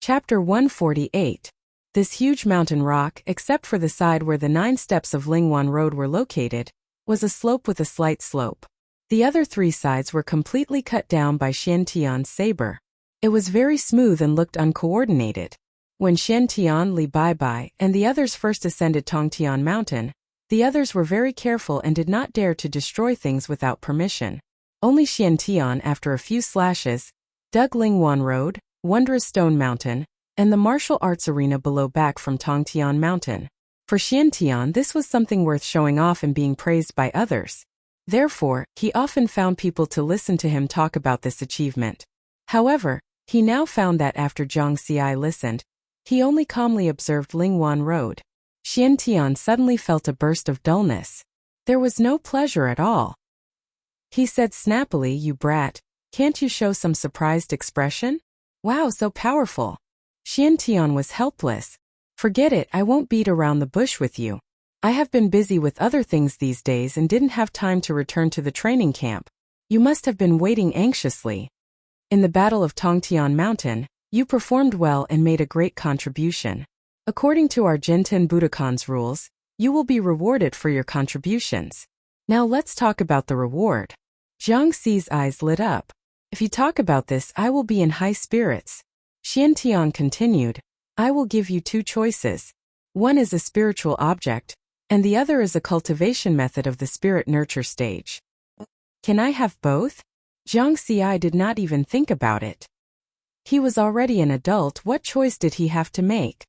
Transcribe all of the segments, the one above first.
Chapter 148. This huge mountain rock, except for the side where the 9 steps of Lingwan Road were located, was a slope with a slight slope. The other 3 sides were completely cut down by Xian Tian's saber. It was very smooth and looked uncoordinated. When Xian Tian, Li Baibai, and the others first ascended Tongtian Mountain, the others were very careful and did not dare to destroy things without permission. Only Xian Tian, after a few slashes, dug Lingwan Road, Wondrous Stone Mountain, and the martial arts arena below back from Tongtian Mountain. For Xian Tian, this was something worth showing off and being praised by others. Therefore, he often found people to listen to him talk about this achievement. However, he now found that after Zhang Xi listened, he only calmly observed Lingwan Road. Xian Tian suddenly felt a burst of dullness. There was no pleasure at all. He said snappily, "You brat, can't you show some surprised expression? Wow, so powerful." Xian Tian was helpless. "Forget it, I won't beat around the bush with you. I have been busy with other things these days and didn't have time to return to the training camp. You must have been waiting anxiously. In the Battle of Tongtian Mountain, you performed well and made a great contribution. According to our Jinten Budokan's rules, you will be rewarded for your contributions. Now let's talk about the reward." Zhang Xi's eyes lit up. "If you talk about this, I will be in high spirits." Xian Tian continued, "I will give you 2 choices. One is a spiritual object, and the other is a cultivation method of the spirit nurture stage." "Can I have both?" Zhang Xi did not even think about it. He was already an adult. What choice did he have to make?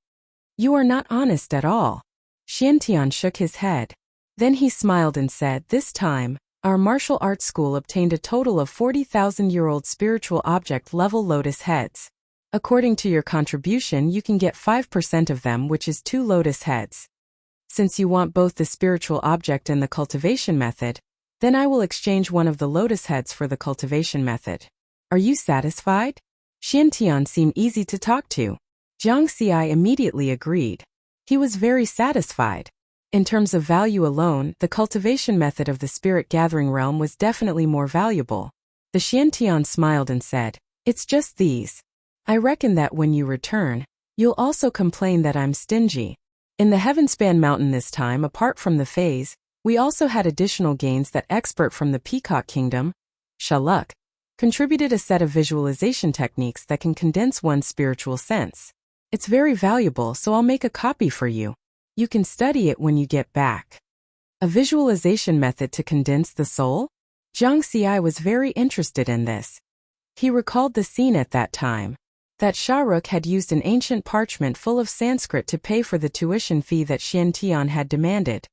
"You are not honest at all." Xian Tian shook his head. Then he smiled and said, "This time, our martial arts school obtained a total of 40,000-year-old spiritual object level lotus heads. According to your contribution, you can get 5% of them, which is 2 lotus heads. Since you want both the spiritual object and the cultivation method, then I will exchange one of the lotus heads for the cultivation method. Are you satisfied?" Xian Tian seemed easy to talk to. Zhang Xi immediately agreed. He was very satisfied. In terms of value alone, the cultivation method of the spirit gathering realm was definitely more valuable. The Xian Tian smiled and said, "It's just these. I reckon that when you return, you'll also complain that I'm stingy." In the Heavenspan Mountain this time, apart from the phase, we also had additional gains. That expert from the Peacock Kingdom, Shaluk, contributed a set of visualization techniques that can condense one's spiritual sense. It's very valuable, so I'll make a copy for you. You can study it when you get back. A visualization method to condense the soul? Zhang Xi was very interested in this. He recalled the scene at that time. That Shahrukh had used an ancient parchment full of Sanskrit to pay for the tuition fee that Xian Tian had demanded.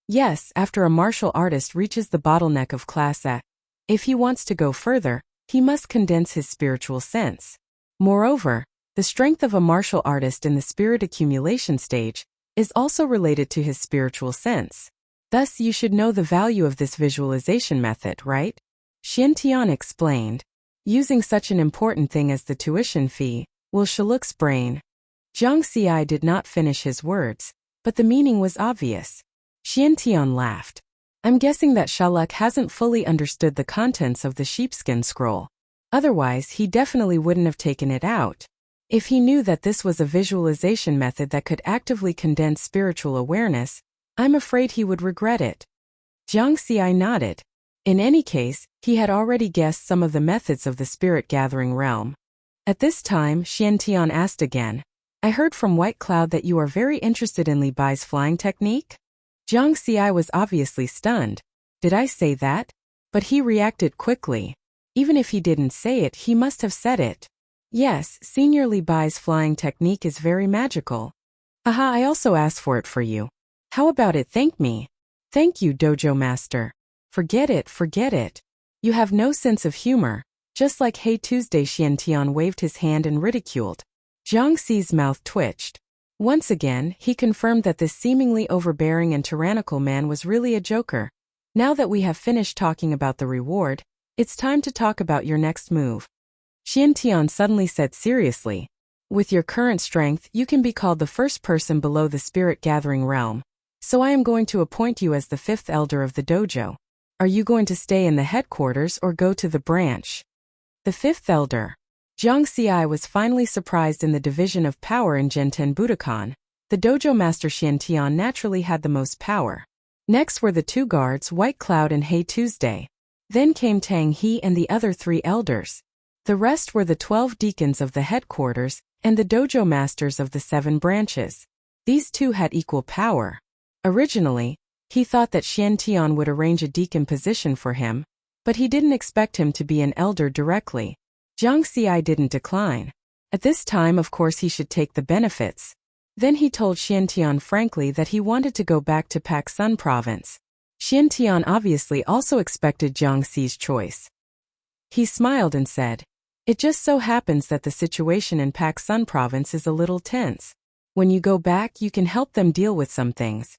Yes, after a martial artist reaches the bottleneck of class A, if he wants to go further, he must condense his spiritual sense. Moreover, the strength of a martial artist in the spirit accumulation stage is also related to his spiritual sense. Thus, you should know the value of this visualization method, right? Xian Tian explained. Using such an important thing as the tuition fee will Shaluk's brain. Zhang Xi did not finish his words, but the meaning was obvious. Xian Tian laughed. "I'm guessing that Shaluk hasn't fully understood the contents of the sheepskin scroll. Otherwise, he definitely wouldn't have taken it out. If he knew that this was a visualization method that could actively condense spiritual awareness, I'm afraid he would regret it." Zhang Xi nodded. In any case, he had already guessed some of the methods of the spirit gathering realm. At this time, Xian Tian asked again, "I heard from White Cloud that you are very interested in Li Bai's flying technique?" Zhang Xi was obviously stunned. "Did I say that?" But he reacted quickly. Even if he didn't say it, he must have said it. "Yes, Senior Li Bai's flying technique is very magical. Aha, I also asked for it for you. How about it? Thank me." "Thank you, Dojo Master." Forget it, forget it. You have no sense of humor." Just like Hey Tuesday, Xian Tian waved his hand and ridiculed. Zhang Xi's mouth twitched. Once again, he confirmed that this seemingly overbearing and tyrannical man was really a joker. "Now that we have finished talking about the reward, it's time to talk about your next move." Xian Tian suddenly said seriously, "With your current strength, you can be called the first person below the spirit gathering realm. So I am going to appoint you as the 5th elder of the dojo. Are you going to stay in the headquarters or go to the branch?" "The 5th elder." Jiang Xi was finally surprised in the division of power in Genten Budokan. The dojo master Xian Tian naturally had the most power. Next were the two guards, White Cloud and Hey Tuesday. Then came Tang He and the other 3 elders. The rest were the 12 deacons of the headquarters and the dojo masters of the 7 branches. These two had equal power. Originally, he thought that Xian Tian would arrange a deacon position for him, but he didn't expect him to be an elder directly. Jiang Xi didn't decline. At this time, of course, he should take the benefits. Then he told Xian Tian frankly that he wanted to go back to Pak Sun province. Xian Tian obviously also expected Jiang Xi's choice. He smiled and said, "It just so happens that the situation in Pak Sun province is a little tense. When you go back, you can help them deal with some things."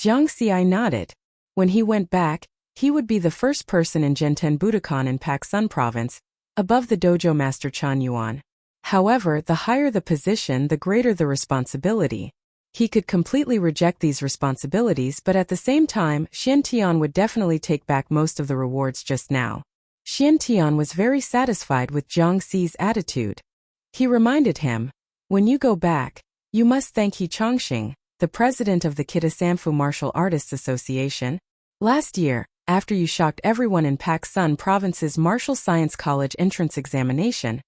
Jiang Xi nodded. When he went back, he would be the first person in Genten Budokan in Pak Sun province, above the dojo master Chan Yuan. However, the higher the position, the greater the responsibility. He could completely reject these responsibilities, but at the same time, Xian Tian would definitely take back most of the rewards just now. Xian Tian was very satisfied with Jiang Xi's attitude. He reminded him, "When you go back, you must thank He Chongqing, the president of the Kitasanfu Martial Artists Association. Last year, after you shocked everyone in Pak Sun Province's Martial Science College entrance examination,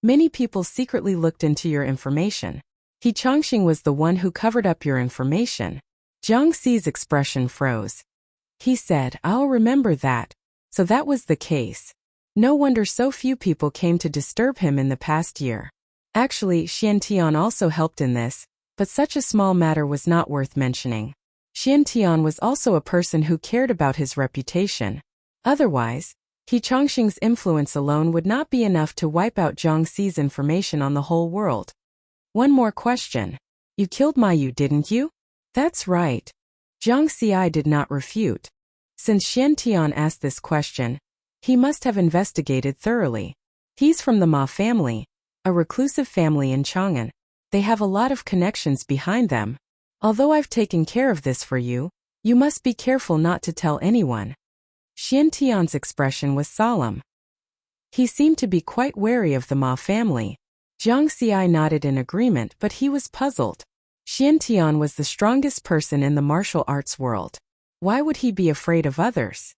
many people secretly looked into your information. He Chongqing was the one who covered up your information." Jiang Xi's expression froze. He said, "I'll remember that. So that was the case. No wonder so few people came to disturb him in the past year." Actually, Xian Tian also helped in this, but such a small matter was not worth mentioning. Xian Tian was also a person who cared about his reputation. Otherwise, He Chongqing's influence alone would not be enough to wipe out Jiang Xi's information on the whole world. "One more question. You killed Ma Yu, didn't you?" "That's right." Jiang Xi did not refute. Since Xian Tian asked this question, he must have investigated thoroughly. He's from the Ma family, a reclusive family in Chang'an. They have a lot of connections behind them. Although I've taken care of this for you, you must be careful not to tell anyone. Xian Tian's expression was solemn. He seemed to be quite wary of the Ma family. Jiang Xi nodded in agreement, but he was puzzled. Xian Tian was the strongest person in the martial arts world. Why would he be afraid of others?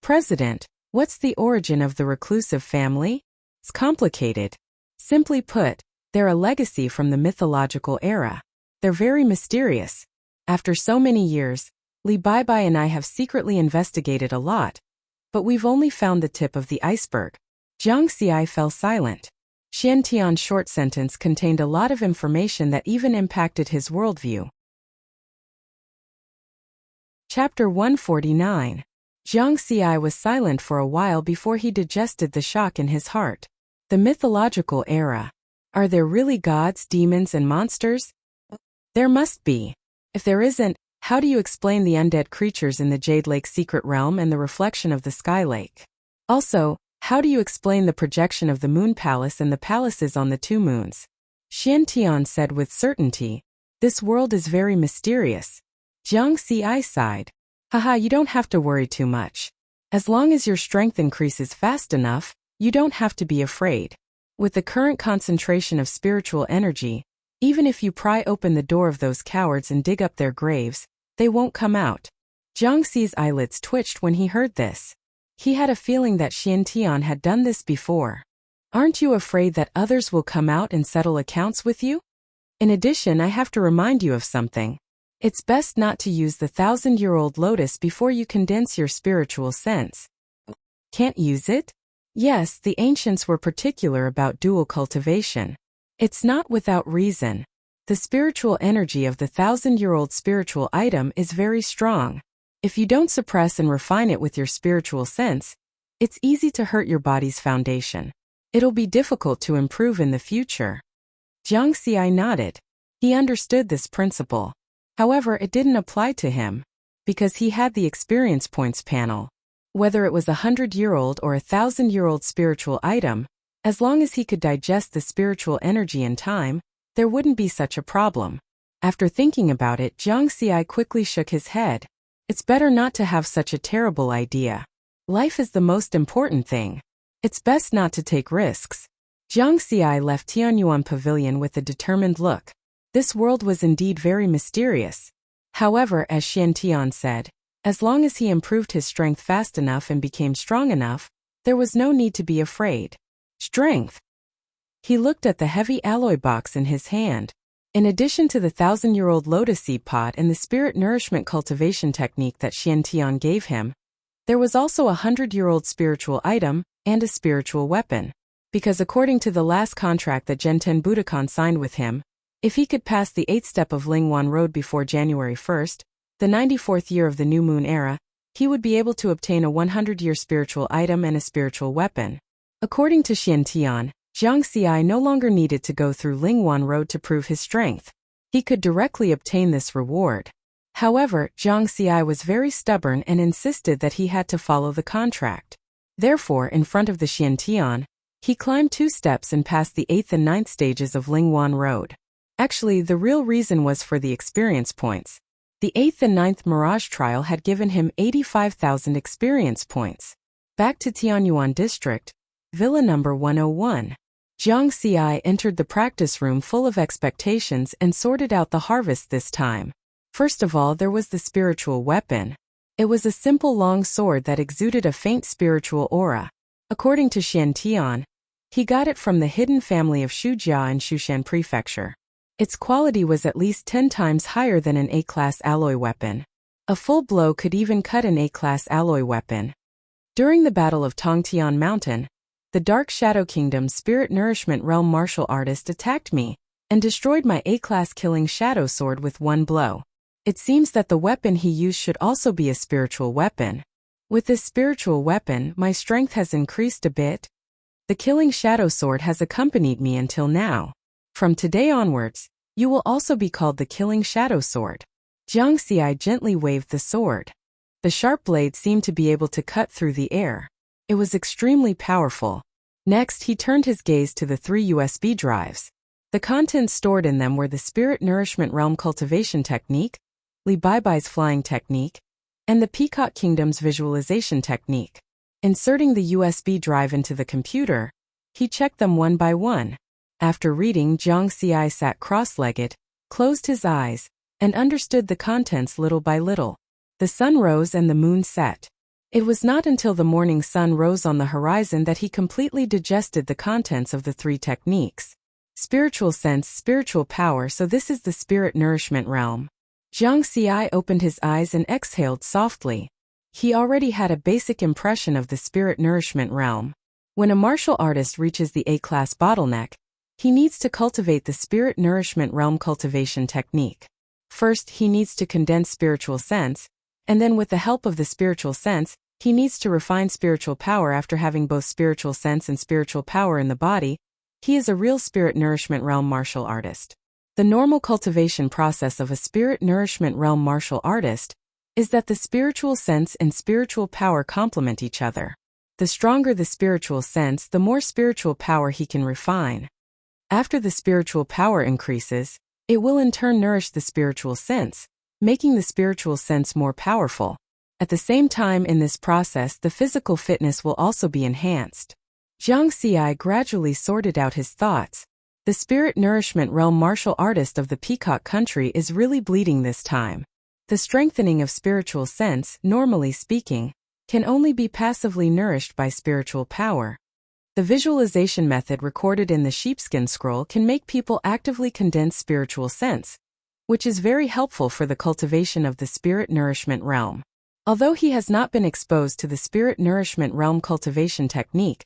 "President, what's the origin of the reclusive family?" "It's complicated. Simply put, they're a legacy from the mythological era. They're very mysterious. After so many years, Li Baibai and I have secretly investigated a lot, but we've only found the tip of the iceberg." Jiang Xi fell silent. Xian Tian's short sentence contained a lot of information that even impacted his worldview. Chapter 149. Jiang Xi was silent for a while before he digested the shock in his heart. The mythological era. Are there really gods, demons, and monsters? There must be. If there isn't, how do you explain the undead creatures in the Jade Lake secret realm and the reflection of the Sky Lake? Also, how do you explain the projection of the Moon Palace and the palaces on the 2 moons? Xian Tian said with certainty, "This world is very mysterious." Jiang Xi sighed. "Haha, you don't have to worry too much. As long as your strength increases fast enough, you don't have to be afraid. With the current concentration of spiritual energy, even if you pry open the door of those cowards and dig up their graves, they won't come out." Jiang Xi's eyelids twitched when he heard this. He had a feeling that Xian Tian had done this before. "Aren't you afraid that others will come out and settle accounts with you? In addition, I have to remind you of something. It's best not to use the 1,000-year-old lotus before you condense your spiritual sense." "Can't use it?" Yes, the ancients were particular about dual cultivation. It's not without reason. The spiritual energy of the 1,000-year-old spiritual item is very strong. If you don't suppress and refine it with your spiritual sense, it's easy to hurt your body's foundation. It'll be difficult to improve in the future. Jiang Xi nodded. He understood this principle. However, it didn't apply to him, because he had the experience points panel. Whether it was a 100-year-old or a 1,000-year-old spiritual item, as long as he could digest the spiritual energy in time, there wouldn't be such a problem. After thinking about it, Jiang Xi quickly shook his head. It's better not to have such a terrible idea. Life is the most important thing. It's best not to take risks. Jiang Xi left Tianyuan Pavilion with a determined look. This world was indeed very mysterious. However, as Xiantian said, as long as he improved his strength fast enough and became strong enough, there was no need to be afraid. Strength! He looked at the heavy alloy box in his hand. In addition to the 1,000-year-old lotus seed pot and the spirit nourishment cultivation technique that Xiantian gave him, there was also a 100-year-old spiritual item and a spiritual weapon. Because according to the last contract that Genten Budokan signed with him, if he could pass the 8th step of Lingwan Road before January 1st, the 94th year of the new moon era, he would be able to obtain a 100-year spiritual item and a spiritual weapon. According to Xiantian, Jiang Xi no longer needed to go through Lingwan Road to prove his strength. He could directly obtain this reward. However, Jiang Xi was very stubborn and insisted that he had to follow the contract. Therefore, in front of the Xiantian, he climbed 2 steps and passed the 8th and 9th stages of Lingwan Road. Actually, the real reason was for the experience points. The 8th and 9th Mirage trial had given him 85,000 experience points. Back to Tianyuan District, Villa number 101. Jiang Xi entered the practice room full of expectations and sorted out the harvest this time. First of all, there was the spiritual weapon. It was a simple long sword that exuded a faint spiritual aura. According to Xiantian, he got it from the hidden family of Shujia in Shushan Prefecture. Its quality was at least 10 times higher than an A-class alloy weapon. A full blow could even cut an A-class alloy weapon. During the Battle of Tongtian Mountain, the Dark Shadow Kingdom's Spirit Nourishment Realm martial artist attacked me and destroyed my A-class killing shadow sword with one blow. It seems that the weapon he used should also be a spiritual weapon. With this spiritual weapon, my strength has increased a bit. The killing shadow sword has accompanied me until now. From today onwards, you will also be called the killing shadow sword. Jiang Xi gently waved the sword. The sharp blade seemed to be able to cut through the air. It was extremely powerful. Next, he turned his gaze to the 3 USB drives. The contents stored in them were the Spirit Nourishment Realm Cultivation Technique, Li Baibai's Flying Technique, and the Peacock Kingdom's Visualization Technique. Inserting the USB drive into the computer, he checked them one by one. After reading, Jiang Xi sat cross-legged, closed his eyes, and understood the contents little by little. The sun rose and the moon set. It was not until the morning sun rose on the horizon that he completely digested the contents of the 3 techniques. Spiritual sense, spiritual power, so this is the spirit nourishment realm. Jiang Xi opened his eyes and exhaled softly. He already had a basic impression of the spirit nourishment realm. When a martial artist reaches the A-class bottleneck, he needs to cultivate the spirit nourishment realm cultivation technique. First, he needs to condense spiritual sense, and then with the help of the spiritual sense, he needs to refine spiritual power. After having both spiritual sense and spiritual power in the body, he is a real spirit nourishment realm martial artist. The normal cultivation process of a spirit nourishment realm martial artist is that the spiritual sense and spiritual power complement each other. The stronger the spiritual sense, the more spiritual power he can refine. After the spiritual power increases, it will in turn nourish the spiritual sense, making the spiritual sense more powerful. At the same time, in this process, the physical fitness will also be enhanced. Jiang Xi gradually sorted out his thoughts. The spirit nourishment realm martial artist of the Peacock country is really bleeding this time. The strengthening of spiritual sense, normally speaking, can only be passively nourished by spiritual power. The visualization method recorded in the sheepskin scroll can make people actively condense spiritual sense, which is very helpful for the cultivation of the spirit nourishment realm. Although he has not been exposed to the spirit nourishment realm cultivation technique,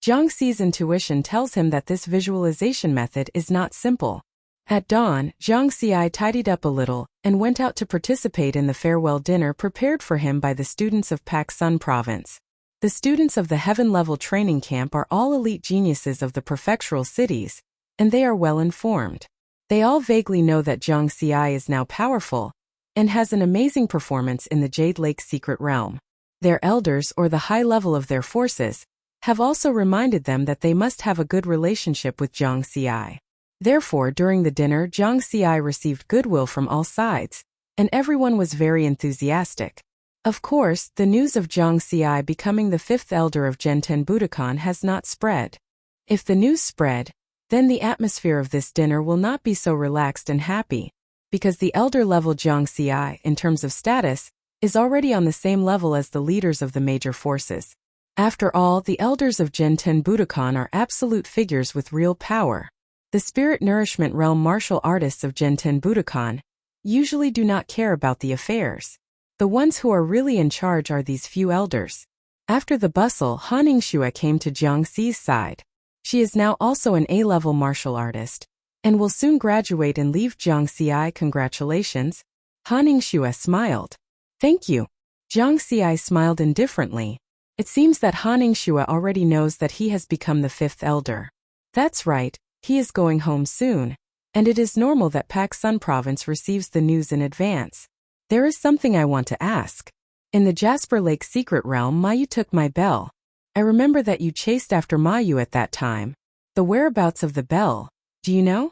Jiang Xi's intuition tells him that this visualization method is not simple. At dawn, Jiang Xi tidied up a little and went out to participate in the farewell dinner prepared for him by the students of Pak Sun Province. The students of the Heaven-level training camp are all elite geniuses of the prefectural cities, and they are well informed. They all vaguely know that Jiang Xi is now powerful and has an amazing performance in the Jade Lake secret realm. Their elders, or the high level of their forces, have also reminded them that they must have a good relationship with Jiang Xi. Therefore, during the dinner, Jiang Xi received goodwill from all sides, and everyone was very enthusiastic. Of course, the news of Jiang Xi becoming the 5th elder of Genten Budokan has not spread. If the news spread, then the atmosphere of this dinner will not be so relaxed and happy, because the elder-level Jiang Xi, in terms of status, is already on the same level as the leaders of the major forces. After all, the elders of Jenten Budokan are absolute figures with real power. The spirit nourishment realm martial artists of Jenten Budokan usually do not care about the affairs. The ones who are really in charge are these few elders. After the bustle, Han Ningxue came to Jiang Xi's side. She is now also an A-level martial artist, and will soon graduate and leave Jiang Xi. Congratulations. Han Ningxue smiled. Thank you. Jiang Xi smiled indifferently. It seems that Han Ningxue already knows that he has become the fifth elder. That's right, he is going home soon, and it is normal that Pak Sun Province receives the news in advance. There is something I want to ask. In the Jasper Lake secret realm, Mayu took my bell. I remember that you chased after Mayu at that time. The whereabouts of the bell, do you know?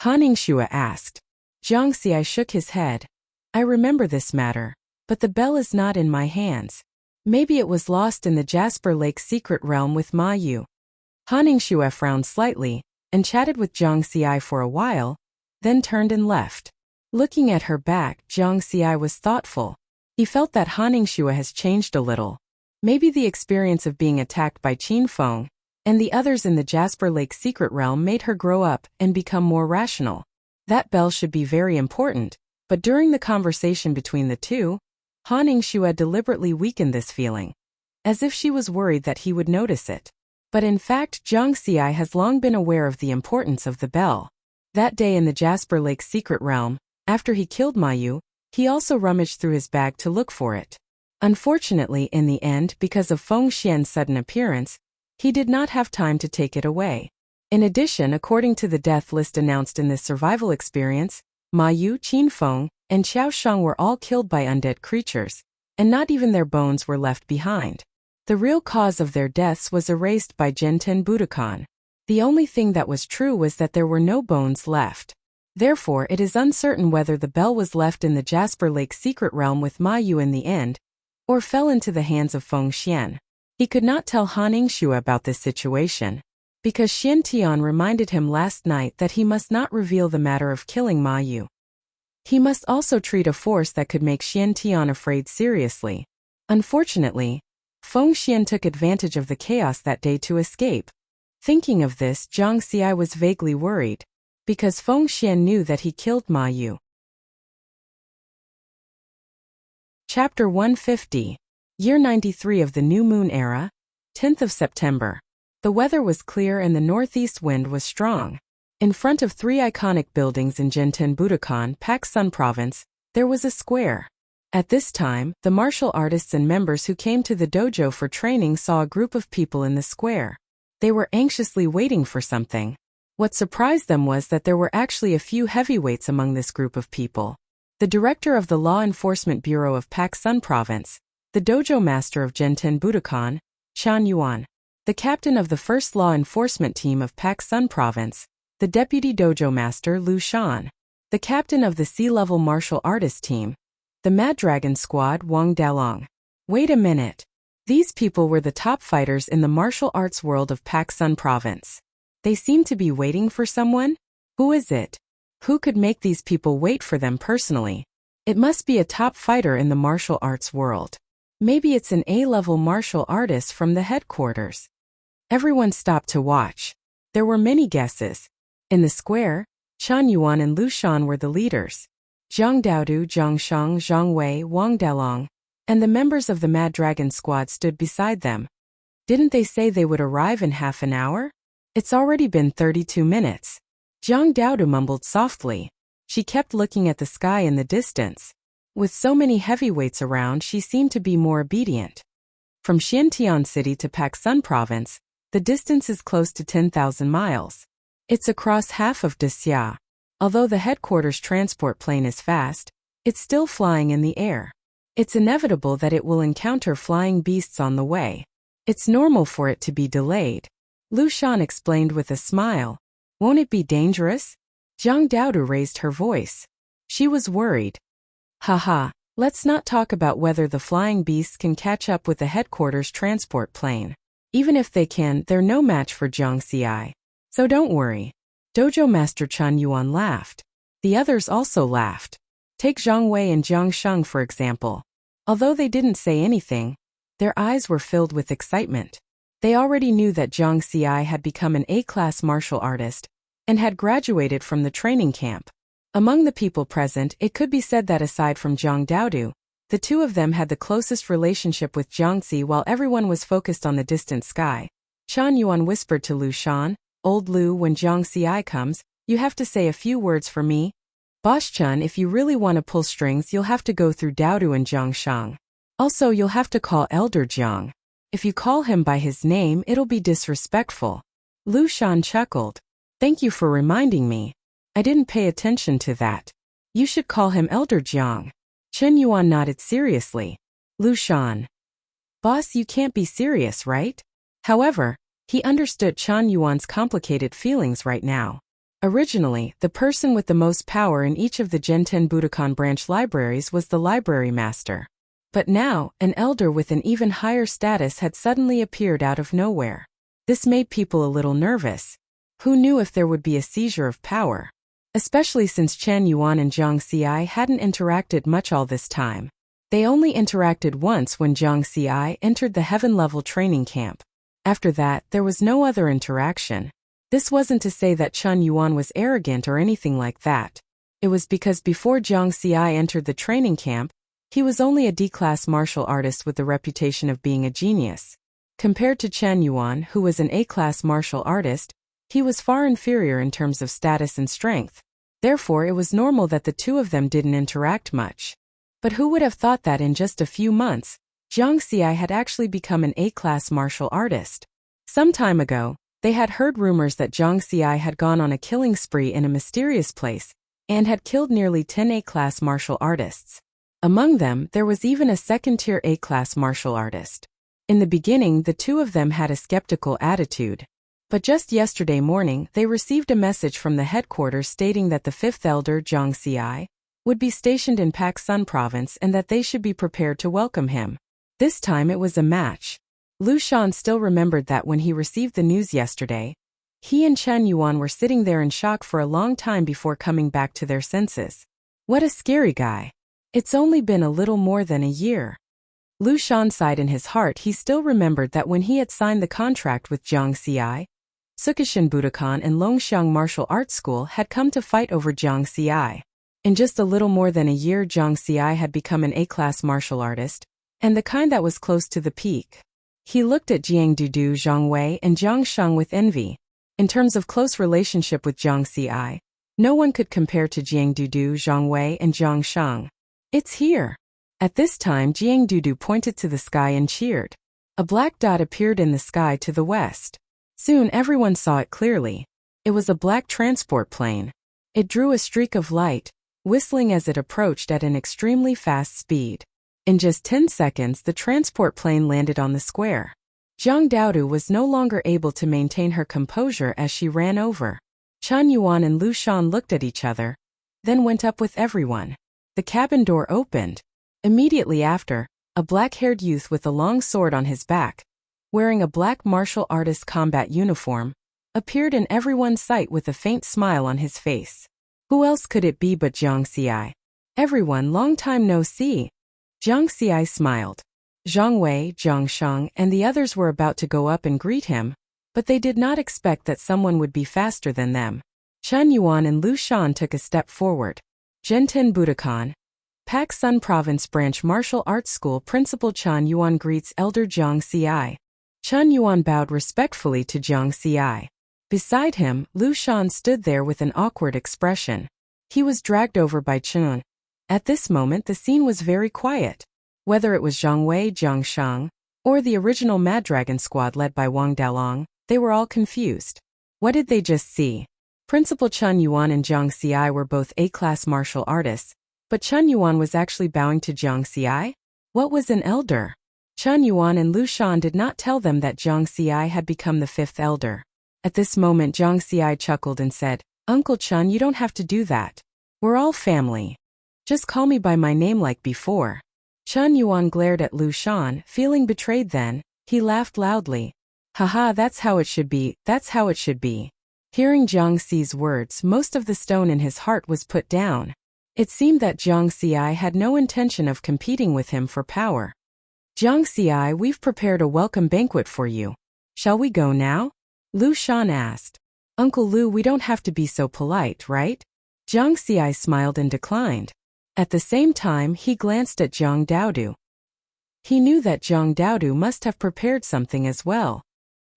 Han Ningxue asked. Jiang Xi shook his head. I remember this matter, but the bell is not in my hands. Maybe it was lost in the Jasper Lake secret realm with Mayu. Han Ningxue frowned slightly, and chatted with Jiang Xi for a while, then turned and left. Looking at her back, Jiang Xi was thoughtful. He felt that Han Ningxue has changed a little. Maybe the experience of being attacked by Qin Feng and the others in the Jasper Lake secret realm made her grow up and become more rational. That bell should be very important, but during the conversation between the two, Han Ningxue deliberately weakened this feeling, as if she was worried that he would notice it. But in fact, Jiang Xi has long been aware of the importance of the bell. That day in the Jasper Lake secret realm, after he killed Mayu, he also rummaged through his bag to look for it. Unfortunately, in the end, because of Feng Xian's sudden appearance, he did not have time to take it away. In addition, according to the death list announced in this survival experience, Mayu, Qin Feng, and Xiao Shang were all killed by undead creatures, and not even their bones were left behind. The real cause of their deaths was erased by Jenten Budokan. The only thing that was true was that there were no bones left. Therefore, it is uncertain whether the bell was left in the Jasper Lake secret realm with Mayu in the end, or fell into the hands of Feng Xian. He could not tell Han Ningxue about this situation, because Xian Tian reminded him last night that he must not reveal the matter of killing Mayu. He must also treat a force that could make Xian Tian afraid seriously. Unfortunately, Feng Xian took advantage of the chaos that day to escape. Thinking of this, Jiang Xi was vaguely worried, because Feng Xian knew that he killed Mayu. Chapter 150. Year 93 of the New Moon Era, 10th of September. The weather was clear and the northeast wind was strong. In front of three iconic buildings in Jenten Budokan, Pak Sun Province, there was a square. At this time, the martial artists and members who came to the dojo for training saw a group of people in the square. They were anxiously waiting for something. What surprised them was that there were actually a few heavyweights among this group of people. The director of the Law Enforcement Bureau of Pak Sun Province, the dojo master of Jenten Budokan, Chan Yuan, the captain of the first law enforcement team of Pak Sun Province, the deputy dojo master Lu Shan, the captain of the sea-level martial artist team, the Mad Dragon squad Wang Dalong. Wait a minute. These people were the top fighters in the martial arts world of Pak Sun Province. They seem to be waiting for someone? Who is it? Who could make these people wait for them personally? It must be a top fighter in the martial arts world. Maybe it's an A-level martial artist from the headquarters. Everyone stopped to watch. There were many guesses. In the square, Chan Yuan and Lu Shan were the leaders. Zhang Daodu, Zhang Shang, Zhang Wei, Wang Dalong, and the members of the Mad Dragon squad stood beside them. Didn't they say they would arrive in half an hour? It's already been 32 minutes. Zhang Daodu mumbled softly. She kept looking at the sky in the distance. With so many heavyweights around, she seemed to be more obedient. From Xiantian City to Pak Sun Province, the distance is close to 10,000 miles. It's across half of Daxia. Although the headquarters transport plane is fast, it's still flying in the air. It's inevitable that it will encounter flying beasts on the way. It's normal for it to be delayed. Lu Shan explained with a smile. Won't it be dangerous? Zhang Daodu raised her voice. She was worried. Haha, let's not talk about whether the flying beasts can catch up with the headquarters transport plane. Even if they can, they're no match for Jiang Xi. So don't worry. Dojo Master Chen Yuan laughed. The others also laughed. Take Zhang Wei and Jiang Sheng for example. Although they didn't say anything, their eyes were filled with excitement. They already knew that Jiang Xi had become an A-class martial artist and had graduated from the training camp. Among the people present, it could be said that aside from Zhang Daodu, the two of them had the closest relationship with Jiangxi while everyone was focused on the distant sky. Chen Yuan whispered to Lu Shan, "Old Lu, when Jiang Xi comes, you have to say a few words for me. Boss Chen, if you really want to pull strings, you'll have to go through Daodu and Jiang Shang. Also, you'll have to call Elder Jiang. If you call him by his name, it'll be disrespectful." Lu Shan chuckled. "Thank you for reminding me. I didn't pay attention to that. You should call him Elder Jiang." Chen Yuan nodded seriously. Lu Shan. "Boss, you can't be serious, right?" However, he understood Chen Yuan's complicated feelings right now. Originally, the person with the most power in each of the Genten Budokan branch libraries was the library master. But now, an elder with an even higher status had suddenly appeared out of nowhere. This made people a little nervous. Who knew if there would be a seizure of power? Especially since Chen Yuan and Jiang Xi hadn't interacted much all this time. They only interacted once when Jiang Xi entered the heaven-level training camp. After that, there was no other interaction. This wasn't to say that Chen Yuan was arrogant or anything like that. It was because before Jiang Xi entered the training camp, he was only a D-class martial artist with the reputation of being a genius. Compared to Chen Yuan, who was an A-class martial artist, he was far inferior in terms of status and strength. Therefore, it was normal that the two of them didn't interact much. But who would have thought that in just a few months, Jiang Xi had actually become an A-class martial artist? Some time ago, they had heard rumors that Jiang Xi had gone on a killing spree in a mysterious place and had killed nearly 10 A-class martial artists. Among them, there was even a second-tier A-class martial artist. In the beginning, the two of them had a skeptical attitude. But just yesterday morning, they received a message from the headquarters stating that the fifth elder, Jiang Xi, would be stationed in Pak Sun province and that they should be prepared to welcome him. This time it was a match. Lu Shan still remembered that when he received the news yesterday, he and Chen Yuan were sitting there in shock for a long time before coming back to their senses. What a scary guy. It's only been a little more than a year. Lu Shan sighed in his heart. He still remembered that when he had signed the contract with Jiang Xi, Sukishin Budokan and Longxiang Martial Arts School had come to fight over Jiang Xi. In just a little more than a year, Jiang Xi had become an A-class martial artist, and the kind that was close to the peak. He looked at Jiang Dudu, Zhang Wei, and Jiang Sheng with envy. In terms of close relationship with Jiang Xi, no one could compare to Jiang Dudu, Zhang Wei, and Jiang Sheng. "It's here." At this time, Jiang Dudu pointed to the sky and cheered. A black dot appeared in the sky to the west. Soon everyone saw it clearly. It was a black transport plane. It drew a streak of light, whistling as it approached at an extremely fast speed. In just 10 seconds, the transport plane landed on the square. Zhang Daodu was no longer able to maintain her composure as she ran over. Chen Yuan and Lu Shan looked at each other, then went up with everyone. The cabin door opened. Immediately after, a black-haired youth with a long sword on his back, wearing a black martial artist combat uniform, appeared in everyone's sight with a faint smile on his face. Who else could it be but Jiang Xi? "Everyone, long time no see." Jiang Xi smiled. Zhang Wei, Jiang Sheng, and the others were about to go up and greet him, but they did not expect that someone would be faster than them. Chen Yuan and Lu Shan took a step forward. Genten Budokan, Pak Sun Province Branch Martial Arts School Principal Chen Yuan greets Elder Jiang Xi. Chen Yuan bowed respectfully to Jiang Xi. Beside him, Lu Shan stood there with an awkward expression. He was dragged over by Chen. At this moment the scene was very quiet. Whether it was Zhang Wei, Jiang Sheng, or the original Mad Dragon squad led by Wang Dalong, they were all confused. What did they just see? Principal Chen Yuan and Jiang Xi were both A-class martial artists, but Chen Yuan was actually bowing to Jiang Xi? What was an elder? Chen Yuan and Lu Shan did not tell them that Jiang Xi had become the fifth elder. At this moment Jiang Xi chuckled and said, "Uncle Chen, you don't have to do that. We're all family. Just call me by my name like before." Chen Yuan glared at Lu Shan, feeling betrayed then. He laughed loudly. Haha, that's how it should be, that's how it should be. Hearing Jiang Xi's words, most of the stone in his heart was put down. It seemed that Jiang Xi had no intention of competing with him for power. Jiang Xi, we've prepared a welcome banquet for you. Shall we go now? Lu Shan asked. Uncle Lu, we don't have to be so polite, right? Jiang Xi smiled and declined. At the same time, he glanced at Zhang Daodu. He knew that Zhang Daodu must have prepared something as well.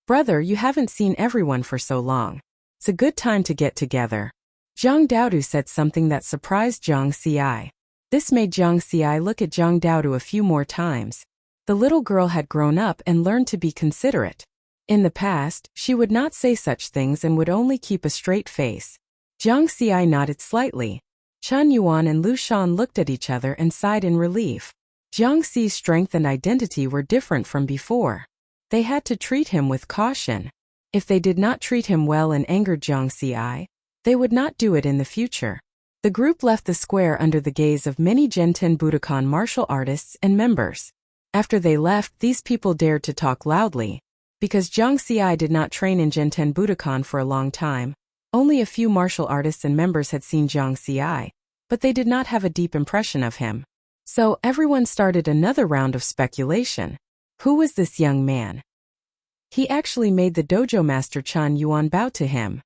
Brother, you haven't seen everyone for so long. It's a good time to get together. Zhang Daodu said something that surprised Jiang Xi. This made Jiang Xi look at Zhang Daodu a few more times. The little girl had grown up and learned to be considerate. In the past, she would not say such things and would only keep a straight face. Jiang Xi nodded slightly. Chen Yuan and Lu Shan looked at each other and sighed in relief. Jiang Xi's strength and identity were different from before. They had to treat him with caution. If they did not treat him well and angered Jiang Xi, they would not do it in the future. The group left the square under the gaze of many Genten Budokan martial artists and members. After they left, these people dared to talk loudly. Because Jiang Xi did not train in Genten Budokan for a long time, only a few martial artists and members had seen Jiang Xi, but they did not have a deep impression of him. So everyone started another round of speculation. Who was this young man? He actually made the dojo master Chen Yuan bow to him.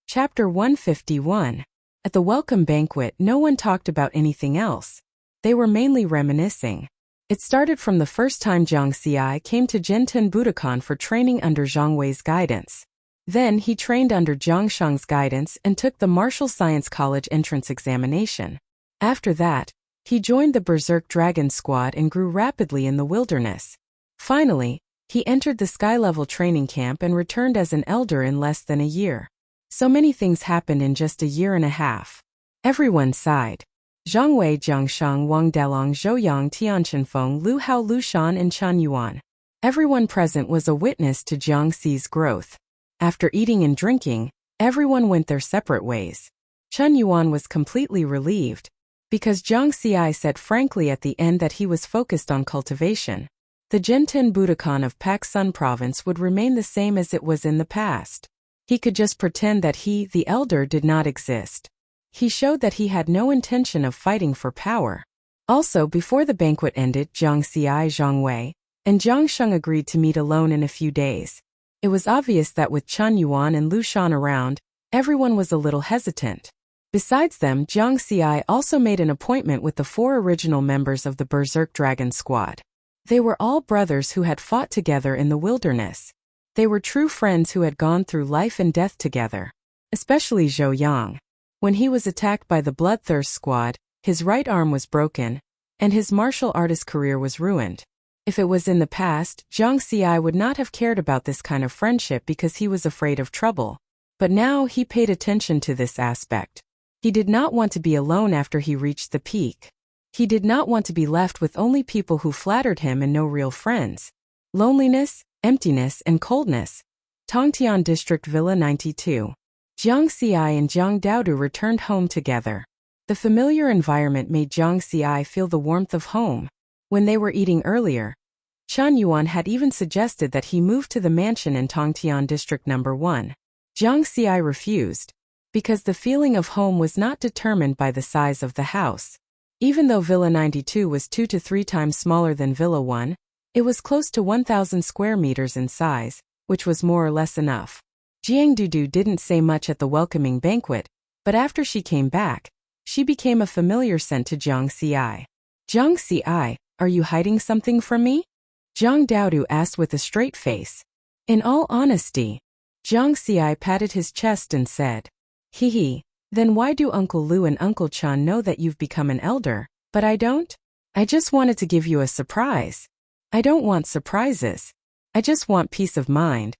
Chapter 151. At the welcome banquet, no one talked about anything else. They were mainly reminiscing. It started from the first time Jiang Xi came to Genten Budokan for training under Zhang Wei's guidance. Then he trained under Jiang Shang's guidance and took the Martial Science College entrance examination. After that, he joined the Berserk Dragon Squad and grew rapidly in the wilderness. Finally, he entered the sky-level training camp and returned as an elder in less than a year. So many things happened in just a year and a half. Everyone sighed. Zhang Wei, Jiang Shang, Wang Dalong, Zhou Yang, Tian Chenfeng, Lu Hao, Lu Shan, and Chen Yuan. Everyone present was a witness to Jiang Xi's growth. After eating and drinking, everyone went their separate ways. Chen Yuan was completely relieved, because Jiang Xi said frankly at the end that he was focused on cultivation. The Genten Budokan of Pak Sun Province would remain the same as it was in the past. He could just pretend that he, the elder, did not exist. He showed that he had no intention of fighting for power. Also, before the banquet ended, Jiang Xi, Zhang Wei, and Jiang Sheng agreed to meet alone in a few days. It was obvious that with Chen Yuan and Lu Shan around, everyone was a little hesitant. Besides them, Jiang Xi also made an appointment with the 4 original members of the Berserk Dragon Squad. They were all brothers who had fought together in the wilderness. They were true friends who had gone through life and death together. Especially Zhou Yang. When he was attacked by the Bloodthirst Squad, his right arm was broken, and his martial artist career was ruined. If it was in the past, Jiang Xi would not have cared about this kind of friendship because he was afraid of trouble. But now he paid attention to this aspect. He did not want to be alone after he reached the peak. He did not want to be left with only people who flattered him and no real friends. Loneliness, emptiness, and coldness. Tongtian District Villa 92. Jiang Xi and Zhang Daodu returned home together. The familiar environment made Jiang Xi feel the warmth of home. When they were eating earlier, Chen Yuan had even suggested that he move to the mansion in Tongtian District No. 1. Jiang Xi refused, because the feeling of home was not determined by the size of the house. Even though Villa 92 was 2 to 3 times smaller than Villa 1, it was close to 1,000 square meters in size, which was more or less enough. Jiang Dudu didn't say much at the welcoming banquet, but after she came back, she became a familiar scent to Jiang Xi. Jiang Xi, are you hiding something from me? Zhang Daodu asked with a straight face. In all honesty, Jiang Xi patted his chest and said, Hee, then why do Uncle Lu and Uncle Chan know that you've become an elder, but I don't? I just wanted to give you a surprise. I don't want surprises. I just want peace of mind.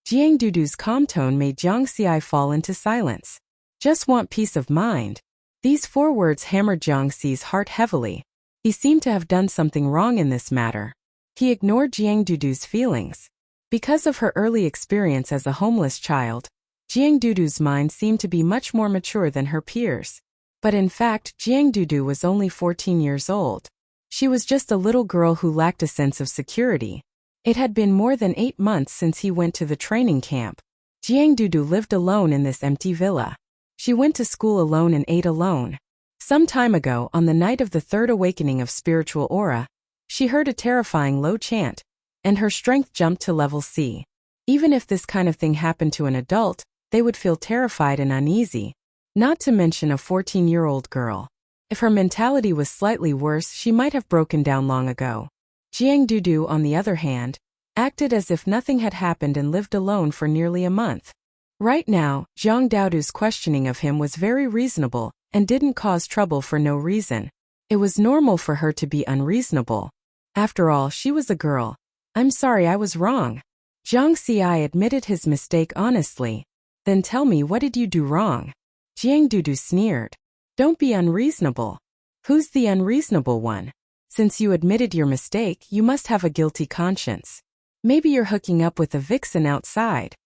Jiang Dudu's calm tone made Jiang Xi fall into silence. Just want peace of mind. These 4 words hammered Jiang Xi's heart heavily. He seemed to have done something wrong in this matter. He ignored Jiang Dudu's feelings. Because of her early experience as a homeless child, Jiang Dudu's mind seemed to be much more mature than her peers. But in fact, Jiang Dudu was only 14 years old. She was just a little girl who lacked a sense of security. It had been more than 8 months since he went to the training camp. Jiang Dudu lived alone in this empty villa. She went to school alone and ate alone. Some time ago, on the night of the third awakening of spiritual aura, she heard a terrifying low chant, and her strength jumped to level C. Even if this kind of thing happened to an adult, they would feel terrified and uneasy, not to mention a 14-year-old girl. If her mentality was slightly worse, she might have broken down long ago. Jiang Dudu, on the other hand, acted as if nothing had happened and lived alone for nearly a month. Right now, Jiang Dudu's questioning of him was very reasonable and didn't cause trouble for no reason. It was normal for her to be unreasonable. After all, she was a girl. "I'm sorry, I was wrong." Jiang Xi admitted his mistake honestly. "Then tell me, what did you do wrong?" Jiang Dudu sneered. "Don't be unreasonable." "Who's the unreasonable one? Since you admitted your mistake, you must have a guilty conscience. Maybe you're hooking up with a vixen outside."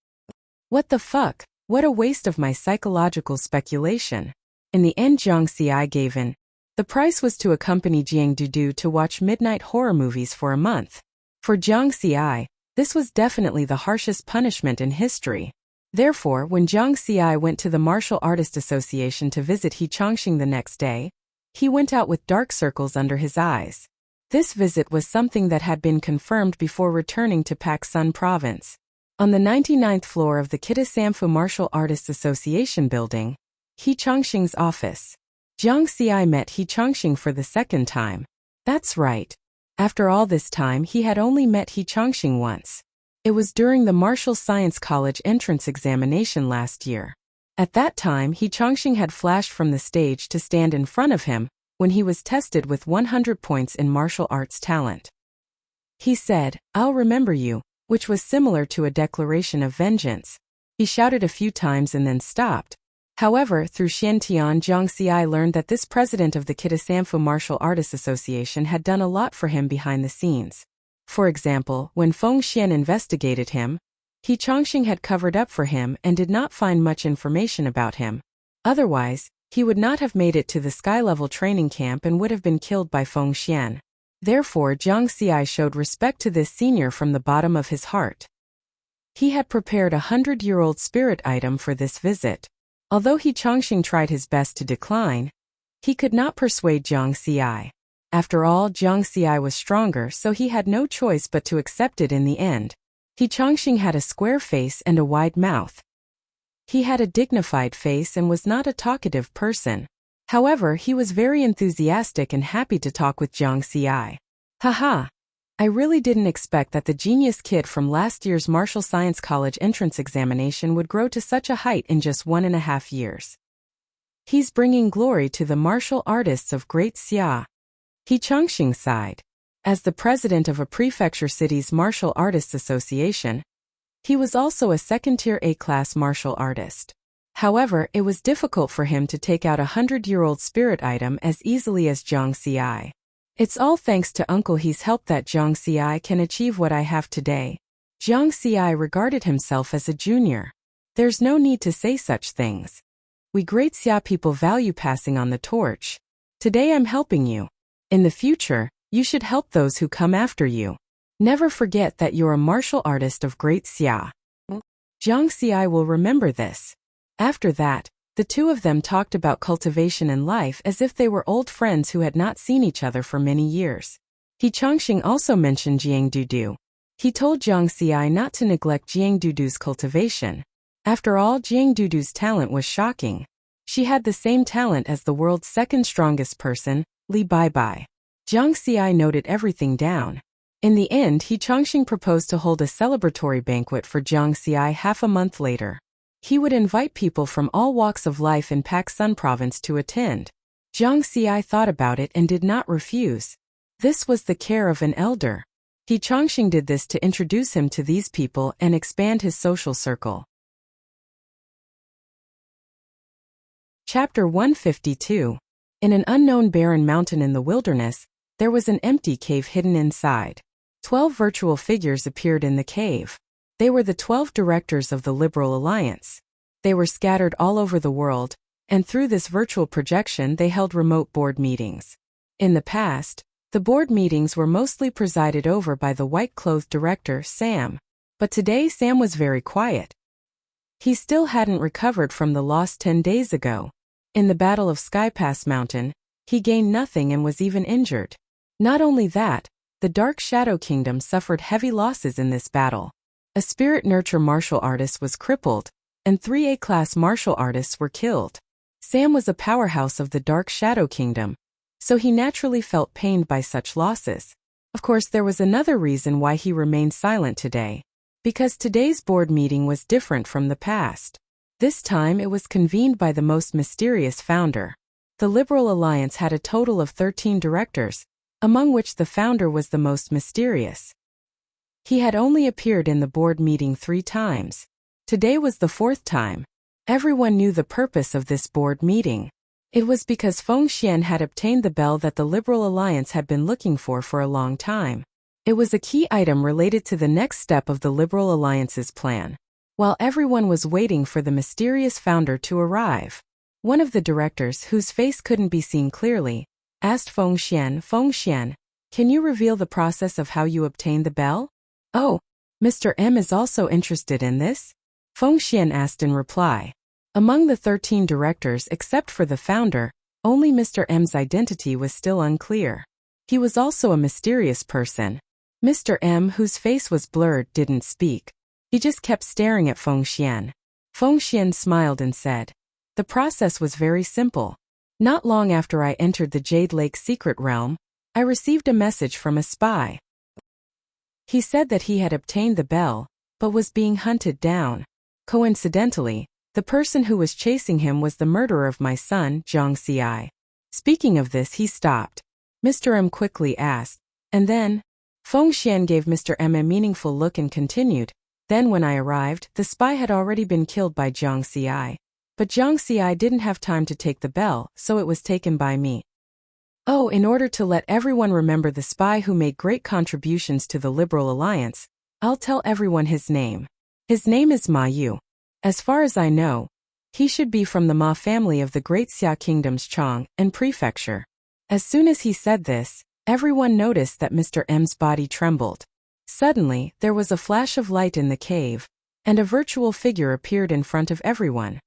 "What the fuck? What a waste of my psychological speculation." In the end, Jiang Xi gave in. The price was to accompany Jiang Dudu to watch midnight horror movies for a month. For Jiang Xi, this was definitely the harshest punishment in history. Therefore, when Jiang Xi went to the Martial Artist Association to visit He Chongqing the next day, he went out with dark circles under his eyes. This visit was something that had been confirmed before returning to Pak Sun Province. On the 99th floor of the Kitasamfu Martial Artists Association building, He Chongqing's office, Jiang Xi met He Chongqing for the second time. That's right. After all this time, he had only met He Chongqing once. It was during the Martial Science College entrance examination last year. At that time, He Chongqing had flashed from the stage to stand in front of him when he was tested with 100 points in martial arts talent. He said, "I'll remember you," which was similar to a declaration of vengeance. He shouted a few times and then stopped. However, through Xiantian, Jiang Xi learned that this president of the Kitasamfu Martial Artists Association had done a lot for him behind the scenes. For example, when Feng Xian investigated him, He Chongqing had covered up for him and did not find much information about him. Otherwise, he would not have made it to the sky-level training camp and would have been killed by Feng Xian. Therefore, Jiang Xi showed respect to this senior from the bottom of his heart. He had prepared a 100-year-old spirit item for this visit. Although He Chongqing tried his best to decline, he could not persuade Jiang Xi. After all, Jiang Xi was stronger, so he had no choice but to accept it in the end. He Chongqing had a square face and a wide mouth. He had a dignified face and was not a talkative person. However, he was very enthusiastic and happy to talk with Jiang Xi. "Haha. I really didn't expect that the genius kid from last year's Martial Science College entrance examination would grow to such a height in just 1.5 years. He's bringing glory to the martial artists of Great Xia." He Chongqing sighed. As the president of a prefecture city's Martial Artists Association, he was also a second-tier A-class martial artist. However, it was difficult for him to take out a 100-year-old spirit item as easily as Jiang Xi. "It's all thanks to Uncle He's help that Jiang Xi can achieve what I have today." Jiang Xi regarded himself as a junior. "There's no need to say such things. We Great Xia people value passing on the torch. Today I'm helping you. In the future, you should help those who come after you. Never forget that you're a martial artist of Great Xia." Jiang Xi will remember this. After that, the two of them talked about cultivation and life as if they were old friends who had not seen each other for many years. He Chongqing also mentioned Jiang Dudu. He told Jiang Xi not to neglect Jiang Dudu's cultivation. After all, Jiang Dudu's talent was shocking. She had the same talent as the world's second strongest person, Li Baibai. Jiang Xi noted everything down. In the end, He Chongqing proposed to hold a celebratory banquet for Jiang Xi half a month later. He would invite people from all walks of life in Pak Sun Province to attend. Jiang Xi thought about it and did not refuse. This was the care of an elder. He Chongqing did this to introduce him to these people and expand his social circle. Chapter 152. In an unknown barren mountain in the wilderness, there was an empty cave hidden inside. 12 virtual figures appeared in the cave. They were the 12 directors of the Liberal Alliance. They were scattered all over the world, and through this virtual projection they held remote board meetings. In the past, The board meetings were mostly presided over by the white-clothed director, Sam. But today Sam was very quiet. He still hadn't recovered from the loss 10 days ago. In the Battle of Skypass Mountain, he gained nothing and was even injured. Not only that, the Dark Shadow Kingdom suffered heavy losses in this battle. A Spirit Nurture martial artist was crippled, and 3 A-class martial artists were killed. Sam was a powerhouse of the Dark Shadow Kingdom, so he naturally felt pained by such losses. Of course, there was another reason why he remained silent today. Because today's board meeting was different from the past. This time it was convened by the most mysterious founder. The Liberal Alliance had a total of 13 directors, among which the founder was the most mysterious. He had only appeared in the board meeting 3 times. Today was the 4th time. Everyone knew the purpose of this board meeting. It was because Feng Xian had obtained the bell that the Liberal Alliance had been looking for a long time. It was a key item related to the next step of the Liberal Alliance's plan. While everyone was waiting for the mysterious founder to arrive, one of the directors, whose face couldn't be seen clearly, asked Feng Xian, can you reveal the process of how you obtained the bell? Oh, Mr. M is also interested in this? Feng Xian asked in reply. Among the 13 directors except for the founder, only Mr. M's identity was still unclear. He was also a mysterious person. Mr. M, whose face was blurred, didn't speak. He just kept staring at Feng Xian. Feng Xian smiled and said, the process was very simple. Not long after I entered the Jade Lake secret realm, I received a message from a spy. He said that he had obtained the bell, but was being hunted down. Coincidentally, the person who was chasing him was the murderer of my son, Zhang Xi. Speaking of this, he stopped. Mr. M quickly asked, and then? Feng Xian gave Mr. M a meaningful look and continued, then when I arrived, the spy had already been killed by Zhang Xi. But Zhang Xi didn't have time to take the bell, so it was taken by me. Oh, in order to let everyone remember the spy who made great contributions to the Liberal Alliance, I'll tell everyone his name. His name is Ma Yu. As far as I know, he should be from the Ma family of the Great Xia Kingdom's Chang and Prefecture. As soon as he said this, everyone noticed that Mr. M's body trembled. Suddenly, there was a flash of light in the cave, and a virtual figure appeared in front of everyone.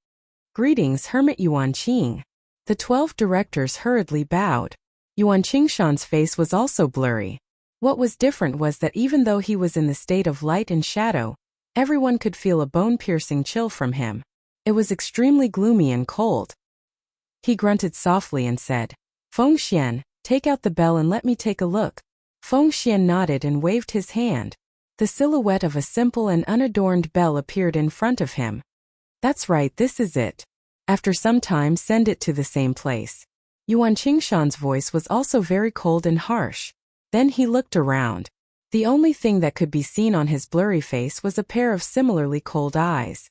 Greetings, Hermit Yuan Qing. The 12 directors hurriedly bowed. Yuan Qingshan's face was also blurry. What was different was that even though he was in the state of light and shadow, everyone could feel a bone-piercing chill from him. It was extremely gloomy and cold. He grunted softly and said, Feng Xian, take out the bell and let me take a look. Feng Xian nodded and waved his hand. The silhouette of a simple and unadorned bell appeared in front of him. That's right, this is it. After some time, send it to the same place. Yuan Qingshan's voice was also very cold and harsh. Then he looked around. The only thing that could be seen on his blurry face was a pair of similarly cold eyes.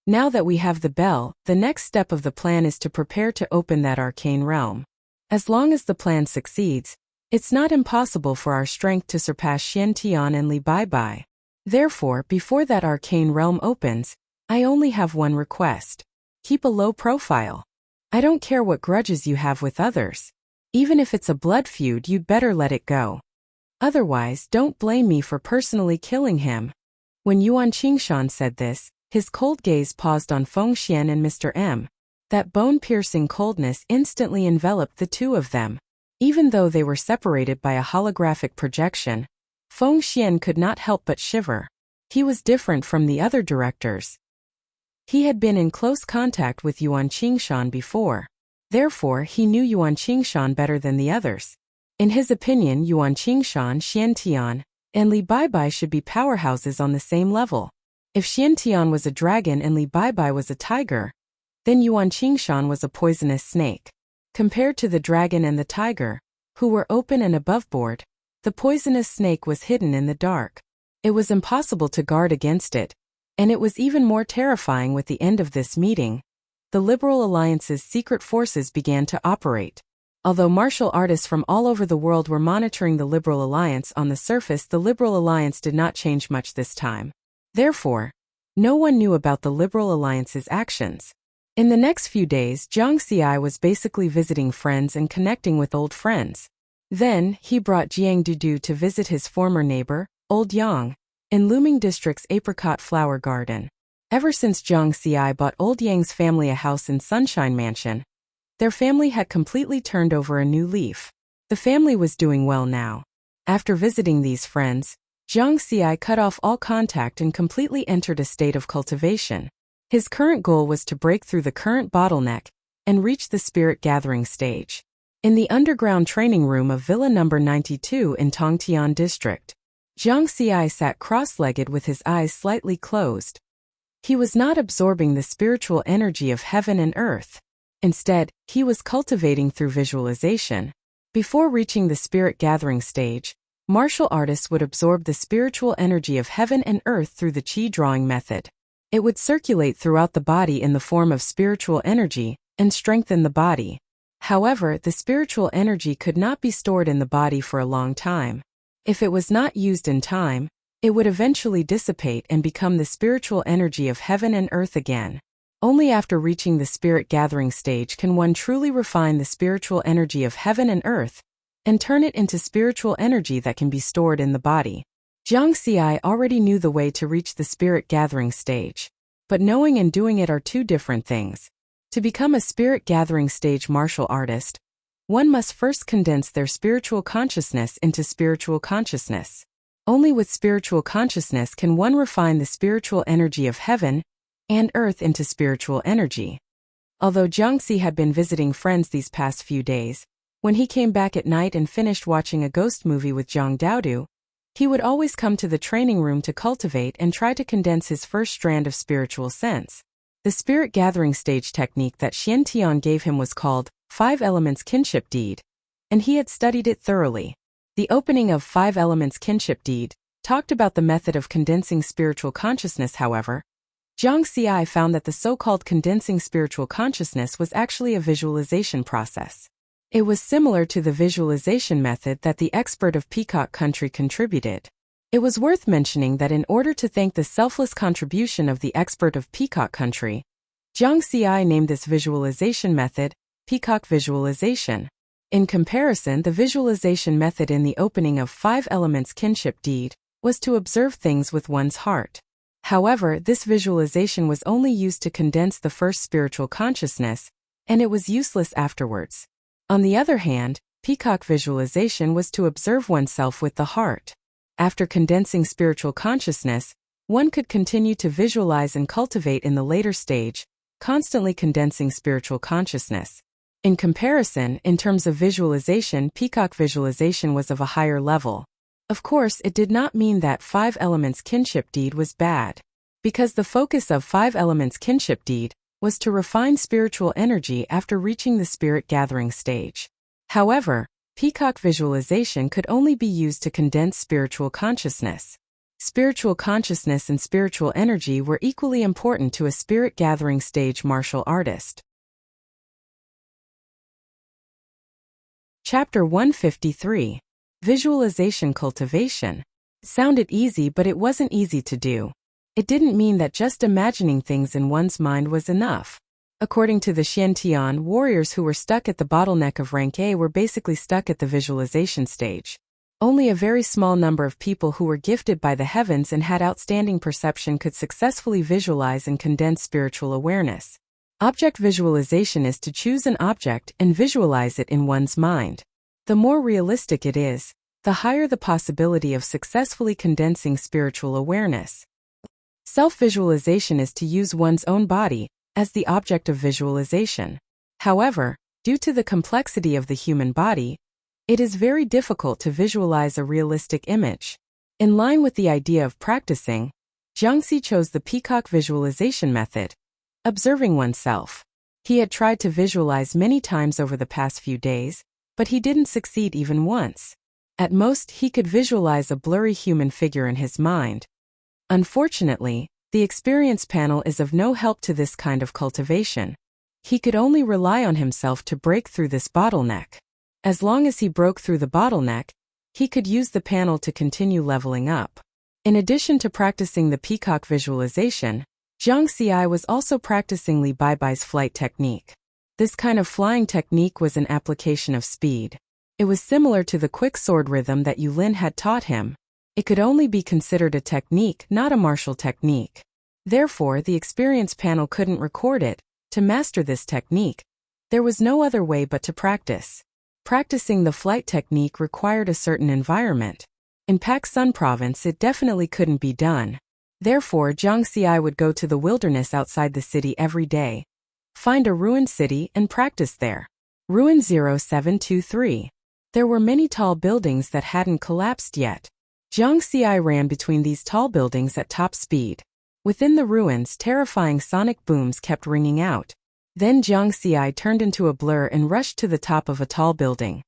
Now that we have the bell, the next step of the plan is to prepare to open that arcane realm. As long as the plan succeeds, it's not impossible for our strength to surpass Xian Tian and Li Baibai. Therefore, before that arcane realm opens, I only have one request. Keep a low profile. I don't care what grudges you have with others. Even if it's a blood feud, you'd better let it go. Otherwise, don't blame me for personally killing him. When Yuan Qingshan said this, his cold gaze paused on Feng Xian and Mr. M. That bone-piercing coldness instantly enveloped the two of them. Even though they were separated by a holographic projection, Feng Xian could not help but shiver. He was different from the other directors. He had been in close contact with Yuan Qingshan before. Therefore, he knew Yuan Qingshan better than the others. In his opinion, Yuan Qingshan, Xian Tian, and Li Baibai should be powerhouses on the same level. If Xian Tian was a dragon and Li Baibai was a tiger, then Yuan Qingshan was a poisonous snake. Compared to the dragon and the tiger, who were open and aboveboard, the poisonous snake was hidden in the dark. It was impossible to guard against it, and it was even more terrifying with the end of this meeting. The Liberal Alliance's secret forces began to operate. Although martial artists from all over the world were monitoring the Liberal Alliance on the surface, the Liberal Alliance did not change much this time. Therefore, no one knew about the Liberal Alliance's actions. In the next few days, Zhang Xi was basically visiting friends and connecting with old friends. Then, he brought Jiang Dudu to visit his former neighbor, Old Yang, in Luming District's apricot flower garden. Ever since Jiang Xi bought Old Yang's family a house in Sunshine Mansion, their family had completely turned over a new leaf. The family was doing well now. After visiting these friends, Jiang Xi cut off all contact and completely entered a state of cultivation. His current goal was to break through the current bottleneck and reach the spirit gathering stage. In the underground training room of Villa number 92 in Tongtian District, Jiang Xi sat cross-legged with his eyes slightly closed. He was not absorbing the spiritual energy of heaven and earth. Instead, he was cultivating through visualization. Before reaching the spirit gathering stage, martial artists would absorb the spiritual energy of heaven and earth through the qi drawing method. It would circulate throughout the body in the form of spiritual energy and strengthen the body. However, the spiritual energy could not be stored in the body for a long time. If it was not used in time, it would eventually dissipate and become the spiritual energy of heaven and earth again. Only after reaching the spirit gathering stage can one truly refine the spiritual energy of heaven and earth and turn it into spiritual energy that can be stored in the body. Jiang Xi already knew the way to reach the spirit gathering stage. But knowing and doing it are two different things. To become a spirit gathering stage martial artist, one must first condense their spiritual consciousness into spiritual consciousness. Only with spiritual consciousness can one refine the spiritual energy of heaven and earth into spiritual energy. Although Jiang Xi had been visiting friends these past few days, when he came back at night and finished watching a ghost movie with Zhang Daodu, he would always come to the training room to cultivate and try to condense his first strand of spiritual sense. The spirit gathering stage technique that Xian Tian gave him was called 5 Elements Kinship Deed, and he had studied it thoroughly. The opening of 5 Elements Kinship Deed talked about the method of condensing spiritual consciousness. However, Jiang Xi found that the so-called condensing spiritual consciousness was actually a visualization process. It was similar to the visualization method that the expert of Peacock Country contributed. It was worth mentioning that in order to thank the selfless contribution of the expert of Peacock Country, Jiang Xi named this visualization method Peacock Visualization. In comparison, the visualization method in the opening of 5 Elements Kinship Deed was to observe things with one's heart. However, this visualization was only used to condense the first spiritual consciousness, and it was useless afterwards. On the other hand, Peacock Visualization was to observe oneself with the heart. After condensing spiritual consciousness, one could continue to visualize and cultivate in the later stage, constantly condensing spiritual consciousness. In comparison, in terms of visualization, Peacock Visualization was of a higher level. Of course, it did not mean that 5 Elements Kinship Deed was bad, because the focus of 5 Elements Kinship Deed was to refine spiritual energy after reaching the spirit gathering stage. However, Peacock Visualization could only be used to condense spiritual consciousness. Spiritual consciousness and spiritual energy were equally important to a spirit gathering stage martial artist. Chapter 153. Visualization Cultivation. Sounded easy, but it wasn't easy to do. It didn't mean that just imagining things in one's mind was enough. According to the Xiantian, warriors who were stuck at the bottleneck of rank A were basically stuck at the visualization stage. Only a very small number of people who were gifted by the heavens and had outstanding perception could successfully visualize and condense spiritual awareness. Object visualization is to choose an object and visualize it in one's mind. The more realistic it is, the higher the possibility of successfully condensing spiritual awareness. Self-visualization is to use one's own body as the object of visualization. However, due to the complexity of the human body, it is very difficult to visualize a realistic image. In line with the idea of practicing, Jiang Xi chose the Peacock Visualization method, observing oneself. He had tried to visualize many times over the past few days, but he didn't succeed even once. At most, he could visualize a blurry human figure in his mind. Unfortunately, the experience panel is of no help to this kind of cultivation. He could only rely on himself to break through this bottleneck. As long as he broke through the bottleneck, he could use the panel to continue leveling up. In addition to practicing the Peacock Visualization, Jiang Xi was also practicing Li Baibai's flight technique. This kind of flying technique was an application of speed. It was similar to the quick sword rhythm that Yulin had taught him. It could only be considered a technique, not a martial technique. Therefore, the experience panel couldn't record it. To master this technique, there was no other way but to practice. Practicing the flight technique required a certain environment. In Pak Sun Province, it definitely couldn't be done. Therefore, Jiang Xi would go to the wilderness outside the city every day, find a ruined city and practice there. Ruin 0723. There were many tall buildings that hadn't collapsed yet. Jiang Xi ran between these tall buildings at top speed. Within the ruins, terrifying sonic booms kept ringing out. Then Jiang Xi turned into a blur and rushed to the top of a tall building.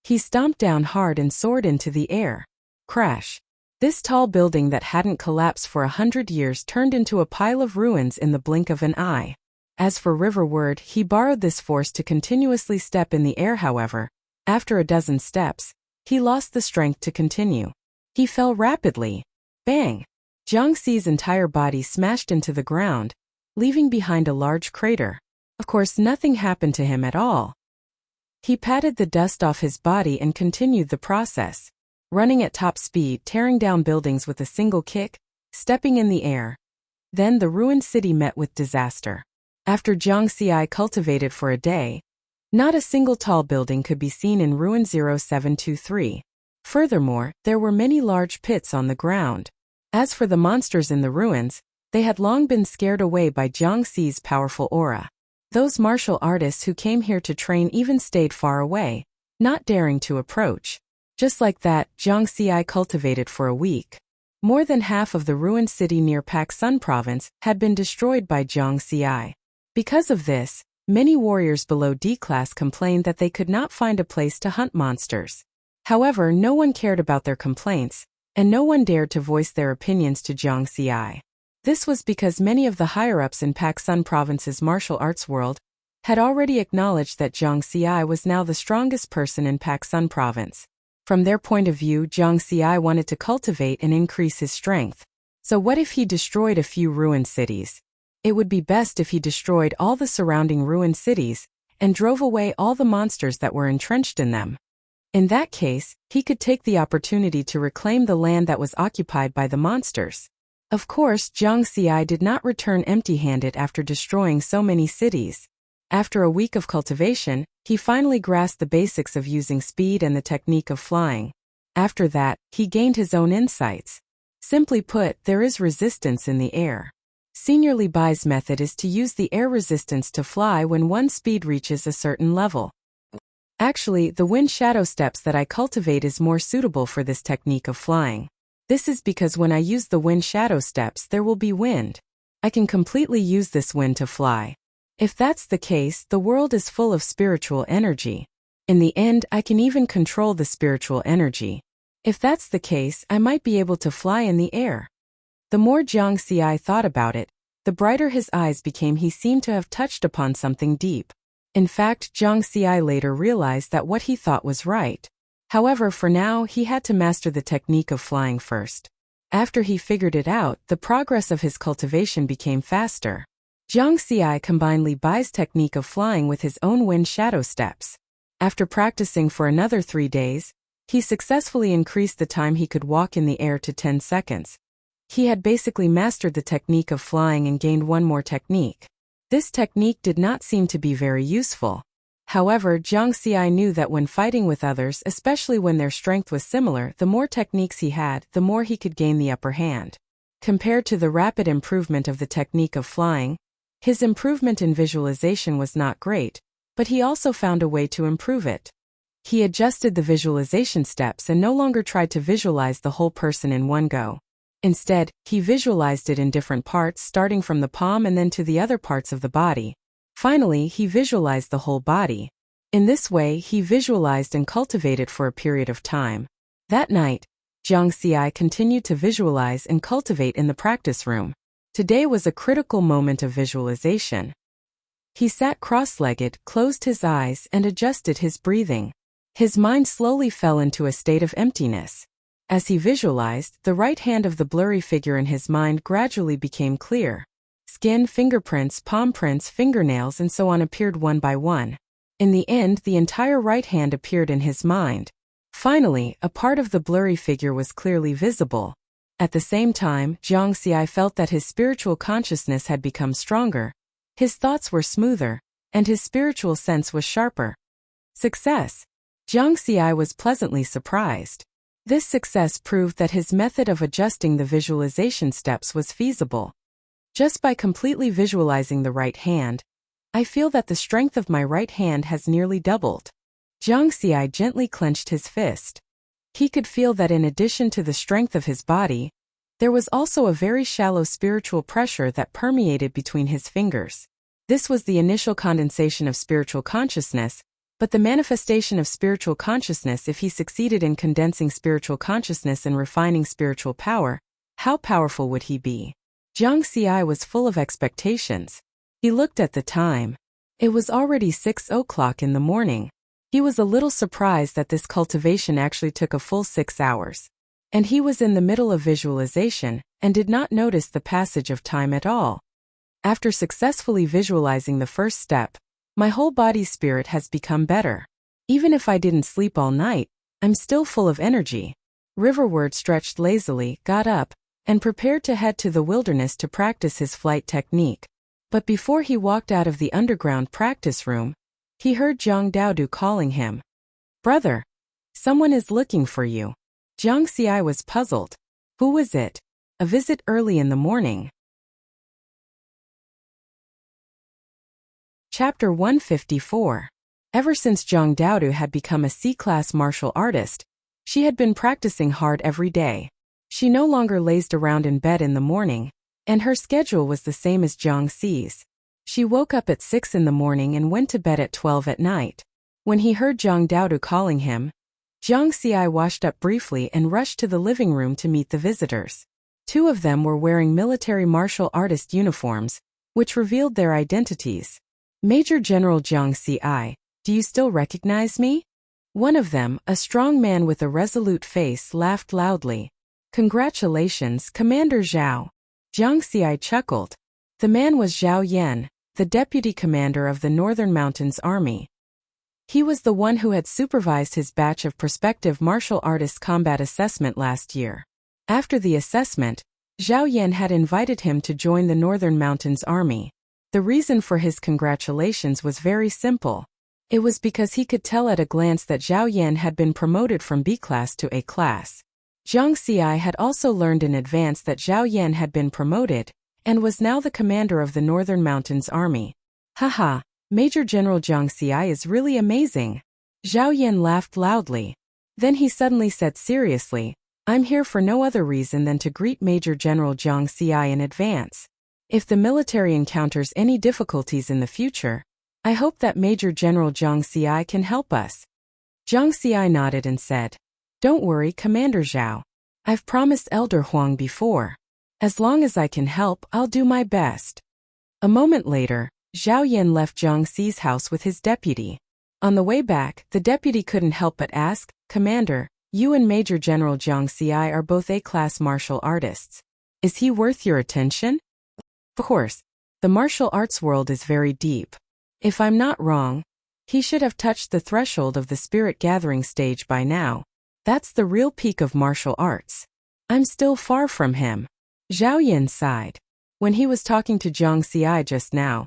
He stomped down hard and soared into the air. Crash. This tall building that hadn't collapsed for 100 years turned into a pile of ruins in the blink of an eye. As for Riverward, he borrowed this force to continuously step in the air. However, after a dozen steps, he lost the strength to continue. He fell rapidly. Bang! Jiang Xi's entire body smashed into the ground, leaving behind a large crater. Of course, nothing happened to him at all. He patted the dust off his body and continued the process, running at top speed, tearing down buildings with a single kick, stepping in the air. Then the ruined city met with disaster. After Jiang Xi cultivated for a day, not a single tall building could be seen in Ruin 0723. Furthermore, there were many large pits on the ground. As for the monsters in the ruins, they had long been scared away by Jiang Xi's powerful aura. Those martial artists who came here to train even stayed far away, not daring to approach. Just like that, Jiang Xi cultivated for a week. More than half of the ruined city near Pak Sun Province had been destroyed by Jiang Xi. Because of this, many warriors below D-class complained that they could not find a place to hunt monsters. However, no one cared about their complaints, and no one dared to voice their opinions to Jiang Xi. This was because many of the higher-ups in Pak Sun Province's martial arts world had already acknowledged that Jiang Xi was now the strongest person in Pak Sun Province. From their point of view, Jiang Xi wanted to cultivate and increase his strength. So what if he destroyed a few ruined cities? It would be best if he destroyed all the surrounding ruined cities and drove away all the monsters that were entrenched in them. In that case, he could take the opportunity to reclaim the land that was occupied by the monsters. Of course, Jiang Xi did not return empty-handed after destroying so many cities. After a week of cultivation, he finally grasped the basics of using speed and the technique of flying. After that, he gained his own insights. Simply put, there is resistance in the air. Senior Li Bai's method is to use the air resistance to fly when one's speed reaches a certain level. Actually, the wind shadow steps that I cultivate is more suitable for this technique of flying. This is because when I use the wind shadow steps, there will be wind. I can completely use this wind to fly. If that's the case, the world is full of spiritual energy. In the end, I can even control the spiritual energy. If that's the case, I might be able to fly in the air. The more Jiang Xi thought about it, the brighter his eyes became. He seemed to have touched upon something deep. In fact, Jiang Xi later realized that what he thought was right. However, for now, he had to master the technique of flying first. After he figured it out, the progress of his cultivation became faster. Jiang Xi combined Li Bai's technique of flying with his own wind shadow steps. After practicing for another 3 days, he successfully increased the time he could walk in the air to 10 seconds. He had basically mastered the technique of flying and gained one more technique. This technique did not seem to be very useful. However, Jiang Xi knew that when fighting with others, especially when their strength was similar, the more techniques he had, the more he could gain the upper hand. Compared to the rapid improvement of the technique of flying, his improvement in visualization was not great, but he also found a way to improve it. He adjusted the visualization steps and no longer tried to visualize the whole person in one go. Instead, he visualized it in different parts, starting from the palm and then to the other parts of the body. Finally, he visualized the whole body. In this way, he visualized and cultivated for a period of time. That night, Jiang Xi continued to visualize and cultivate in the practice room. Today was a critical moment of visualization. He sat cross-legged, closed his eyes, and adjusted his breathing. His mind slowly fell into a state of emptiness. As he visualized, the right hand of the blurry figure in his mind gradually became clear. Skin, fingerprints, palm prints, fingernails, and so on appeared one by one. In the end, the entire right hand appeared in his mind. Finally, a part of the blurry figure was clearly visible. At the same time, Jiang Xi felt that his spiritual consciousness had become stronger. His thoughts were smoother, and his spiritual sense was sharper. Success! Jiang Xi was pleasantly surprised. This success proved that his method of adjusting the visualization steps was feasible. Just by completely visualizing the right hand, I feel that the strength of my right hand has nearly doubled. Jiang Xi gently clenched his fist. He could feel that in addition to the strength of his body, there was also a very shallow spiritual pressure that permeated between his fingers. This was the initial condensation of spiritual consciousness, but the manifestation of spiritual consciousness. If he succeeded in condensing spiritual consciousness and refining spiritual power, how powerful would he be? Jiang Xi was full of expectations. He looked at the time. It was already 6 o'clock in the morning. He was a little surprised that this cultivation actually took a full 6 hours. And he was in the middle of visualization, and did not notice the passage of time at all. After successfully visualizing the first step, my whole body's spirit has become better. Even if I didn't sleep all night, I'm still full of energy. Riverward stretched lazily, got up, and prepared to head to the wilderness to practice his flight technique. But before he walked out of the underground practice room, he heard Zhang Daodu calling him. "Brother, someone is looking for you." Jiang Xi was puzzled. Who was it? A visit early in the morning. Chapter 154. Ever since Zhang Daodu had become a C-class martial artist, she had been practicing hard every day. She no longer lazed around in bed in the morning, and her schedule was the same as Jiang Xi's. She woke up at 6 in the morning and went to bed at 12 at night. When he heard Zhang Daodu calling him, Jiang Xi washed up briefly and rushed to the living room to meet the visitors. 2 of them were wearing military martial artist uniforms, which revealed their identities. "Major General Jiang Xi, do you still recognize me?" One of them, a strong man with a resolute face, laughed loudly. "Congratulations, Commander Zhao." Jiang Xi chuckled. The man was Zhao Yan, the deputy commander of the Northern Mountains Army. He was the one who had supervised his batch of prospective martial artists' combat assessment last year. After the assessment, Zhao Yan had invited him to join the Northern Mountains Army. The reason for his congratulations was very simple. It was because he could tell at a glance that Zhao Yan had been promoted from B class to A class. Jiang Xi had also learned in advance that Zhao Yan had been promoted, and was now the commander of the Northern Mountains Army. "Haha, Major General Jiang Xi is really amazing." Zhao Yan laughed loudly. Then he suddenly said seriously, "I'm here for no other reason than to greet Major General Jiang Xi in advance. If the military encounters any difficulties in the future, I hope that Major General Jiang Xi can help us." Jiang Xi nodded and said, "Don't worry, Commander Zhao. I've promised Elder Huang before. As long as I can help, I'll do my best." A moment later, Zhao Yan left Jiang Xi's house with his deputy. On the way back, the deputy couldn't help but ask, "Commander, you and Major General Jiang Xi are both A-class martial artists. Is he worth your attention?" Of course, the martial arts world is very deep. If I'm not wrong, he should have touched the threshold of the spirit gathering stage by now. That's the real peak of martial arts. I'm still far from him. Zhao Yan sighed. When he was talking to Jiang Xi just now,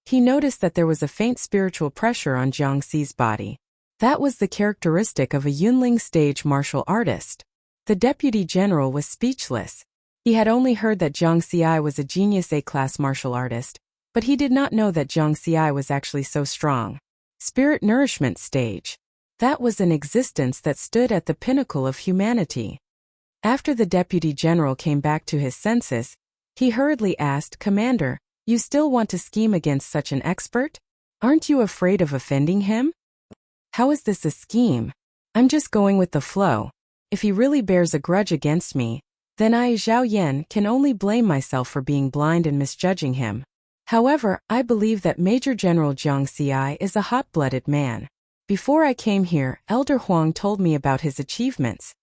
he noticed that there was a faint spiritual pressure on Jiang Xi's body. That was the characteristic of a Yunling stage martial artist. The deputy general was speechless. He had only heard that Jiang Xi was a genius A-class martial artist, but he did not know that Jiang Xi was actually so strong. Spirit nourishment stage. That was an existence that stood at the pinnacle of humanity. After the deputy general came back to his senses, he hurriedly asked, "Commander, you still want to scheme against such an expert? Aren't you afraid of offending him?" "How is this a scheme? I'm just going with the flow. If he really bears a grudge against me, then I, Zhao Yan, can only blame myself for being blind and misjudging him. However, I believe that Major General Jiang Xi is a hot-blooded man. Before I came here, Elder Huang told me about his achievements.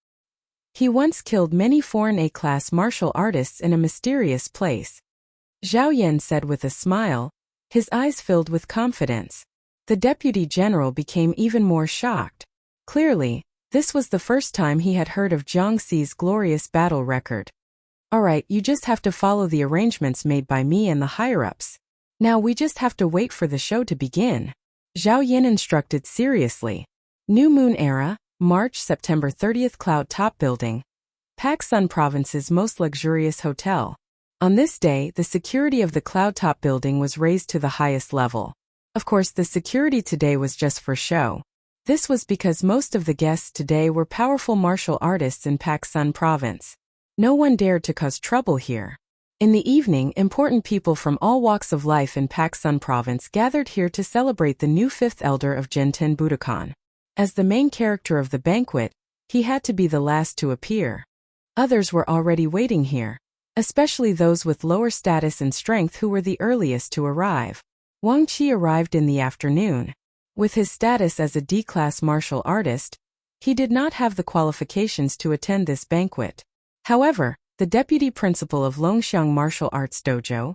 He once killed many foreign A-class martial artists in a mysterious place." Zhao Yan said with a smile, his eyes filled with confidence. The deputy general became even more shocked. Clearly, this was the first time he had heard of Jiang Xi's glorious battle record. "Alright, you just have to follow the arrangements made by me and the higher-ups. Now we just have to wait for the show to begin," Zhao Yin instructed seriously. New Moon Era, March-September 30th. Cloud Top Building, Pak Sun Province's most luxurious hotel. On this day, the security of the Cloud Top Building was raised to the highest level. Of course, the security today was just for show. This was because most of the guests today were powerful martial artists in Pak Sun Province. No one dared to cause trouble here. In the evening, important people from all walks of life in Pak Sun Province gathered here to celebrate the new fifth elder of Jinten Budokan. As the main character of the banquet, he had to be the last to appear. Others were already waiting here, especially those with lower status and strength who were the earliest to arrive. Wang Qi arrived in the afternoon. With his status as a D-class martial artist, he did not have the qualifications to attend this banquet. However, the deputy principal of Longxiang Martial Arts Dojo,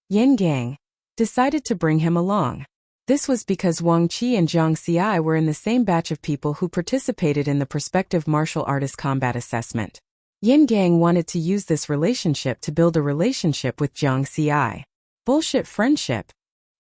Yin Gang, decided to bring him along. This was because Wang Qi and Jiang Xi were in the same batch of people who participated in the prospective martial artist combat assessment. Yin Gang wanted to use this relationship to build a relationship with Jiang Xi. Bullshit friendship.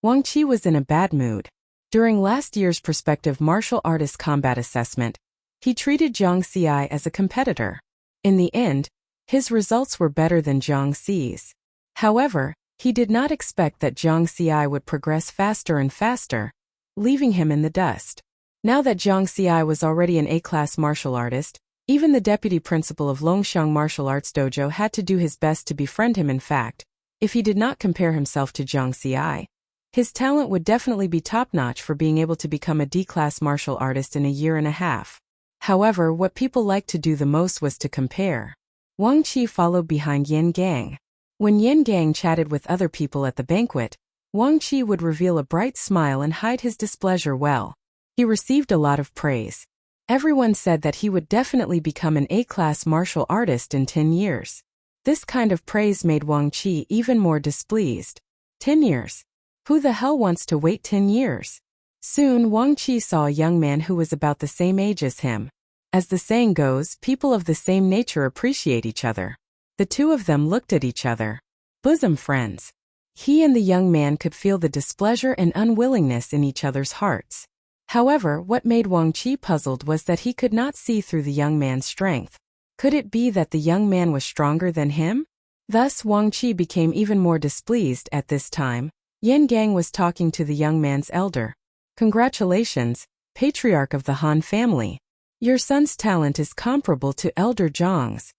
Wang Qi was in a bad mood. During last year's prospective martial artist combat assessment, he treated Jiang Xi as a competitor. In the end, his results were better than Jiang Xi's. However, he did not expect that Jiang Xi would progress faster and faster, leaving him in the dust. Now that Jiang Xi was already an A-class martial artist, even the deputy principal of Longxiang Martial Arts Dojo had to do his best to befriend him. In fact, if he did not compare himself to Jiang Xi, his talent would definitely be top-notch for being able to become a D-class martial artist in a year and a half. However, what people liked to do the most was to compare. Wang Qi followed behind Yin Gang. When Yin Gang chatted with other people at the banquet, Wang Qi would reveal a bright smile and hide his displeasure well. He received a lot of praise. Everyone said that he would definitely become an A-class martial artist in 10 years. This kind of praise made Wang Qi even more displeased. 10 years? Who the hell wants to wait 10 years? Soon Wang Qi saw a young man who was about the same age as him. As the saying goes, people of the same nature appreciate each other. The two of them looked at each other. Bosom friends. He and the young man could feel the displeasure and unwillingness in each other's hearts. However, what made Wang Qi puzzled was that he could not see through the young man's strength. Could it be that the young man was stronger than him? Thus Wang Qi became even more displeased. At this time, Yin Gang was talking to the young man's elder. "Congratulations, patriarch of the Han family. Your son's talent is comparable to Elder Zhang's."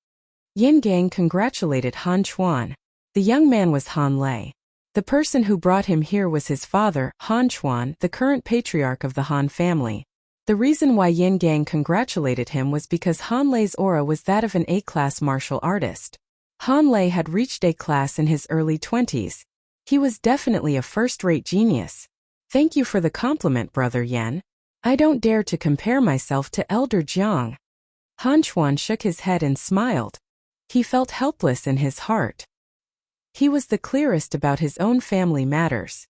Yin Gang congratulated Han Chuan. The young man was Han Lei. The person who brought him here was his father, Han Chuan, the current patriarch of the Han family. The reason why Yin Gang congratulated him was because Han Lei's aura was that of an A-class martial artist. Han Lei had reached A-class in his early 20s. He was definitely a first-rate genius. "Thank you for the compliment, Brother Yan. I don't dare to compare myself to Elder Jiang." Han Chuan shook his head and smiled. He felt helpless in his heart. He was the clearest about his own family matters.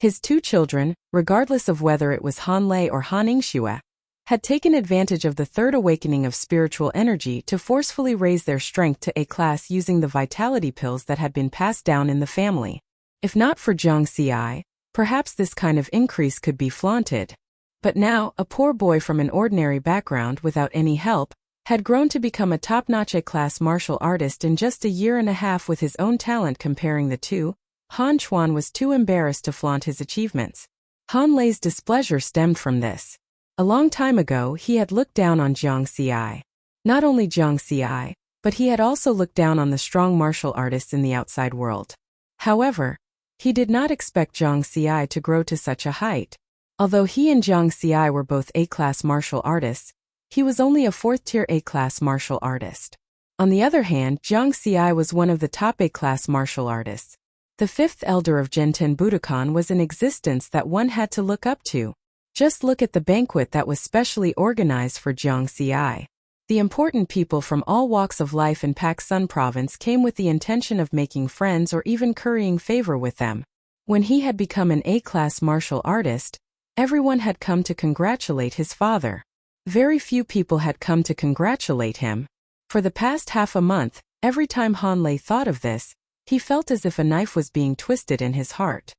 His two children, regardless of whether it was Han Lei or Han Yingxue, had taken advantage of the third awakening of spiritual energy to forcefully raise their strength to A-class using the vitality pills that had been passed down in the family. If not for Jiang Xi, perhaps this kind of increase could be flaunted. But now, a poor boy from an ordinary background without any help had grown to become a top-notch A-class martial artist in just a year and a half with his own talent. Comparing the two, Han Chuan was too embarrassed to flaunt his achievements. Han Lei's displeasure stemmed from this. A long time ago, he had looked down on Jiang Xi. Not only Jiang Xi, but he had also looked down on the strong martial artists in the outside world. However, he did not expect Jiang Xi to grow to such a height. Although he and Jiang Xi were both A-class martial artists, he was only a fourth-tier A-class martial artist. On the other hand, Jiang Xi was one of the top A-class martial artists. The fifth elder of Jinten Budokan was an existence that one had to look up to. Just look at the banquet that was specially organized for Jiang Xi. The important people from all walks of life in Pak Sun Province came with the intention of making friends or even currying favor with them. When he had become an A-class martial artist, Everyone had come to congratulate his father. Very few people had come to congratulate him. For the past half a month, every time Han Lei thought of this, he felt as if a knife was being twisted in his heart.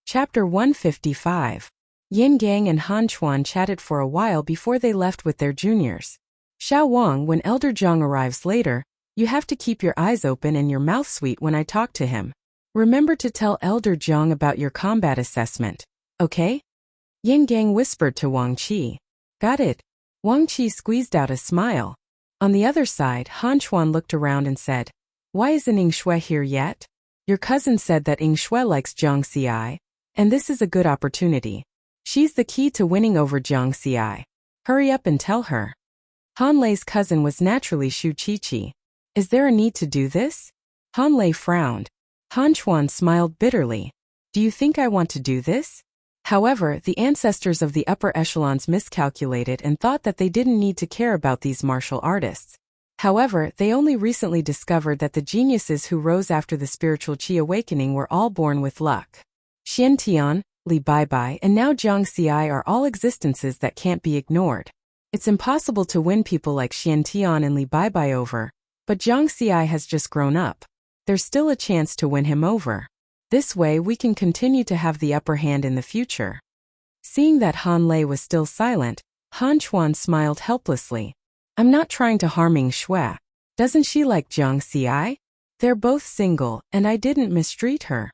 Chapter 155. Yin Gang and Han Chuan chatted for a while before they left with their juniors. Xiao Wang, when Elder Zhang arrives later, you have to keep your eyes open and your mouth sweet when I talk to him. Remember to tell Elder Zhang about your combat assessment, okay? Yin Gang whispered to Wang Qi. Got it. Wang Qi squeezed out a smile. On the other side, Han Chuan looked around and said, Why isn't Ying Shui here yet? Your cousin said that Ying Shui likes Jiang Xi, and this is a good opportunity. She's the key to winning over Jiang Xi. Hurry up and tell her. Han Lei's cousin was naturally Shu Qiqi. Is there a need to do this? Han Lei frowned. Han Chuan smiled bitterly. Do you think I want to do this? However, the ancestors of the upper echelons miscalculated and thought that they didn't need to care about these martial artists. However, they only recently discovered that the geniuses who rose after the spiritual qi awakening were all born with luck. Xian Tian, Li Baibai, and now Jiang Xi are all existences that can't be ignored. It's impossible to win people like Xian Tian and Li Baibai over, but Jiang Xi has just grown up. There's still a chance to win him over. This way we can continue to have the upper hand in the future. Seeing that Han Lei was still silent, Han Chuan smiled helplessly. I'm not trying to harm Ying Shui. Doesn't she like Jiang Xi? They're both single, and I didn't mistreat her.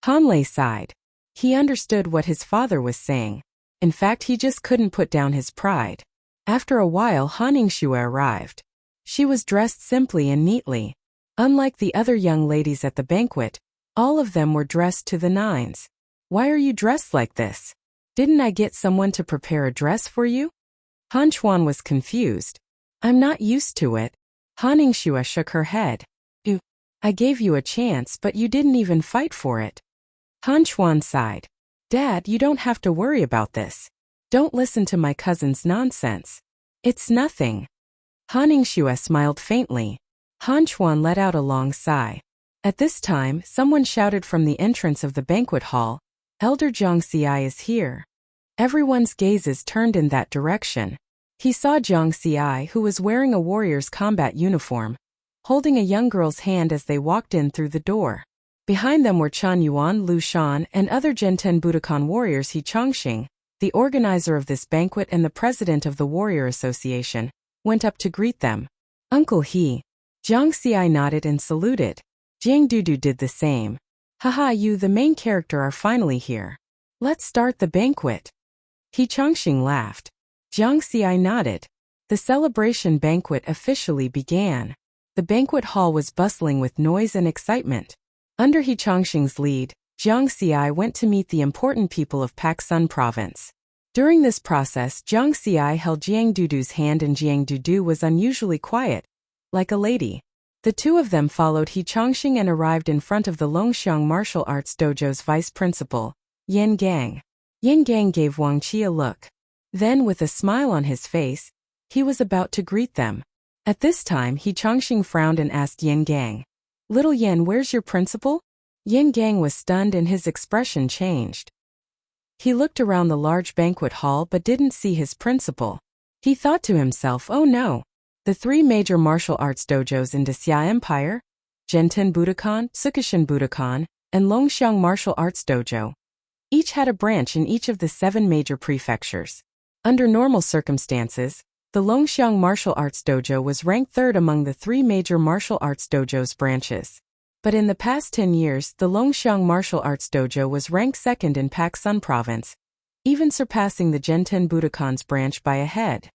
Han Lei sighed. He understood what his father was saying. In fact, he just couldn't put down his pride. After a while, Han Yingshui arrived. She was dressed simply and neatly. Unlike the other young ladies at the banquet, all of them were dressed to the nines. Why are you dressed like this? Didn't I get someone to prepare a dress for you? Han Chuan was confused. I'm not used to it. Han Yingshui shook her head. I gave you a chance, but you didn't even fight for it. Han Chuan sighed. Dad, you don't have to worry about this. Don't listen to my cousin's nonsense. It's nothing. Han Yingshui smiled faintly. Han Chuan let out a long sigh. At this time, someone shouted from the entrance of the banquet hall, Elder Jiang Xi is here. Everyone's gazes turned in that direction. He saw Jiang Xi, who was wearing a warrior's combat uniform, holding a young girl's hand as they walked in through the door. Behind them were Chen Yuan, Lu Shan, and other Genten Budokan warriors. He Chongxing, the organizer of this banquet and the president of the Warrior Association, went up to greet them. Uncle He. Jiang Xi nodded and saluted. Jiang Dudu did the same. Haha, you the main character are finally here. Let's start the banquet. He Chongxing laughed. Jiang Xi nodded. The celebration banquet officially began. The banquet hall was bustling with noise and excitement. Under He Chongxing's lead, Jiang Xi went to meet the important people of Pak Sun province. During this process, Jiang Xi held Jiang Dudu's hand and Jiang Dudu was unusually quiet, like a lady. The two of them followed He Chongxing and arrived in front of the Longxiang Martial Arts Dojo's vice principal, Yin Gang. Yin Gang gave Wang Qi a look. Then, with a smile on his face, he was about to greet them. At this time, He Chongxing frowned and asked Yin Gang, Little Yin, where's your principal? Yin Gang was stunned and his expression changed. He looked around the large banquet hall but didn't see his principal. He thought to himself, oh no. The three major martial arts dojos in the Xia Empire, Genten Budokan, Sukishin Budokan, and Longxiang Martial Arts Dojo, each had a branch in each of the 7 major prefectures. Under normal circumstances, the Longxiang Martial Arts Dojo was ranked 3rd among the 3 major martial arts dojos branches. But in the past 10 years, the Longxiang Martial Arts Dojo was ranked 2nd in Pak Sun province, even surpassing the Genten Budokan's branch by a head.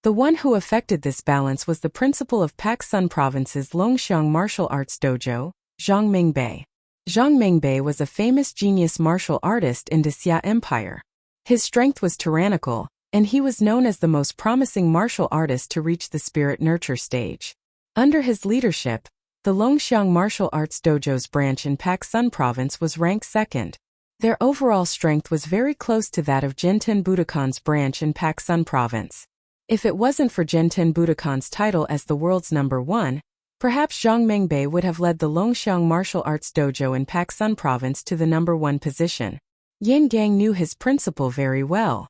The one who affected this balance was the principal of Pak Sun province's Longxiang Martial Arts Dojo, Zhang Mingbei. Zhang Mingbei was a famous genius martial artist in the Xia Empire. His strength was tyrannical, and he was known as the most promising martial artist to reach the spirit nurture stage. Under his leadership, the Longxiang Martial Arts Dojo's branch in Pak Sun province was ranked 2nd. Their overall strength was very close to that of Genten Budokan's branch in Pak Sun province. If it wasn't for Genten Budokan's title as the world's #1, Perhaps Zhang Mengbei would have led the Longxiang martial arts dojo in Paksun province to the #1 position. Yan Gang knew his principal very well.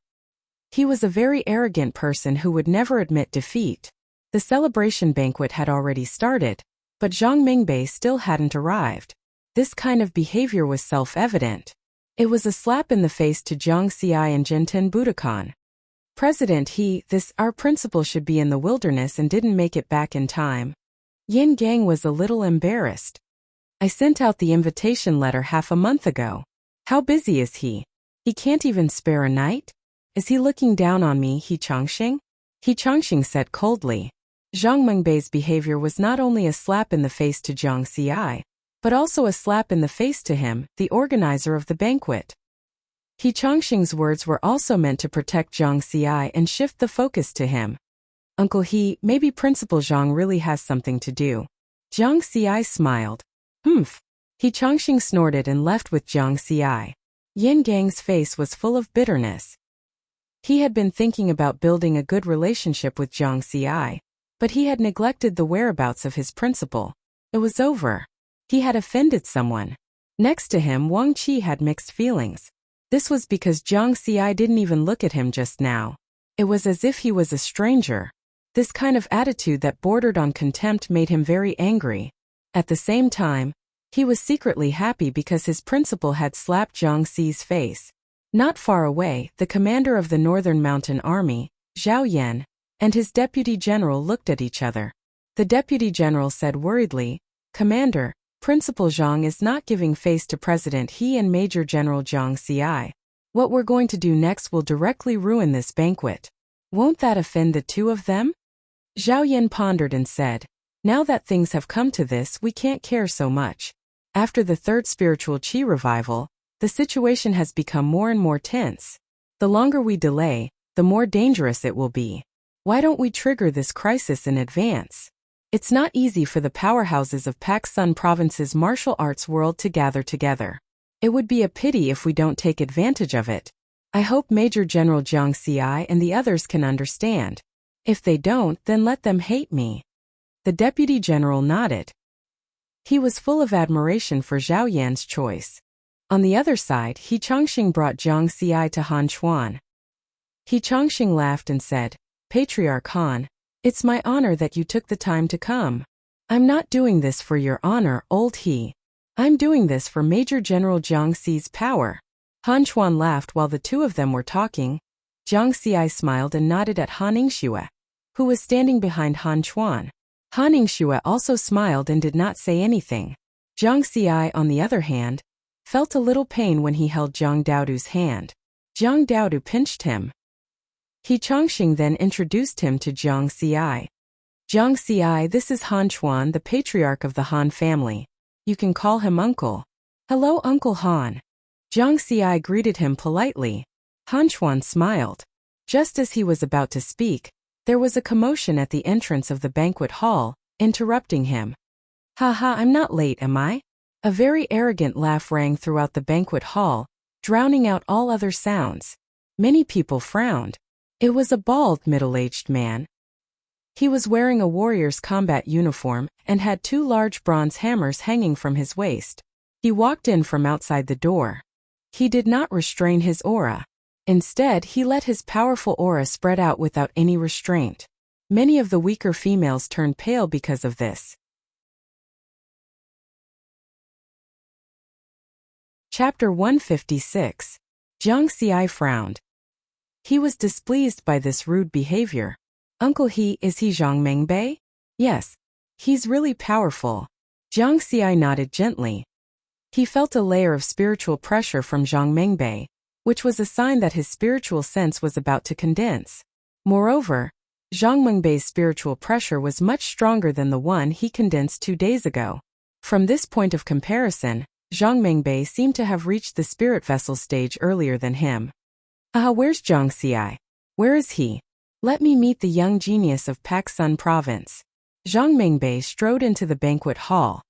He was a very arrogant person who would never admit defeat. The celebration banquet had already started, but Zhang Mengbei still hadn't arrived. This kind of behavior was self-evident. It was a slap in the face to Jiang Xi and Jinten Budokan. President our principal should be in the wilderness and didn't make it back in time. Yin Gang was a little embarrassed. I sent out the invitation letter half a month ago. How busy is he? He can't even spare a night? Is he looking down on me, He Changxing? He Changxing said coldly. Zhang Mengbei's behavior was not only a slap in the face to Jiang Xi, but also a slap in the face to him, the organizer of the banquet. He Changxing's words were also meant to protect Jiang Xi and shift the focus to him. Uncle He, maybe Principal Zhang really has something to do. Jiang Xi smiled. Humph. He Changxing snorted and left with Jiang Xi. Yin Gang's face was full of bitterness. He had been thinking about building a good relationship with Jiang Xi, but he had neglected the whereabouts of his principal. It was over. He had offended someone. Next to him, Wang Qi had mixed feelings. This was because Jiang Xi didn't even look at him just now. It was as if he was a stranger. This kind of attitude that bordered on contempt made him very angry. At the same time, he was secretly happy because his principal had slapped Jiang Xi's face. Not far away, the commander of the Northern Mountain Army, Zhao Yan, and his deputy general looked at each other. The deputy general said worriedly, Commander, Principal Zhang is not giving face to President He and Major General Jiang Xi. What we're going to do next will directly ruin this banquet. Won't that offend the two of them? Zhao Yan pondered and said, Now that things have come to this, we can't care so much. After the third spiritual qi revival, the situation has become more and more tense. The longer we delay, the more dangerous it will be. Why don't we trigger this crisis in advance? It's not easy for the powerhouses of Paksun Province's martial arts world to gather together. It would be a pity if we don't take advantage of it. I hope Major General Jiang Xi and the others can understand. If they don't, then let them hate me. The deputy general nodded. He was full of admiration for Zhao Yan's choice. On the other side, He Changxing brought Jiang Xi to Han Chuan. He Changxing laughed and said, Patriarch Han, it's my honor that you took the time to come. I'm not doing this for your honor, old He. I'm doing this for Major General Jiang Xi's power. Han Chuan laughed while the two of them were talking. Jiang Xi smiled and nodded at Han Ningxue, who was standing behind Han Chuan. Han Ningxue also smiled and did not say anything. Jiang Xi, on the other hand, felt a little pain when he held Jiang Daodu's hand. Jiang Daodu pinched him. He Changxing then introduced him to Jiang Xi. Jiang Xi, this is Han Chuan, the patriarch of the Han family. You can call him Uncle. Hello, Uncle Han. Jiang Xi greeted him politely. Han Chuan smiled. Just as he was about to speak, there was a commotion at the entrance of the banquet hall, interrupting him. Haha, I'm not late, am I? A very arrogant laugh rang throughout the banquet hall, drowning out all other sounds. Many people frowned. It was a bald, middle-aged man. He was wearing a warrior's combat uniform and had two large bronze hammers hanging from his waist. He walked in from outside the door. He did not restrain his aura. Instead, he let his powerful aura spread out without any restraint. Many of the weaker females turned pale because of this. Chapter 156. Jiang Xi frowned. He was displeased by this rude behavior. Uncle He, is he Zhang Mengbei? Yes. He's really powerful. Jiang Xi nodded gently. He felt a layer of spiritual pressure from Zhang Mengbei, which was a sign that his spiritual sense was about to condense. Moreover, Zhang Mengbei's spiritual pressure was much stronger than the one he condensed 2 days ago. From this point of comparison, Zhang Mengbei seemed to have reached the spirit vessel stage earlier than him. Where's Jiang Xi? Where is he? Let me meet the young genius of Paksun Province. Zhang Mengbei strode into the banquet hall.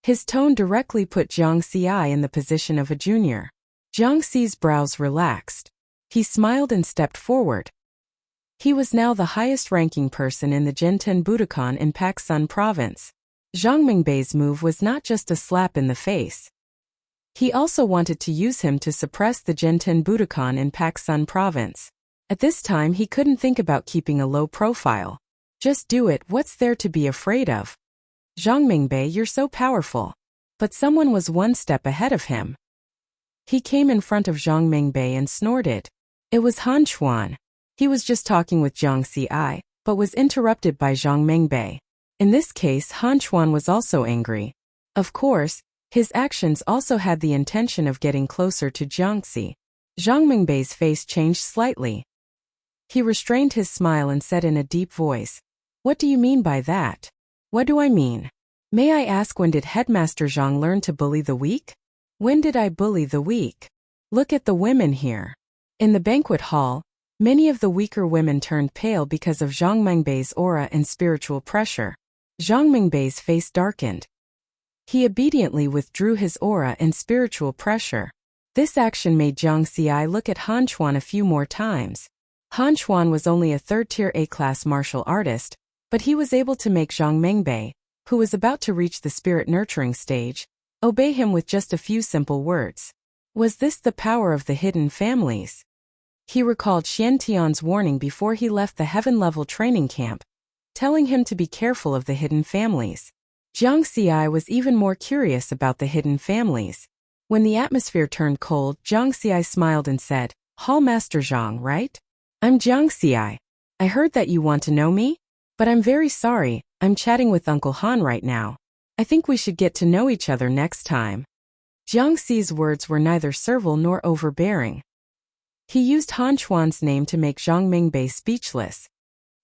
His tone directly put Jiang Xi in the position of a junior. Jiang Xi's brows relaxed. He smiled and stepped forward. He was now the highest-ranking person in the Jinten Budokan in Paksun Province. Zhang Mingbei's move was not just a slap in the face. He also wanted to use him to suppress the Genten Budokan in Paksun province. At this time he couldn't think about keeping a low profile. Just do it, what's there to be afraid of? Zhang Mingbei, you're so powerful. But someone was one step ahead of him. He came in front of Zhang Mingbei and snorted. It was Han Chuan. He was just talking with Jiang Xi, but was interrupted by Zhang Mingbei. In this case, Han Chuan was also angry. Of course, his actions also had the intention of getting closer to Jiang Xi. Zhang Mingbei's face changed slightly. He restrained his smile and said in a deep voice, "What do you mean by that?" "What do I mean? May I ask, when did Headmaster Zhang learn to bully the weak?" "When did I bully the weak? Look at the women here." In the banquet hall, many of the weaker women turned pale because of Zhang Mingbei's aura and spiritual pressure. Zhang Mingbei's face darkened. He obediently withdrew his aura and spiritual pressure. This action made Jiang Xi look at Han Chuan a few more times. Han Chuan was only a third-tier A-class martial artist, but he was able to make Zhang Mingbei, who was about to reach the spirit-nurturing stage, obey him with just a few simple words. Was this the power of the hidden families? He recalled Xian Tian's warning before he left the heaven-level training camp, telling him to be careful of the hidden families. Jiang Xi was even more curious about the hidden families. When the atmosphere turned cold, Jiang Xi smiled and said, "Hall Master Zhang, right? I'm Jiang Xi. I heard that you want to know me? But I'm very sorry, I'm chatting with Uncle Han right now. I think we should get to know each other next time." Jiang Xi's words were neither servile nor overbearing. He used Han Chuan's name to make Zhang Mingbei speechless.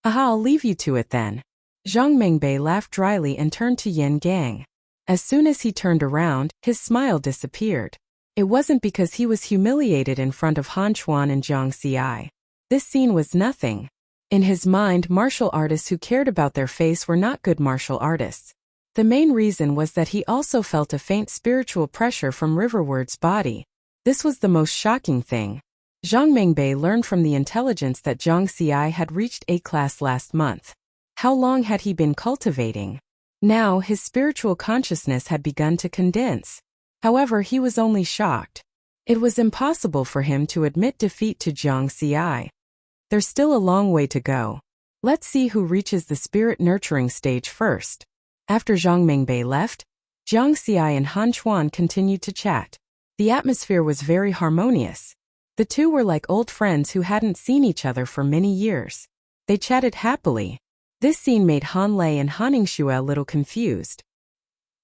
"Aha, I'll leave you to it then." Zhang Mingbei laughed dryly and turned to Yin Gang. As soon as he turned around, his smile disappeared. It wasn't because he was humiliated in front of Han Chuan and Jiang Xi. This scene was nothing. In his mind, martial artists who cared about their face were not good martial artists. The main reason was that he also felt a faint spiritual pressure from Riverward's body. This was the most shocking thing. Zhang Mingbei learned from the intelligence that Jiang Xi had reached A-class last month. How long had he been cultivating? Now, his spiritual consciousness had begun to condense. However, he was only shocked. It was impossible for him to admit defeat to Jiang Xi. There's still a long way to go. Let's see who reaches the spirit-nurturing stage first. After Zhang Mingbei left, Jiang Xi and Han Chuan continued to chat. The atmosphere was very harmonious. The two were like old friends who hadn't seen each other for many years. They chatted happily. This scene made Han Lei and Han Yingxue a little confused.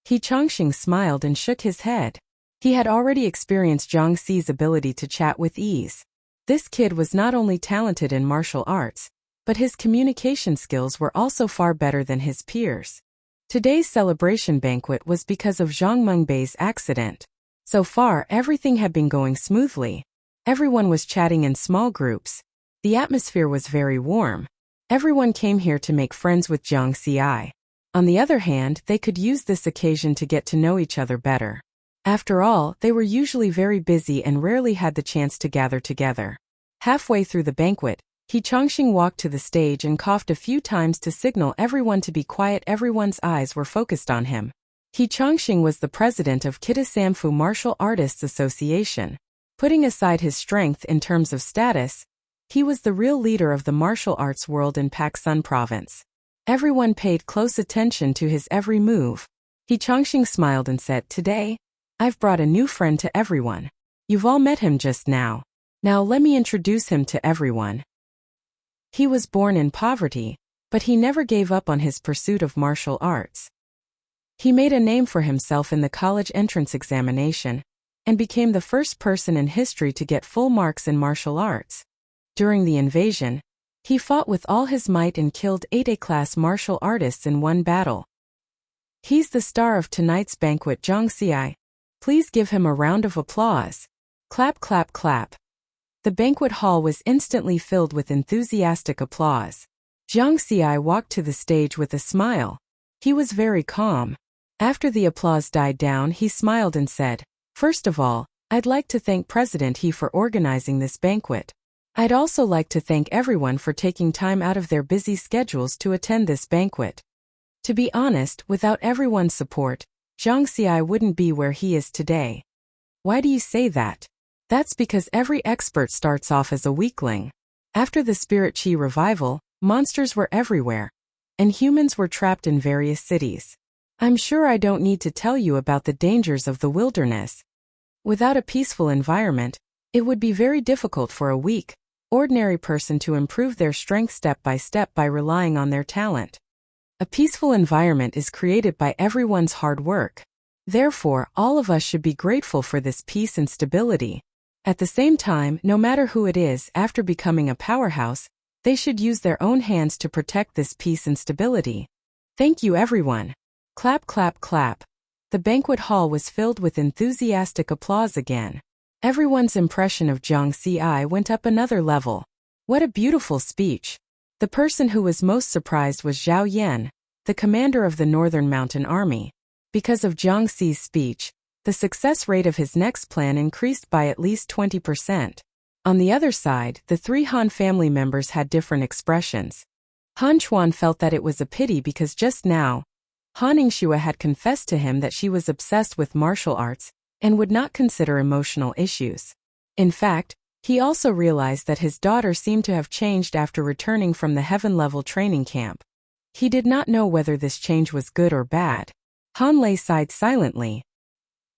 He Chongqing smiled and shook his head. He had already experienced Jiang Xi's ability to chat with ease. This kid was not only talented in martial arts, but his communication skills were also far better than his peers. Today's celebration banquet was because of Zhang Mingbei's accident. So far, everything had been going smoothly. Everyone was chatting in small groups. The atmosphere was very warm. Everyone came here to make friends with Jiang Xi. On the other hand, they could use this occasion to get to know each other better. After all, they were usually very busy and rarely had the chance to gather together. Halfway through the banquet, He Chongqing walked to the stage and coughed a few times to signal everyone to be quiet. Everyone's eyes were focused on him. He Chongqing was the president of Kitasamfu Martial Artists Association. Putting aside his strength in terms of status, he was the real leader of the martial arts world in Paksun province. Everyone paid close attention to his every move. He Chongqing smiled and said, "Today, I've brought a new friend to everyone. You've all met him just now. Now let me introduce him to everyone." He was born in poverty, but he never gave up on his pursuit of martial arts. He made a name for himself in the college entrance examination, and became the first person in history to get full marks in martial arts. During the invasion, he fought with all his might and killed 8 A-class martial artists in one battle. He's the star of tonight's banquet, Jiang Xi. Please give him a round of applause. Clap, clap, clap. The banquet hall was instantly filled with enthusiastic applause. Jiang Xi walked to the stage with a smile. He was very calm. After the applause died down, he smiled and said, "First of all, I'd like to thank President He for organizing this banquet. I'd also like to thank everyone for taking time out of their busy schedules to attend this banquet. To be honest, without everyone's support, Zhang Xi wouldn't be where he is today. Why do you say that? That's because every expert starts off as a weakling. After the Spirit Qi revival, monsters were everywhere, and humans were trapped in various cities. I'm sure I don't need to tell you about the dangers of the wilderness. Without a peaceful environment, it would be very difficult for a weak, ordinary person to improve their strength step by relying on their talent. A peaceful environment is created by everyone's hard work. Therefore, all of us should be grateful for this peace and stability. At the same time, no matter who it is, after becoming a powerhouse, they should use their own hands to protect this peace and stability. Thank you, everyone. Clap, clap, clap. The banquet hall was filled with enthusiastic applause again. Everyone's impression of Zhang Xi went up another level. What a beautiful speech. The person who was most surprised was Zhao Yan, the commander of the Northern Mountain Army. Because of Zhang Xi's speech, the success rate of his next plan increased by at least 20%. On the other side, the three Han family members had different expressions. Han Chuan felt that it was a pity because just now, Han Ningxue had confessed to him that she was obsessed with martial arts and would not consider emotional issues. In fact, he also realized that his daughter seemed to have changed after returning from the heaven-level training camp. He did not know whether this change was good or bad. Han Lei sighed silently.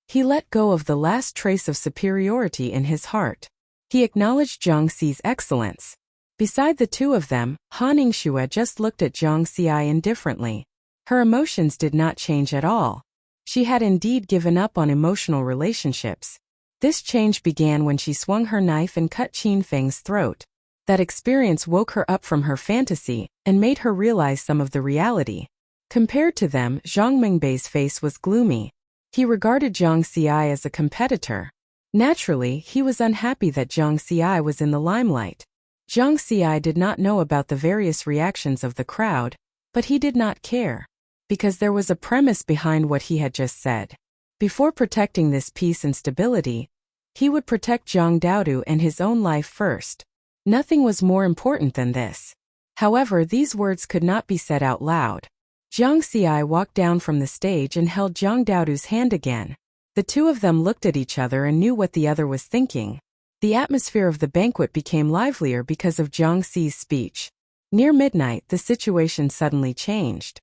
He let go of the last trace of superiority in his heart. He acknowledged Zhang Xi's excellence. Beside the two of them, Han Ningxue just looked at Zhang Xi indifferently. Her emotions did not change at all. She had indeed given up on emotional relationships. This change began when she swung her knife and cut Qin Feng's throat. That experience woke her up from her fantasy and made her realize some of the reality. Compared to them, Zhang Mingbei's face was gloomy. He regarded Zhang Xi as a competitor. Naturally, he was unhappy that Zhang Xi was in the limelight. Zhang Xi did not know about the various reactions of the crowd, but he did not care, because there was a premise behind what he had just said. Before protecting this peace and stability, he would protect Zhang Daodu and his own life first. Nothing was more important than this. However, these words could not be said out loud. Zhang Xi walked down from the stage and held Zhang Daodu's hand again. The two of them looked at each other and knew what the other was thinking. The atmosphere of the banquet became livelier because of Zhang Xi's speech. Near midnight, the situation suddenly changed.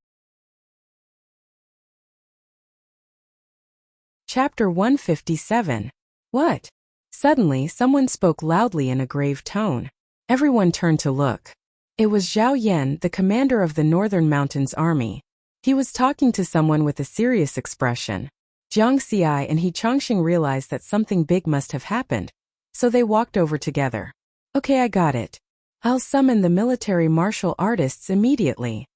Chapter 157. What? Suddenly, someone spoke loudly in a grave tone. Everyone turned to look. It was Zhao Yan, the commander of the Northern Mountains Army. He was talking to someone with a serious expression. Zhang Xi and He Changxing realized that something big must have happened, so they walked over together. Okay, I got it. I'll summon the military martial artists immediately.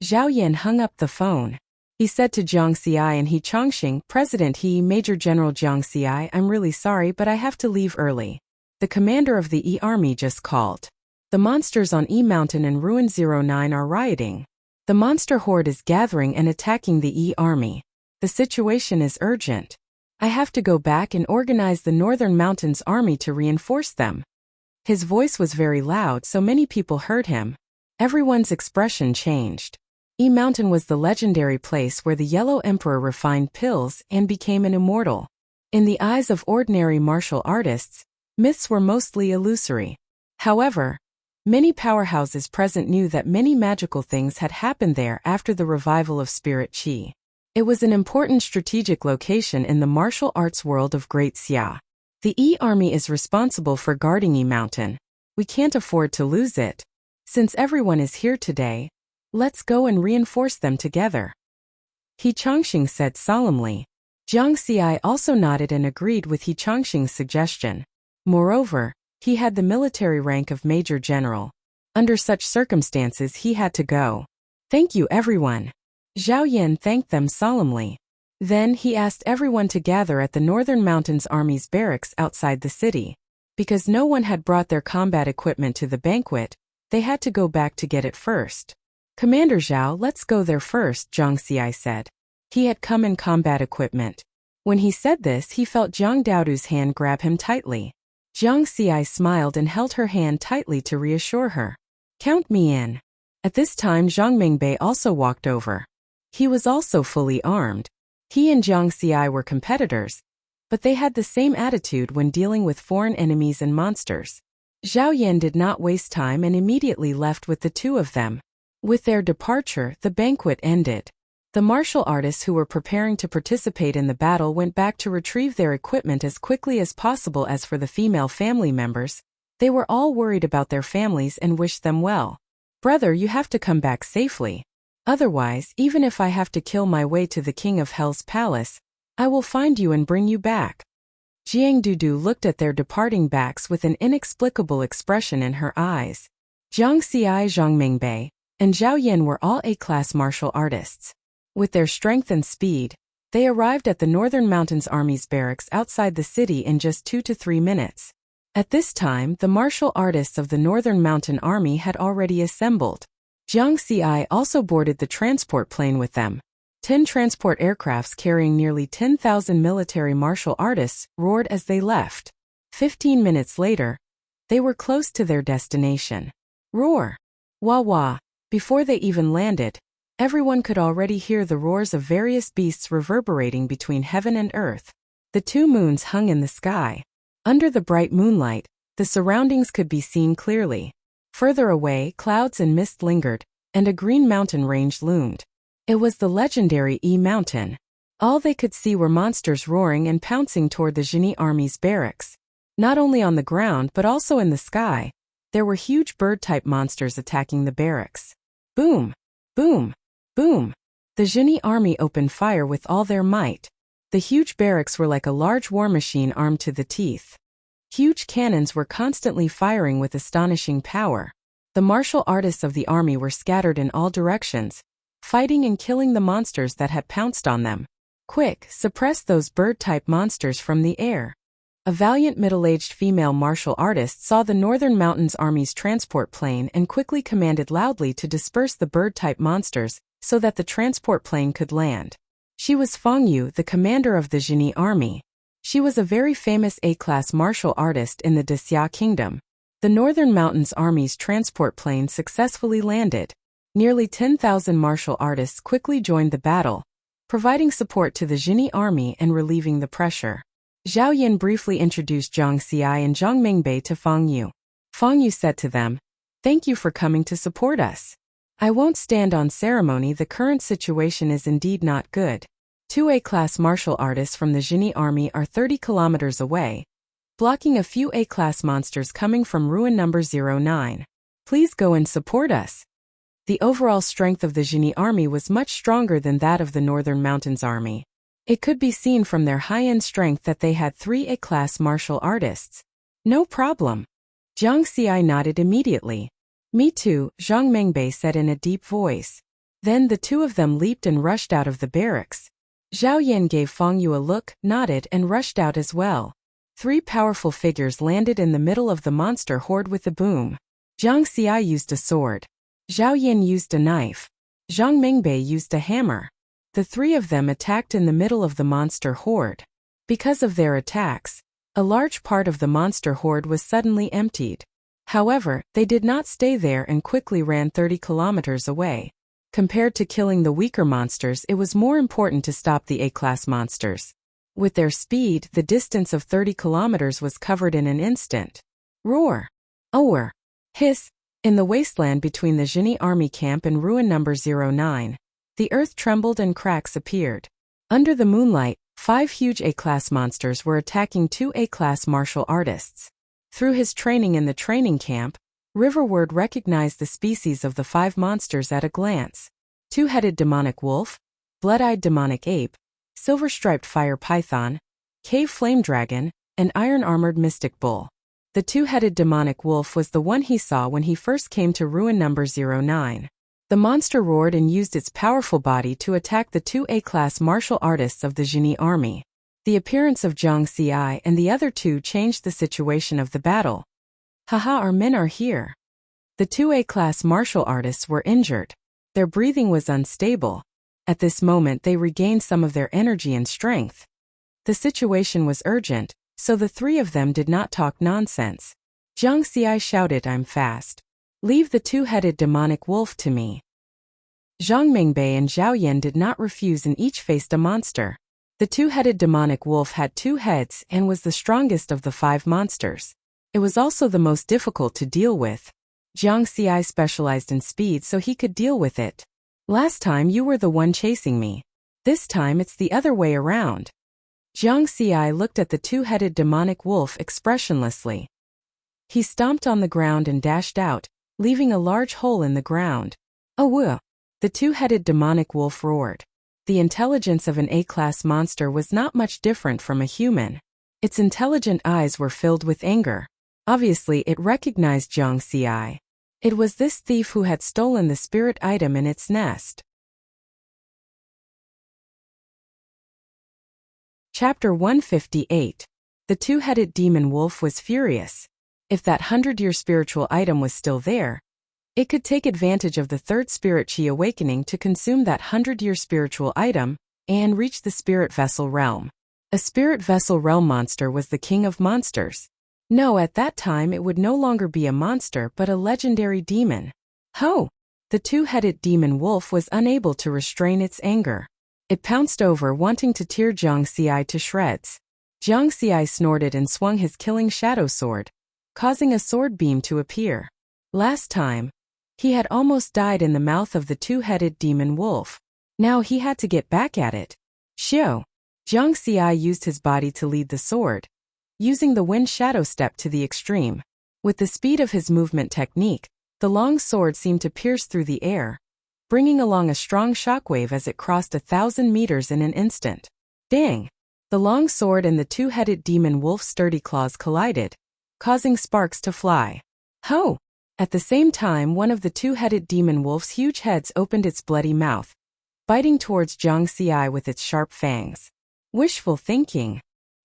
Zhao Yan hung up the phone. He said to Zhang Xi and He Changxing, President He, Major General Zhang Xi, I'm really sorry but I have to leave early. The commander of the E Army just called. The monsters on E Mountain and Ruin 09 are rioting. The monster horde is gathering and attacking the E Army. The situation is urgent. I have to go back and organize the Northern Mountains Army to reinforce them. His voice was very loud so many people heard him. Everyone's expression changed. E Mountain was the legendary place where the Yellow Emperor refined pills and became an immortal. In the eyes of ordinary martial artists, myths were mostly illusory. However, many powerhouses present knew that many magical things had happened there after the revival of Spirit Qi. It was an important strategic location in the martial arts world of Great Xia. The E Army is responsible for guarding E Mountain. We can't afford to lose it. Since everyone is here today, let's go and reinforce them together. He Changxing said solemnly. Zhang Xi also nodded and agreed with He Changxing's suggestion. Moreover, he had the military rank of Major General. Under such circumstances he had to go. Thank you everyone. Zhao Yan thanked them solemnly. Then he asked everyone to gather at the Northern Mountains Army's barracks outside the city. Because no one had brought their combat equipment to the banquet, they had to go back to get it first. Commander Zhao, let's go there first, Zhang Xi said. He had come in combat equipment. When he said this, he felt Zhang Daodu's hand grab him tightly. Zhang Xi smiled and held her hand tightly to reassure her. Count me in. At this time Zhang Mingbei also walked over. He was also fully armed. He and Jiang Xi were competitors, but they had the same attitude when dealing with foreign enemies and monsters. Zhao Yan did not waste time and immediately left with the two of them. With their departure, the banquet ended. The martial artists who were preparing to participate in the battle went back to retrieve their equipment as quickly as possible. As for the female family members, they were all worried about their families and wished them well. "Brother, you have to come back safely. Otherwise, even if I have to kill my way to the King of Hell's palace, I will find you and bring you back." Jiang Dudu looked at their departing backs with an inexplicable expression in her eyes. Jiang Xi, Zhang Mingbei, and Zhao Yan were all A-class martial artists. With their strength and speed, they arrived at the Northern Mountains Army's barracks outside the city in just 2 to 3 minutes. At this time, the martial artists of the Northern Mountain Army had already assembled. Jiang Xi also boarded the transport plane with them. 10 transport aircrafts carrying nearly 10,000 military martial artists roared as they left. 15 minutes later, they were close to their destination. Roar! Wah wah! Before they even landed, everyone could already hear the roars of various beasts reverberating between heaven and earth. The 2 moons hung in the sky. Under the bright moonlight, the surroundings could be seen clearly. Further away, clouds and mist lingered, and a green mountain range loomed. It was the legendary E Mountain. All they could see were monsters roaring and pouncing toward the Zhini army's barracks. Not only on the ground but also in the sky, there were huge bird-type monsters attacking the barracks. Boom! Boom! Boom! The Zhini army opened fire with all their might. The huge barracks were like a large war machine armed to the teeth. Huge cannons were constantly firing with astonishing power. The martial artists of the army were scattered in all directions, fighting and killing the monsters that had pounced on them. "Quick, suppress those bird-type monsters from the air." A valiant middle-aged female martial artist saw the Northern Mountains Army's transport plane and quickly commanded loudly to disperse the bird-type monsters so that the transport plane could land. She was Fang Yu, the commander of the Zhini army. She was a very famous A-class martial artist in the Dexia Kingdom. The Northern Mountains Army's transport plane successfully landed. Nearly 10,000 martial artists quickly joined the battle, providing support to the Zhini army and relieving the pressure. Zhao Yan briefly introduced Jiang Xi and Zhang Mingbei to Fang Yu. Fang Yu said to them, "Thank you for coming to support us. I won't stand on ceremony. The current situation is indeed not good. 2 A-class martial artists from the Zhini army are 30 kilometers away, blocking a few A-class monsters coming from ruin number 09. Please go and support us." The overall strength of the Zhini army was much stronger than that of the Northern Mountains Army. It could be seen from their high-end strength that they had 3 A-class martial artists. "No problem." Jiang Xi nodded immediately. "Me too," Zhang Mingbei said in a deep voice. Then the 2 of them leaped and rushed out of the barracks. Zhao Yan gave Fang Yu a look, nodded and rushed out as well. 3 powerful figures landed in the middle of the monster horde with a boom. Jiang Xi used a sword. Zhao Yan used a knife. Zhang Mingbei used a hammer. The 3 of them attacked in the middle of the monster horde. Because of their attacks, a large part of the monster horde was suddenly emptied. However, they did not stay there and quickly ran 30 kilometers away. Compared to killing the weaker monsters, it was more important to stop the A-class monsters. With their speed, the distance of 30 kilometers was covered in an instant. Roar! Ower! Hiss! In the wasteland between the Zhini army camp and ruin number 09, the earth trembled and cracks appeared. Under the moonlight, 5 huge A-class monsters were attacking 2 A-class martial artists. Through his training in the training camp, Riverward recognized the species of the 5 monsters at a glance. 2-headed demonic wolf, blood-eyed demonic ape, silver-striped fire python, cave flame dragon, and iron-armored mystic bull. The 2-headed demonic wolf was the one he saw when he first came to ruin number 09. The monster roared and used its powerful body to attack the 2 A-class martial artists of the Zhini army. The appearance of Jiang Xi and the other 2 changed the situation of the battle. "Haha, our men are here." The 2 A-class martial artists were injured. Their breathing was unstable. At this moment they regained some of their energy and strength. The situation was urgent, so the 3 of them did not talk nonsense. Jiang Xi shouted, "I'm fast. Leave the 2-headed demonic wolf to me." Zhang Mingbei and Zhao Yan did not refuse and each faced a monster. The two-headed demonic wolf had 2 heads and was the strongest of the 5 monsters. It was also the most difficult to deal with. Jiang Xi specialized in speed so he could deal with it. Last time you were the one chasing me. This time it's the other way around. Jiang Xi looked at the two-headed demonic wolf expressionlessly. He stomped on the ground and dashed out, leaving a large hole in the ground. Oh whoa! The two-headed demonic wolf roared. The intelligence of an A-class monster was not much different from a human. Its intelligent eyes were filled with anger. Obviously it recognized Jiang Xi. It was this thief who had stolen the spirit item in its nest. Chapter 158. The two-headed demon wolf was furious. If that 100-year spiritual item was still there, it could take advantage of the third spirit chi awakening to consume that 100-year spiritual item and reach the spirit vessel realm. A spirit vessel realm monster was the king of monsters. No, at that time it would no longer be a monster but a legendary demon. Ho! The two-headed demon wolf was unable to restrain its anger. It pounced over, wanting to tear Jiang Xi to shreds. Jiang Xi snorted and swung his killing shadow sword, causing a sword beam to appear. Last time, he had almost died in the mouth of the two-headed demon wolf. Now he had to get back at it. Xiao! Jiang Xi used his body to lead the sword, using the wind shadow step to the extreme. With the speed of his movement technique, the long sword seemed to pierce through the air, bringing along a strong shockwave as it crossed 1,000 meters in an instant. Dang! The long sword and the two-headed demon wolf's sturdy claws collided, causing sparks to fly. Ho! At the same time, one of the two-headed demon wolf's huge heads opened its bloody mouth, biting towards Jiang Xi with its sharp fangs. Wishful thinking.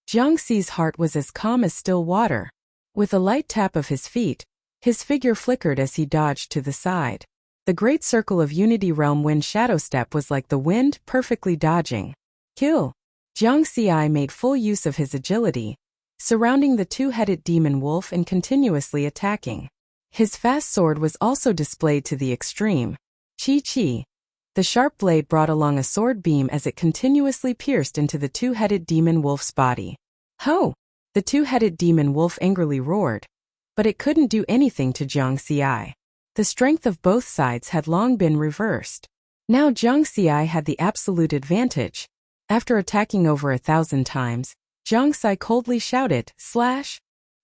Jiang Xi's heart was as calm as still water. With a light tap of his feet, his figure flickered as he dodged to the side. The great circle of Unity Realm Wind Shadow Step was like the wind, perfectly dodging. Kill! Jiang Xi made full use of his agility, surrounding the two-headed demon wolf and continuously attacking. His fast sword was also displayed to the extreme. Chi. The sharp blade brought along a sword beam as it continuously pierced into the two-headed demon wolf's body. Ho! The two-headed demon wolf angrily roared, but it couldn't do anything to Jiang Xi. The strength of both sides had long been reversed. Now Jiang Xi had the absolute advantage. After attacking over 1,000 times, Jiang Xi coldly shouted, "Slash!"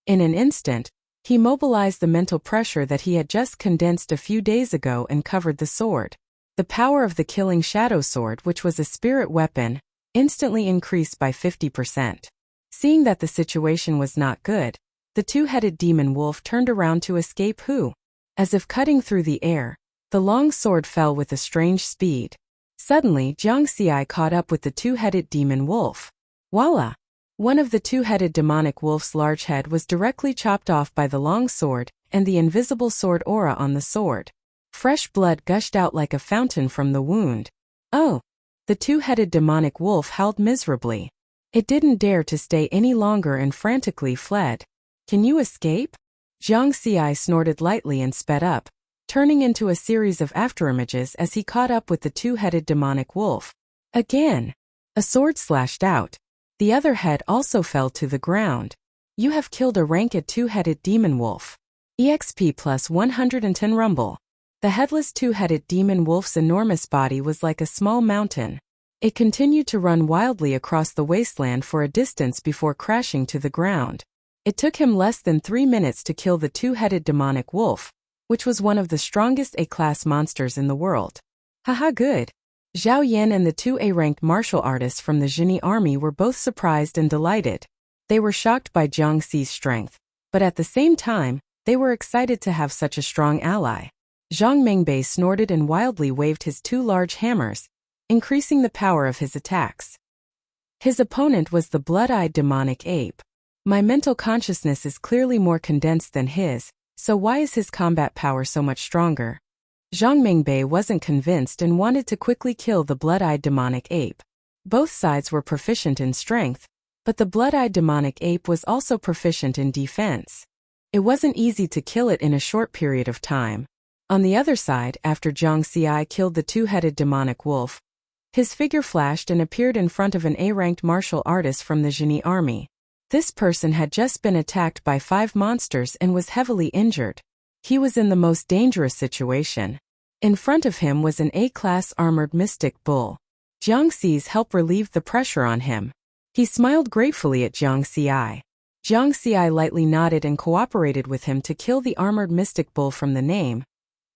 In an instant, he mobilized the mental pressure that he had just condensed a few days ago and covered the sword. The power of the killing shadow sword, which was a spirit weapon, instantly increased by 50%. Seeing that the situation was not good, the two-headed demon wolf turned around to escape. As if cutting through the air, the long sword fell with a strange speed. Suddenly, Jiang Xi caught up with the two-headed demon wolf. Voila! One of the two-headed demonic wolf's large head was directly chopped off by the long sword and the invisible sword aura on the sword. Fresh blood gushed out like a fountain from the wound. Oh! The two-headed demonic wolf howled miserably. It didn't dare to stay any longer and frantically fled. Can you escape? Jiang Xi snorted lightly and sped up, turning into a series of afterimages as he caught up with the two-headed demonic wolf. Again! A sword slashed out. The other head also fell to the ground. You have killed a ranked two-headed demon wolf. EXP plus 110 rumble. The headless two-headed demon wolf's enormous body was like a small mountain. It continued to run wildly across the wasteland for a distance before crashing to the ground. It took him less than 3 minutes to kill the two-headed demonic wolf, which was one of the strongest A-class monsters in the world. Haha, good. Zhao Yan and the two A-ranked martial artists from the Jinni army were both surprised and delighted. They were shocked by Jiang Xi's strength, but at the same time, they were excited to have such a strong ally. Zhang Mingbei snorted and wildly waved his 2 large hammers, increasing the power of his attacks. His opponent was the blood-eyed demonic ape. My mental consciousness is clearly more condensed than his, so why is his combat power so much stronger? Zhang Mingbei wasn't convinced and wanted to quickly kill the blood-eyed demonic ape. Both sides were proficient in strength, but the blood-eyed demonic ape was also proficient in defense. It wasn't easy to kill it in a short period of time. On the other side, after Jiang Xi killed the two-headed demonic wolf, his figure flashed and appeared in front of an A-ranked martial artist from the Jini army. This person had just been attacked by 5 monsters and was heavily injured. He was in the most dangerous situation. In front of him was an A-class armored mystic bull. Jiang Xi's help relieved the pressure on him. He smiled gratefully at Jiang Xi. Jiang Xi lightly nodded and cooperated with him to kill the armored mystic bull. From the name,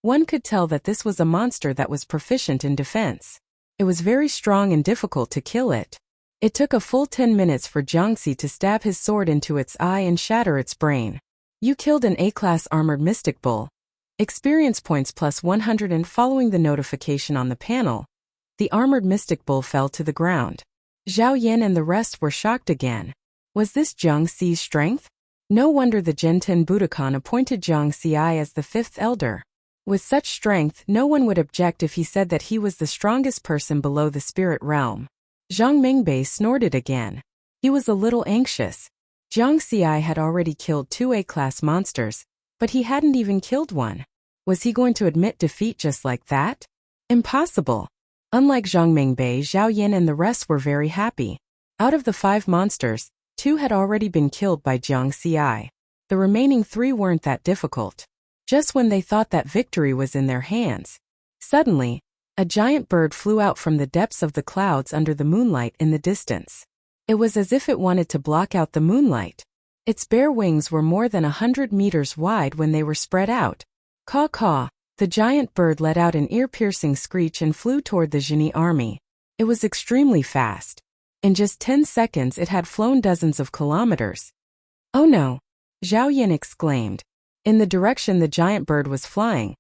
one could tell that this was a monster that was proficient in defense. It was very strong and difficult to kill it. It took a full 10 minutes for Jiang Xi to stab his sword into its eye and shatter its brain. You killed an A-class armored mystic bull. Experience points plus 100. And following the notification on the panel, the armored mystic bull fell to the ground. Zhao Yan and the rest were shocked again. Was this Jiang Xi's strength? No wonder the Genten Budokan appointed Jiang Xi as the 5th elder. With such strength, no one would object if he said that he was the strongest person below the spirit realm. Zhang Mingbei snorted again. He was a little anxious. Jiang Xi had already killed 2 A-class monsters, but he hadn't even killed one. Was he going to admit defeat just like that? Impossible. Unlike Zhang Mingbei, Zhao Yan and the rest were very happy. Out of the 5 monsters, 2 had already been killed by Jiang Xi. The remaining 3 weren't that difficult. Just when they thought that victory was in their hands, suddenly, a giant bird flew out from the depths of the clouds under the moonlight in the distance. It was as if it wanted to block out the moonlight. Its bare wings were more than 100 meters wide when they were spread out. Caw caw, the giant bird let out an ear-piercing screech and flew toward the Jini army. It was extremely fast. In just 10 seconds it had flown dozens of kilometers. Oh no! Zhao Yan exclaimed. In the direction the giant bird was flying,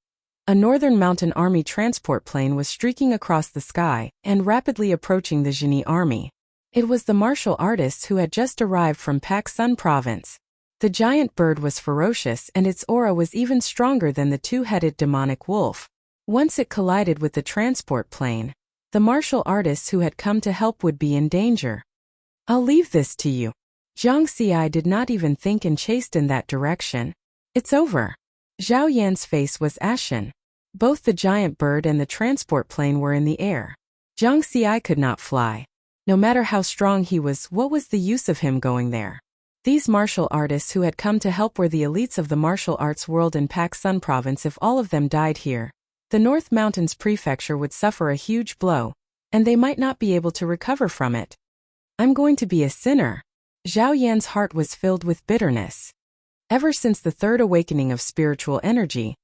a Northern Mountain Army transport plane was streaking across the sky and rapidly approaching the Jini army. It was the martial artists who had just arrived from Pak Sun province. The giant bird was ferocious and its aura was even stronger than the two-headed demonic wolf. Once it collided with the transport plane, the martial artists who had come to help would be in danger. I'll leave this to you. Jiang Xi did not even think and chased in that direction. It's over. Zhao Yan's face was ashen. Both the giant bird and the transport plane were in the air. Jiang Xi could not fly. No matter how strong he was, what was the use of him going there? These martial artists who had come to help were the elites of the martial arts world in Pak Sun province. If all of them died here, the North Mountains prefecture would suffer a huge blow, and they might not be able to recover from it. I'm going to be a sinner. Zhao Yan's heart was filled with bitterness. Ever since the third awakening of spiritual energy,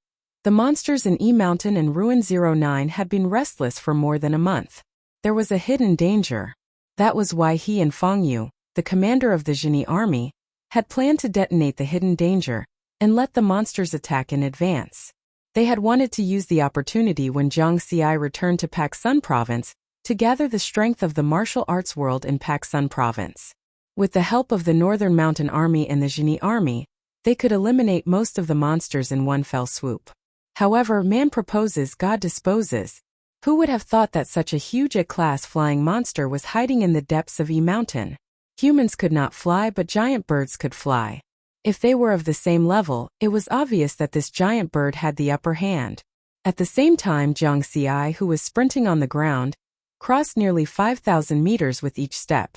the monsters in E-Mountain and Ruin 09 had been restless for more than a month. There was a hidden danger. That was why he and Feng Yu, the commander of the Jini army, had planned to detonate the hidden danger and let the monsters attack in advance. They had wanted to use the opportunity when Jiang Xi returned to Pak Sun province to gather the strength of the martial arts world in Pak Sun province. With the help of the Northern Mountain Army and the Jini army, they could eliminate most of the monsters in one fell swoop. However, man proposes, God disposes. Who would have thought that such a huge A-class flying monster was hiding in the depths of E-Mountain? Humans could not fly, but giant birds could fly. If they were of the same level, it was obvious that this giant bird had the upper hand. At the same time, Jiang Xi, who was sprinting on the ground, crossed nearly 5,000 meters with each step.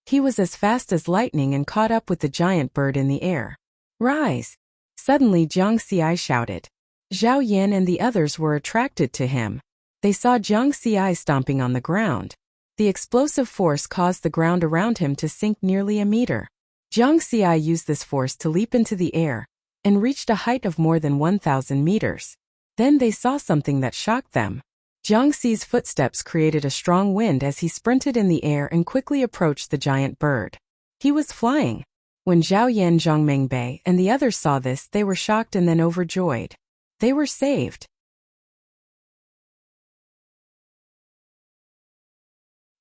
He was as fast as lightning and caught up with the giant bird in the air. Rise! Suddenly Jiang Xi shouted. Zhao Yan and the others were attracted to him. They saw Jiang Xi stomping on the ground. The explosive force caused the ground around him to sink nearly a meter. Jiang Xi used this force to leap into the air and reached a height of more than 1,000 meters. Then they saw something that shocked them. Jiang Xi's footsteps created a strong wind as he sprinted in the air and quickly approached the giant bird. He was flying. When Zhao Yan, Zhang Mingbei, and the others saw this, they were shocked and then overjoyed. They were saved.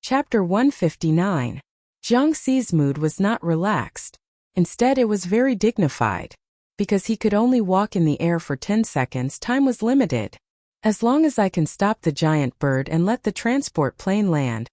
Chapter 159. Jiang Xi's mood was not relaxed. Instead, it was very dignified. Because he could only walk in the air for 10 seconds, time was limited. As long as I can stop the giant bird and let the transport plane land.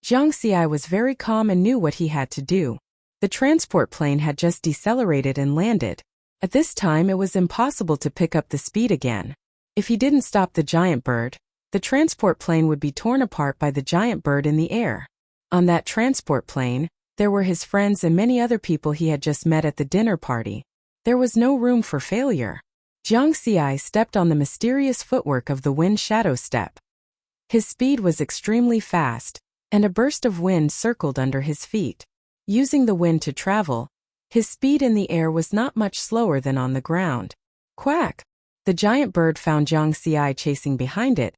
Jiang Xi was very calm and knew what he had to do. The transport plane had just decelerated and landed. At this time it was impossible to pick up the speed again. If he didn't stop the giant bird, the transport plane would be torn apart by the giant bird in the air. On that transport plane, there were his friends and many other people he had just met at the dinner party. There was no room for failure. Jiang Xi stepped on the mysterious footwork of the wind shadow step. His speed was extremely fast, and a burst of wind circled under his feet. Using the wind to travel, his speed in the air was not much slower than on the ground. Quack! The giant bird found Jiang Xi chasing behind it,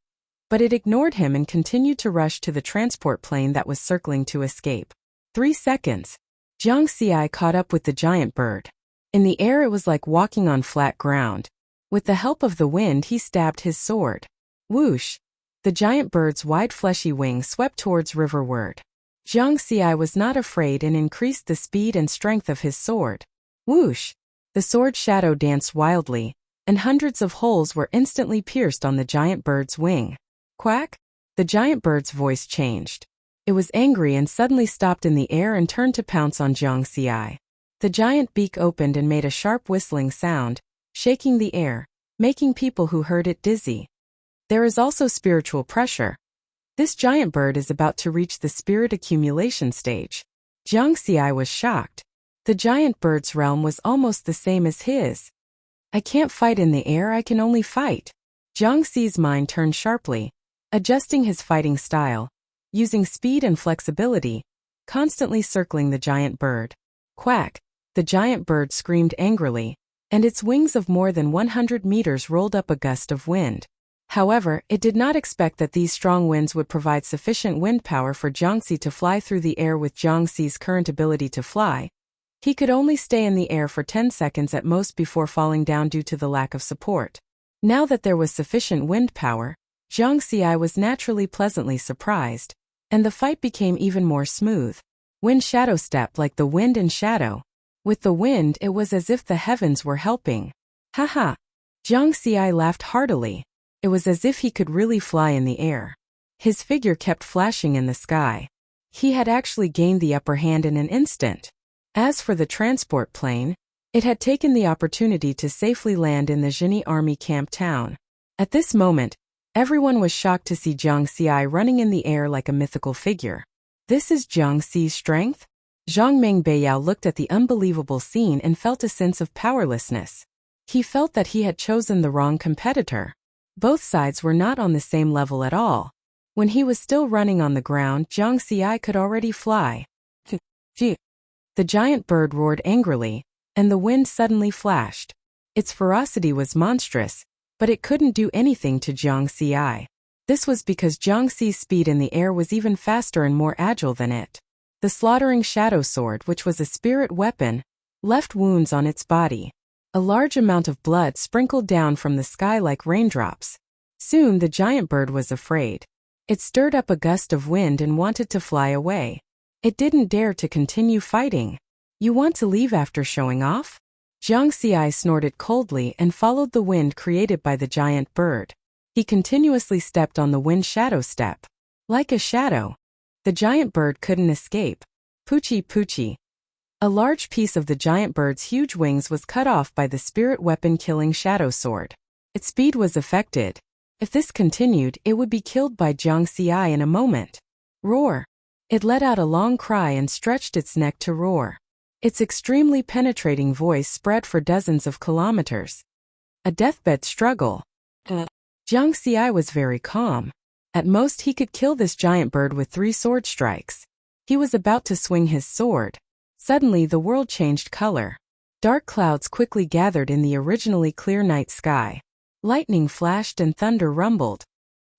but it ignored him and continued to rush to the transport plane that was circling to escape. 3 seconds. Jiang Xi caught up with the giant bird. In the air it was like walking on flat ground. With the help of the wind he stabbed his sword. Whoosh! The giant bird's wide fleshy wings swept towards riverward. Jiang Xi was not afraid and increased the speed and strength of his sword. Whoosh! The sword shadow danced wildly, and hundreds of holes were instantly pierced on the giant bird's wing. Quack! The giant bird's voice changed. It was angry and suddenly stopped in the air and turned to pounce on Jiang Xi. The giant beak opened and made a sharp whistling sound, shaking the air, making people who heard it dizzy. There is also spiritual pressure. This giant bird is about to reach the spirit accumulation stage. Jiang Xi was shocked. The giant bird's realm was almost the same as his. I can't fight in the air, I can only fight. Jiang Xi's mind turned sharply, adjusting his fighting style, using speed and flexibility, constantly circling the giant bird. Quack! The giant bird screamed angrily, and its wings of more than 100 meters rolled up a gust of wind. However, it did not expect that these strong winds would provide sufficient wind power for Jiang Xi to fly through the air. With Jiang Xi's current ability to fly, he could only stay in the air for 10 seconds at most before falling down due to the lack of support. Now that there was sufficient wind power, Jiang Xi was naturally pleasantly surprised, and the fight became even more smooth. Wind shadow step like the wind and shadow. With the wind it was as if the heavens were helping. Haha! Jiang Xi laughed heartily. It was as if he could really fly in the air. His figure kept flashing in the sky. He had actually gained the upper hand in an instant. As for the transport plane, it had taken the opportunity to safely land in the Zhenyi army camp town. At this moment, everyone was shocked to see Jiang Xi running in the air like a mythical figure. This is Jiang Xi's strength? Zhang Mengbeiao looked at the unbelievable scene and felt a sense of powerlessness. He felt that he had chosen the wrong competitor. Both sides were not on the same level at all. When he was still running on the ground, Jiang Xi could already fly. Phew! The giant bird roared angrily, and the wind suddenly flashed. Its ferocity was monstrous, but it couldn't do anything to Jiang Xi. This was because Jiang Xi's speed in the air was even faster and more agile than it. The slaughtering shadow sword, which was a spirit weapon, left wounds on its body. A large amount of blood sprinkled down from the sky like raindrops. Soon the giant bird was afraid. It stirred up a gust of wind and wanted to fly away. It didn't dare to continue fighting. You want to leave after showing off? Jiang Xi snorted coldly and followed the wind created by the giant bird. He continuously stepped on the wind shadow step. Like a shadow, the giant bird couldn't escape. Poochie poochie. A large piece of the giant bird's huge wings was cut off by the spirit weapon killing shadow sword. Its speed was affected. If this continued, it would be killed by Jiang Xi in a moment. Roar! It let out a long cry and stretched its neck to roar. Its extremely penetrating voice spread for dozens of kilometers. A deathbed struggle. Jiang Xi was very calm. At most he could kill this giant bird with 3 sword strikes. He was about to swing his sword. Suddenly the world changed color. Dark clouds quickly gathered in the originally clear night sky. Lightning flashed and thunder rumbled.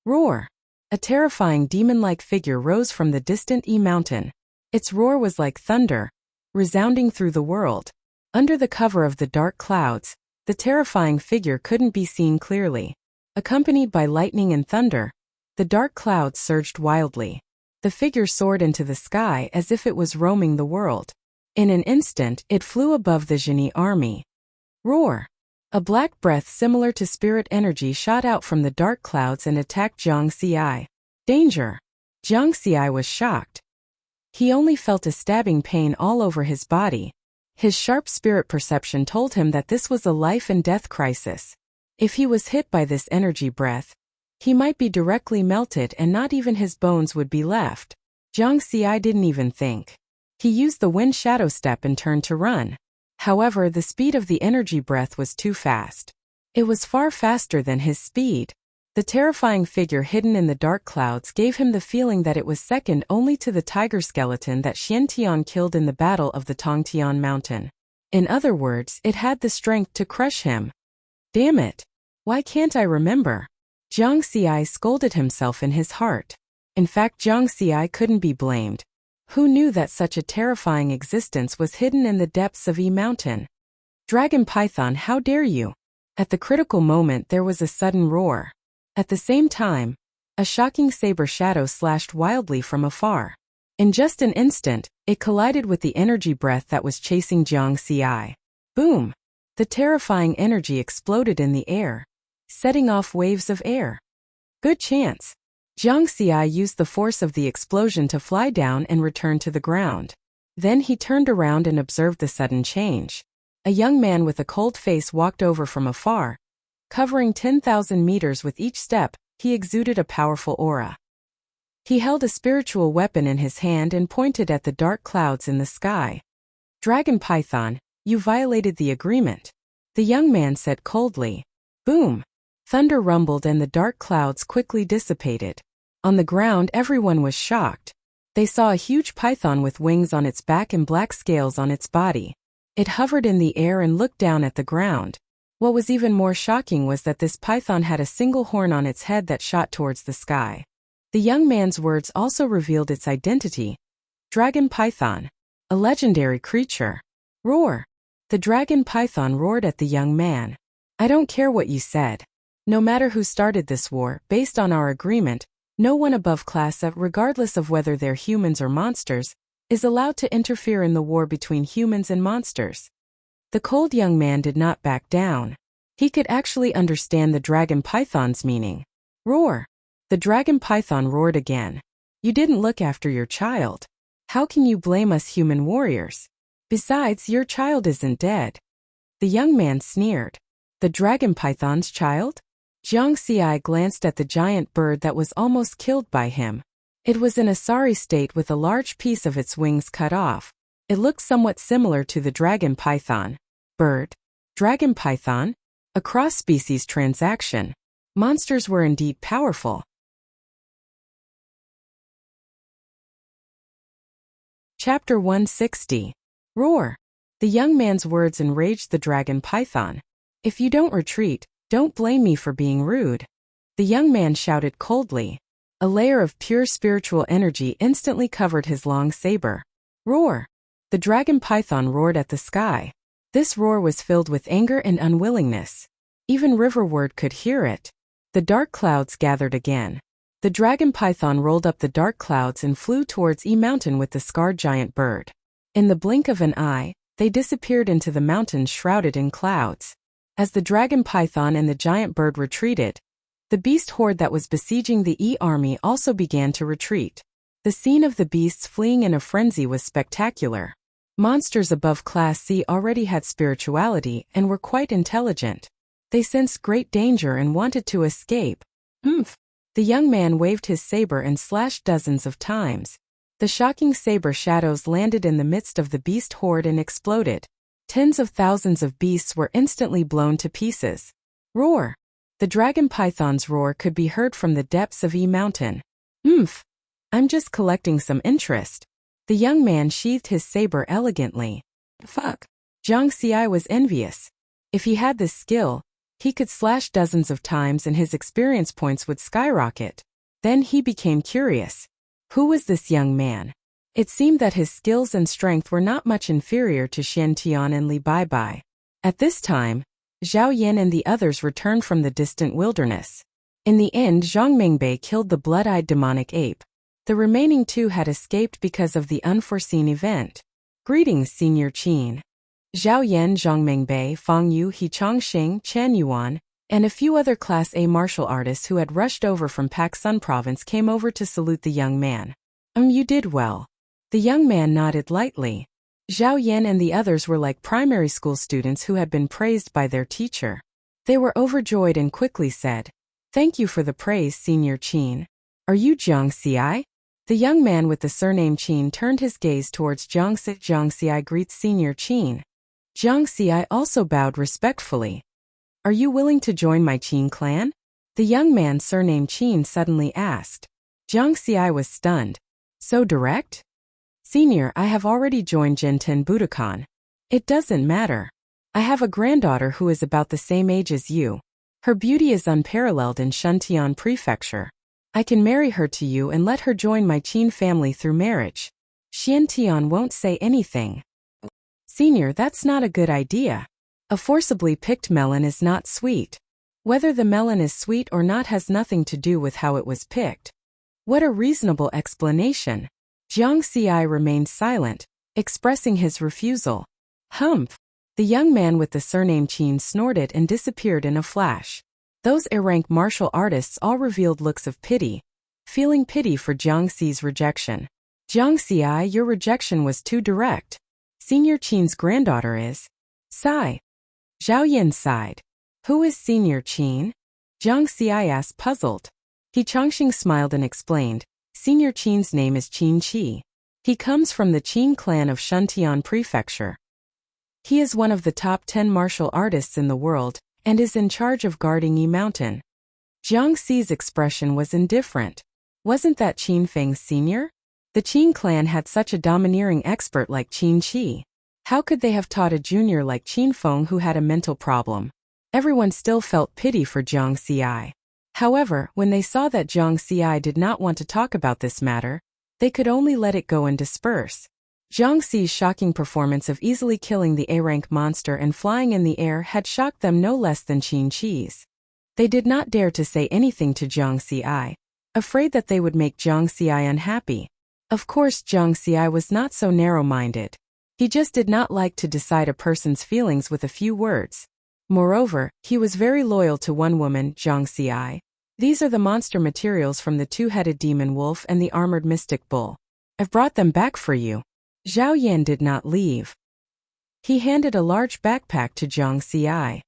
Roar! A terrifying demon-like figure rose from the distant mountain. Its roar was like thunder, resounding through the world. Under the cover of the dark clouds, the terrifying figure couldn't be seen clearly. Accompanied by lightning and thunder, the dark clouds surged wildly. The figure soared into the sky as if it was roaming the world. In an instant, it flew above the Zhenyi army. Roar! A black breath similar to spirit energy shot out from the dark clouds and attacked Jiang Xi. Danger! Jiang Xi was shocked. He only felt a stabbing pain all over his body. His sharp spirit perception told him that this was a life and death crisis. If he was hit by this energy breath, he might be directly melted and not even his bones would be left. Jiang Xi didn't even think. He used the wind shadow step and turned to run. However, the speed of the energy breath was too fast. It was far faster than his speed. The terrifying figure hidden in the dark clouds gave him the feeling that it was second only to the tiger skeleton that Xian Tian killed in the Battle of the Tongtian Mountain. In other words, it had the strength to crush him. Damn it! Why can't I remember? Jiang Xi scolded himself in his heart. In fact, Jiang Xi couldn't be blamed. Who knew that such a terrifying existence was hidden in the depths of Yi Mountain? Dragon Python, how dare you! At the critical moment there was a sudden roar. At the same time, a shocking saber shadow slashed wildly from afar. In just an instant, it collided with the energy breath that was chasing Jiang Xi. Boom! The terrifying energy exploded in the air, setting off waves of air. Good chance. Jiang Xi used the force of the explosion to fly down and return to the ground. Then he turned around and observed the sudden change. A young man with a cold face walked over from afar. Covering 10,000 meters with each step, he exuded a powerful aura. He held a spiritual weapon in his hand and pointed at the dark clouds in the sky. Dragon Python, you violated the agreement. The young man said coldly. Boom! Thunder rumbled and the dark clouds quickly dissipated. On the ground, everyone was shocked. They saw a huge python with wings on its back and black scales on its body. It hovered in the air and looked down at the ground. What was even more shocking was that this python had a single horn on its head that shot towards the sky. The young man's words also revealed its identity. Dragon Python. A legendary creature. Roar! The dragon python roared at the young man. I don't care what you said. No matter who started this war, based on our agreement, no one above Class A, regardless of whether they're humans or monsters, is allowed to interfere in the war between humans and monsters. The cold young man did not back down. He could actually understand the dragon python's meaning. Roar! The dragon python roared again. You didn't look after your child. How can you blame us human warriors? Besides, your child isn't dead. The young man sneered. The dragon python's child? Jiang Xi glanced at the giant bird that was almost killed by him. It was in a sorry state with a large piece of its wings cut off. It looked somewhat similar to the dragon python. Bird? Dragon python? A cross-species transaction. Monsters were indeed powerful. Chapter 160. Roar! The young man's words enraged the dragon python. If you don't retreat, don't blame me for being rude. The young man shouted coldly. A layer of pure spiritual energy instantly covered his long saber. Roar! The dragon python roared at the sky. This roar was filled with anger and unwillingness. Even Riverward could hear it. The dark clouds gathered again. The dragon python rolled up the dark clouds and flew towards E Mountain with the scarred giant bird. In the blink of an eye, they disappeared into the mountains shrouded in clouds. As the dragon python and the giant bird retreated, the beast horde that was besieging the E army also began to retreat. The scene of the beasts fleeing in a frenzy was spectacular. Monsters above Class C already had spirituality and were quite intelligent. They sensed great danger and wanted to escape. Oomph! The young man waved his saber and slashed dozens of times. The shocking saber shadows landed in the midst of the beast horde and exploded. Tens of thousands of beasts were instantly blown to pieces. Roar! The dragon python's roar could be heard from the depths of E Mountain. Oomph! I'm just collecting some interest. The young man sheathed his saber elegantly. Fuck! Jiang Xi was envious. If he had this skill, he could slash dozens of times and his experience points would skyrocket. Then he became curious. Who was this young man? It seemed that his skills and strength were not much inferior to Xian Tian and Li Baibai. At this time, Zhao Yan and the others returned from the distant wilderness. In the end, Zhang Mingbei killed the blood-eyed demonic ape. The remaining two had escaped because of the unforeseen event. Greetings, Senior Qin. Zhao Yan, Zhang Mingbei, Fang Yu, He Chongxing, Chen Yuan, and a few other Class A martial artists who had rushed over from Pak Sun Province came over to salute the young man. You did well. The young man nodded lightly. Zhao Yan and the others were like primary school students who had been praised by their teacher. They were overjoyed and quickly said, "Thank you for the praise, Senior Qin. Are you Jiang Xi?" The young man with the surname Qin turned his gaze towards Jiang Xi. Jiang Xi greets Senior Qin. Jiang Xi also bowed respectfully. "Are you willing to join my Qin clan?" The young man surnamed Qin suddenly asked. Jiang Xi was stunned. "So direct?" "Senior, I have already joined Jinten Budokan. It doesn't matter. I have a granddaughter who is about the same age as you. Her beauty is unparalleled in Shuntian Prefecture. I can marry her to you and let her join my Qin family through marriage. Xiantian won't say anything." "Senior, that's not a good idea. A forcibly picked melon is not sweet. Whether the melon is sweet or not has nothing to do with how it was picked." What a reasonable explanation. Jiang Xi remained silent, expressing his refusal. "Humph." The young man with the surname Qin snorted and disappeared in a flash. Those A-rank martial artists all revealed looks of pity, feeling pity for Jiang Xi's rejection. "Jiang Xi, your rejection was too direct. Senior Qin's granddaughter is..." Sigh. Zhao Yin sighed. "Who is Senior Qin?" Jiang Xi asked, puzzled. He Chongqing smiled and explained, "Senior Qin's name is Qin Qi. He comes from the Qin clan of Shuntian Prefecture. He is one of the top 10 martial artists in the world, and is in charge of guarding Yi Mountain." Jiang Xi's expression was indifferent. Wasn't that Qin Feng's senior? The Qin clan had such a domineering expert like Qin Qi. How could they have taught a junior like Qin Feng who had a mental problem? Everyone still felt pity for Jiang Xi. However, when they saw that Jiang Xi did not want to talk about this matter, they could only let it go and disperse. Jiang Xi's shocking performance of easily killing the A-rank monster and flying in the air had shocked them no less than Qin Qi's. They did not dare to say anything to Jiang Xi, afraid that they would make Jiang Xi unhappy. Of course, Jiang Xi was not so narrow-minded. He just did not like to decide a person's feelings with a few words. Moreover, he was very loyal to one woman, Jiang Xi. "These are the monster materials from the two-headed demon wolf and the armored mystic bull. I've brought them back for you." Zhao Yan did not leave. He handed a large backpack to Jiang Xi.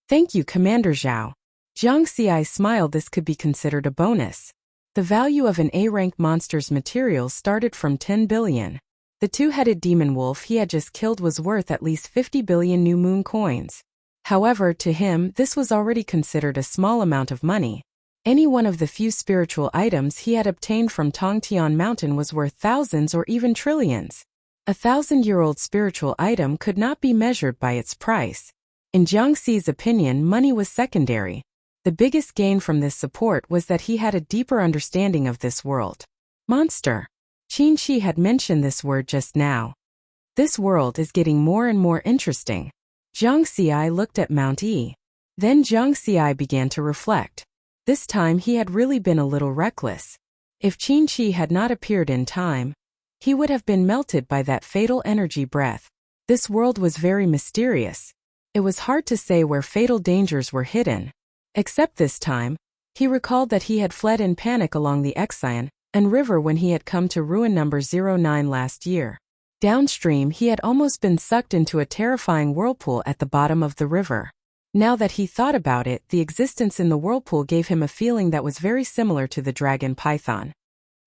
"Thank you, Commander Zhao." Jiang Xi smiled. This could be considered a bonus. The value of an A-rank monster's materials started from 10 billion. The two-headed demon wolf he had just killed was worth at least 50 billion new moon coins. However, to him, this was already considered a small amount of money. Any one of the few spiritual items he had obtained from Tongtian Mountain was worth thousands or even trillions. A 1,000-year-old spiritual item could not be measured by its price. In Jiang Xi's opinion, money was secondary. The biggest gain from this support was that he had a deeper understanding of this world. Monster. Qin Qi had mentioned this word just now. This world is getting more and more interesting. Jiang Xi looked at Mount E. Then Jiang Xi began to reflect. This time he had really been a little reckless. If Qin Qi had not appeared in time, he would have been melted by that fatal energy breath. This world was very mysterious. It was hard to say where fatal dangers were hidden. Except this time, he recalled that he had fled in panic along the Exian and river when he had come to ruin number 09 last year. Downstream he had almost been sucked into a terrifying whirlpool at the bottom of the river. Now that he thought about it, the existence in the whirlpool gave him a feeling that was very similar to the dragon python.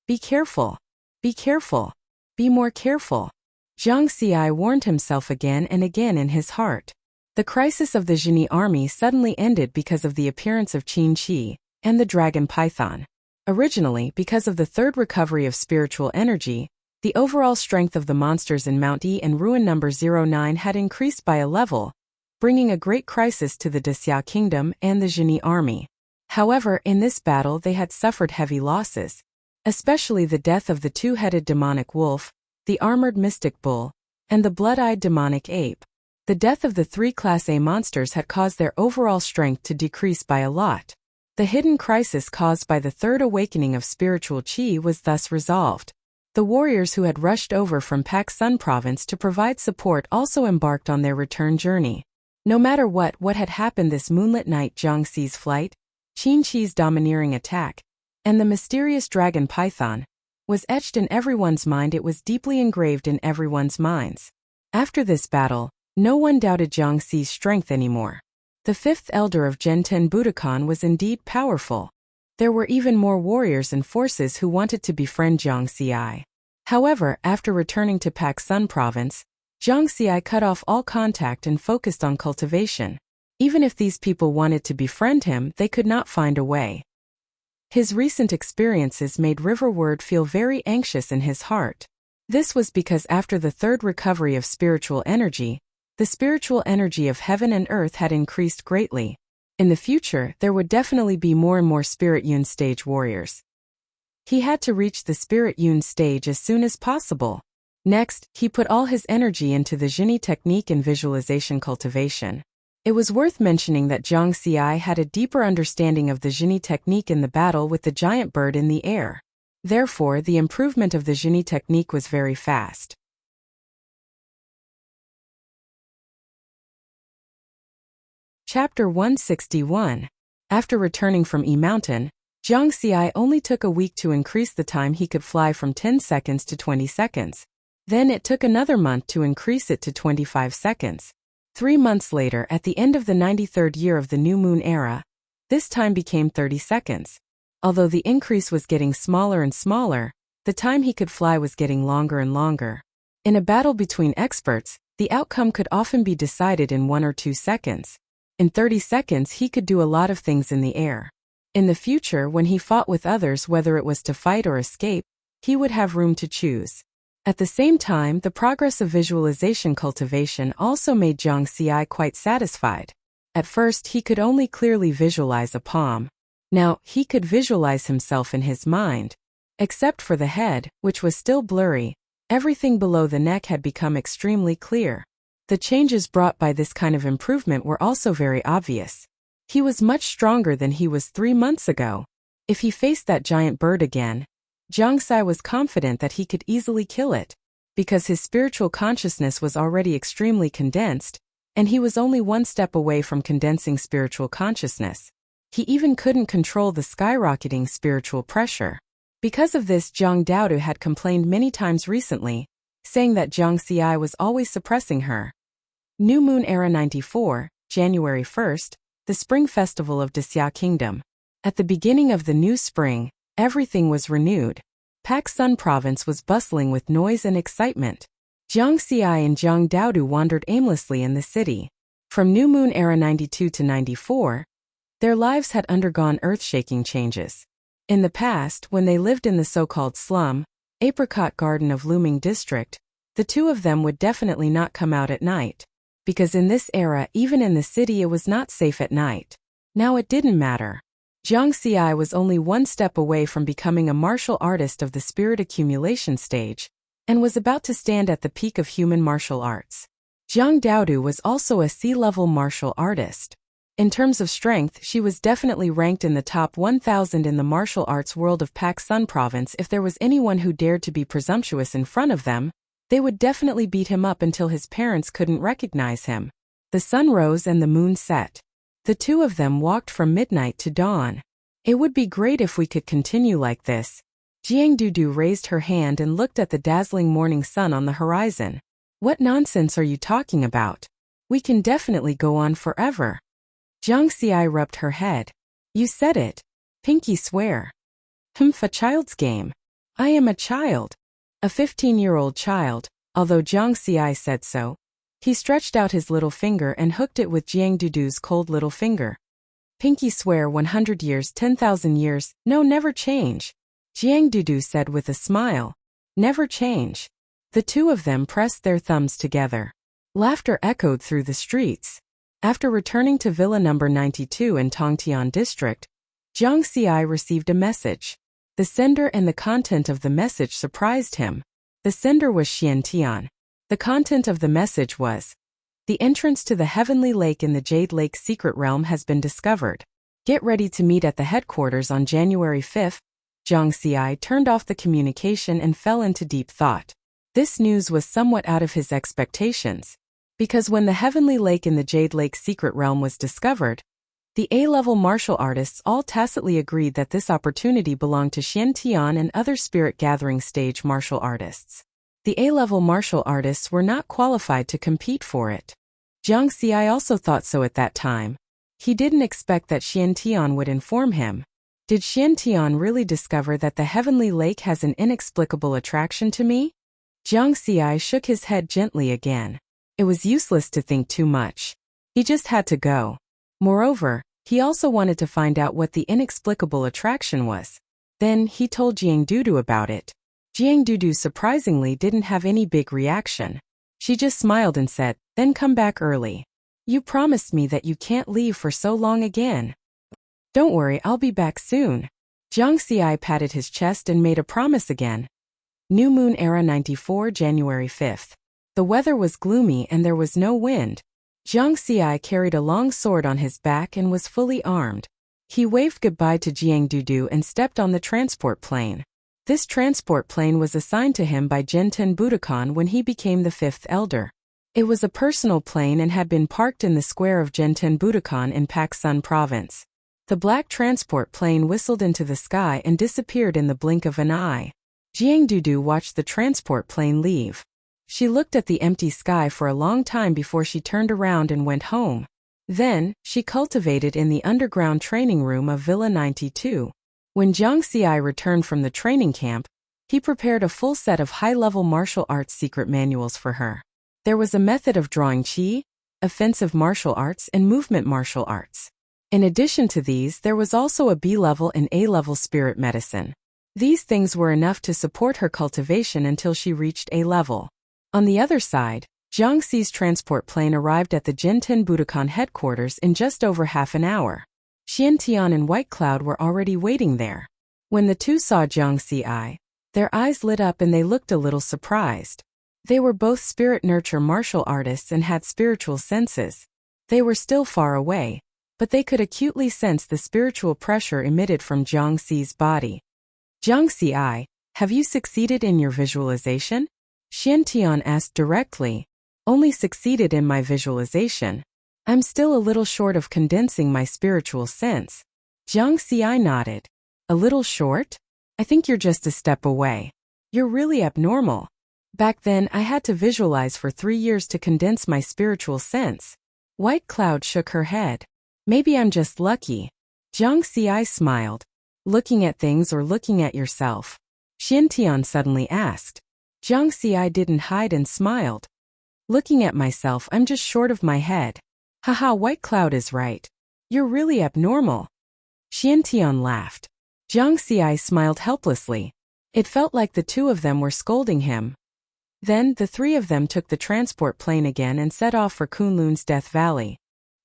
"Be careful. Be careful. Be more careful." Jiang Xi warned himself again and again in his heart. The crisis of the Zhenyi army suddenly ended because of the appearance of Qin Qi and the dragon python. Originally, because of the third recovery of spiritual energy, the overall strength of the monsters in Mount E and ruin number 09 had increased by a level, bringing a great crisis to the Dexia kingdom and the Zhenyi army. However, in this battle they had suffered heavy losses, especially the death of the two-headed demonic wolf, the armored mystic bull, and the blood-eyed demonic ape. The death of the three Class A monsters had caused their overall strength to decrease by a lot. The hidden crisis caused by the third awakening of spiritual qi was thus resolved. The warriors who had rushed over from Pak Sun province to provide support also embarked on their return journey. No matter what had happened this moonlit night, Jiang Xi's flight, Qin Qi's domineering attack, and the mysterious dragon python, was etched in everyone's mind. It was deeply engraved in everyone's minds. After this battle, no one doubted Jiang Xi's strength anymore. The fifth elder of Genten Budokan was indeed powerful. There were even more warriors and forces who wanted to befriend Jiang Xi. However, after returning to Pak Sun province, Jiang Xi cut off all contact and focused on cultivation. Even if these people wanted to befriend him, they could not find a way. His recent experiences made Riverward feel very anxious in his heart. This was because after the third recovery of spiritual energy, the spiritual energy of heaven and earth had increased greatly. In the future, there would definitely be more and more Spirit Yun stage warriors. He had to reach the Spirit Yun stage as soon as possible. Next, he put all his energy into the Jini technique and visualization cultivation. It was worth mentioning that Jiang Xi had a deeper understanding of the Jini technique in the battle with the giant bird in the air. Therefore, the improvement of the Jini technique was very fast. Chapter 161. After returning from E Mountain, Jiang Xi only took a week to increase the time he could fly from 10 seconds to 20 seconds. Then it took another month to increase it to 25 seconds. 3 months later, at the end of the 93rd year of the New Moon era, this time became 30 seconds. Although the increase was getting smaller and smaller, the time he could fly was getting longer and longer. In a battle between experts, the outcome could often be decided in 1 or 2 seconds. In 30 seconds he could do a lot of things in the air. In the future, when he fought with others, whether it was to fight or escape, he would have room to choose. At the same time, the progress of visualization cultivation also made Jiang Xi quite satisfied. At first he could only clearly visualize a palm. Now, he could visualize himself in his mind. Except for the head, which was still blurry, everything below the neck had become extremely clear. The changes brought by this kind of improvement were also very obvious. He was much stronger than he was 3 months ago. If he faced that giant bird again, Jiang Xi was confident that he could easily kill it, because his spiritual consciousness was already extremely condensed, and he was only 1 step away from condensing spiritual consciousness. He even couldn't control the skyrocketing spiritual pressure. Because of this, Zhang Daodu had complained many times recently, saying that Jiang Xi was always suppressing her. New Moon Era 94, January 1st, the Spring Festival of Xia Kingdom. At the beginning of the new spring, everything was renewed. Pak Sun province was bustling with noise and excitement. Jiang Xi and Zhang Daodu wandered aimlessly in the city. From New Moon Era 92 to 94, their lives had undergone earth-shaking changes. In the past, when they lived in the so-called slum, Apricot Garden of Looming District, the two of them would definitely not come out at night. Because in this era, even in the city, it was not safe at night. Now it didn't matter. Jiang Xi was only 1 step away from becoming a martial artist of the spirit accumulation stage, and was about to stand at the peak of human martial arts. Zhang Daodu was also a sea-level martial artist. In terms of strength, she was definitely ranked in the top 1,000 in the martial arts world of Pak Sun province. If there was anyone who dared to be presumptuous in front of them, they would definitely beat him up until his parents couldn't recognize him. The sun rose and the moon set. The two of them walked from midnight to dawn. It would be great if we could continue like this. Jiang Dudu raised her hand and looked at the dazzling morning sun on the horizon. What nonsense are you talking about? We can definitely go on forever. Jiang Xi rubbed her head. You said it. Pinky swear. A child's game. I am a child. A 15-year-old child, although Jiang Xi said so. He stretched out his little finger and hooked it with Jiang Dudu's cold little finger. Pinky swear 100 years, 10,000 years, no, never change. Jiang Dudu said with a smile. Never change. The two of them pressed their thumbs together. Laughter echoed through the streets. After returning to Villa number 92 in Tongtian district, Jiang Xi received a message. The sender and the content of the message surprised him. The sender was Xiantian. The content of the message was, the entrance to the Heavenly Lake in the Jade Lake Secret Realm has been discovered. Get ready to meet at the headquarters on January 5th. Jiang Xi turned off the communication and fell into deep thought. This news was somewhat out of his expectations. Because when the Heavenly Lake in the Jade Lake Secret Realm was discovered, the A-level martial artists all tacitly agreed that this opportunity belonged to Xiantian and other spirit-gathering stage martial artists. The A-level martial artists were not qualified to compete for it. Jiang Xi also thought so at that time. He didn't expect that Xiantian would inform him. Did Xiantian really discover that the heavenly lake has an inexplicable attraction to me? Jiang Xi shook his head gently again. It was useless to think too much. He just had to go. Moreover, he also wanted to find out what the inexplicable attraction was. Then, he told Jiang Dudu about it. Jiang Dudu surprisingly didn't have any big reaction. She just smiled and said, "Then come back early. You promised me that you can't leave for so long again." "Don't worry, I'll be back soon." Jiang Xi patted his chest and made a promise again. New Moon Era 94 January 5th. The weather was gloomy and there was no wind. Jiang Xi carried a long sword on his back and was fully armed. He waved goodbye to Jiang Dudu and stepped on the transport plane. This transport plane was assigned to him by Jenten Budokan when he became the fifth elder. It was a personal plane and had been parked in the square of Jenten Budokan in Paksun province. The black transport plane whistled into the sky and disappeared in the blink of an eye. Jiang Dudu watched the transport plane leave. She looked at the empty sky for a long time before she turned around and went home. Then, she cultivated in the underground training room of Villa 92. When Jiang Xi returned from the training camp, he prepared a full set of high-level martial arts secret manuals for her. There was a method of drawing qi, offensive martial arts, and movement martial arts. In addition to these, there was also a B-level and A-level spirit medicine. These things were enough to support her cultivation until she reached A-level. On the other side, Jiang Xi's transport plane arrived at the Jenten Budokan headquarters in just over half an hour. Xiantian and White Cloud were already waiting there. When the two saw Jiang Xi, their eyes lit up and they looked a little surprised. They were both spirit nurture martial artists and had spiritual senses. They were still far away, but they could acutely sense the spiritual pressure emitted from Jiang Xi's body. "Jiang Xi, have you succeeded in your visualization?" Xiantian asked directly. "Only succeeded in my visualization. I'm still a little short of condensing my spiritual sense." Jiang Xi nodded. "A little short? I think you're just a step away. You're really abnormal. Back then, I had to visualize for 3 years to condense my spiritual sense." White Cloud shook her head. "Maybe I'm just lucky." Jiang Xi smiled. "Looking at things or looking at yourself?" Xiantian suddenly asked. Jiang Xi didn't hide and smiled. "Looking at myself, I'm just short of my head." "Haha, White Cloud is right. You're really abnormal." Xiantian laughed. Jiang Xi smiled helplessly. It felt like the two of them were scolding him. Then, the three of them took the transport plane again and set off for Kunlun's Death Valley.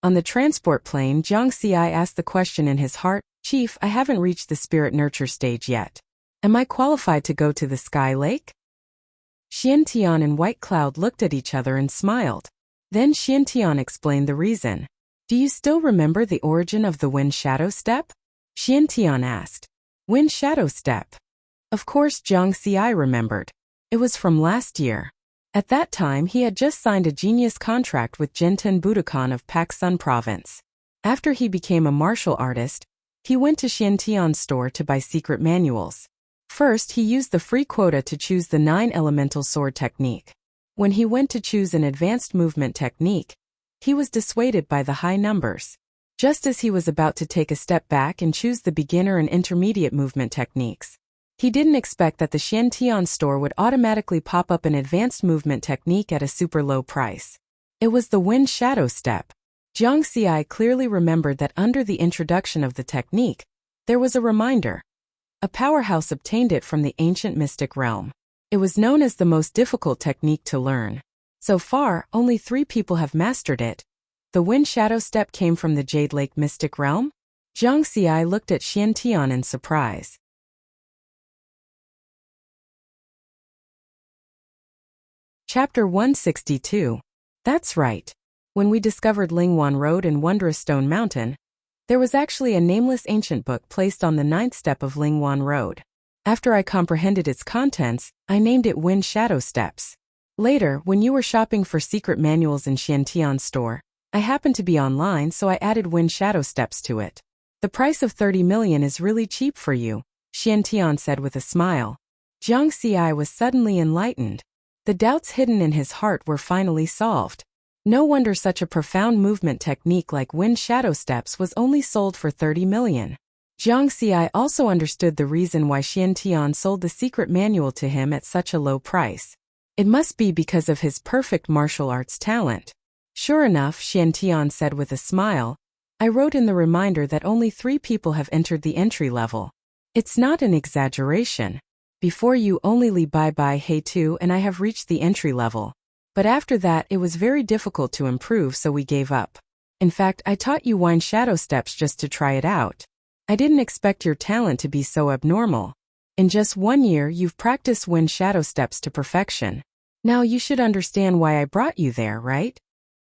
On the transport plane, Jiang Xi asked the question in his heart, "Chief, I haven't reached the spirit nurture stage yet. Am I qualified to go to the Sky Lake?" Xiantian and White Cloud looked at each other and smiled. Then Xiantian explained the reason. "Do you still remember the origin of the Wind Shadow Step?" Xiantian asked. "Wind Shadow Step?" Of course Jiang Xi remembered. It was from last year. At that time he had just signed a genius contract with Jenten Budokan of Paksun province. After he became a martial artist, he went to Xiantian's store to buy secret manuals. First, he used the free quota to choose the 9 elemental sword technique. When he went to choose an advanced movement technique, he was dissuaded by the high numbers. Just as he was about to take a step back and choose the beginner and intermediate movement techniques, he didn't expect that the Xiantian store would automatically pop up an advanced movement technique at a super low price. It was the Wind Shadow Step. Jiang Xi clearly remembered that under the introduction of the technique, there was a reminder. A powerhouse obtained it from the ancient mystic realm. It was known as the most difficult technique to learn. So far, only 3 people have mastered it. The Wind Shadow Step came from the Jade Lake mystic realm? Jiang Xi looked at Xiantian in surprise. Chapter 162. That's right. When we discovered Lingwan Road and Wondrous Stone Mountain, there was actually a nameless ancient book placed on the 9th step of Lingwan Road. After I comprehended its contents, I named it Wind Shadow Steps. Later, when you were shopping for secret manuals in Xiantian's store, I happened to be online, so I added Wind Shadow Steps to it. The price of 30 million is really cheap for you, Xiantian said with a smile. Jiang Xi was suddenly enlightened. The doubts hidden in his heart were finally solved. No wonder such a profound movement technique like wind shadow steps was only sold for 30 million. Jiang Xi also understood the reason why Xian Tian sold the secret manual to him at such a low price. It must be because of his perfect martial arts talent. Sure enough, Xian Tian said with a smile, I wrote in the reminder that only 3 people have entered the entry level. It's not an exaggeration. Before you only Li Bai, He Tu and I have reached the entry level. But after that it was very difficult to improve, so we gave up. In fact, I taught you wind shadow steps just to try it out. I didn't expect your talent to be so abnormal. In just 1 year you've practiced wind shadow steps to perfection. Now you should understand why I brought you there, right?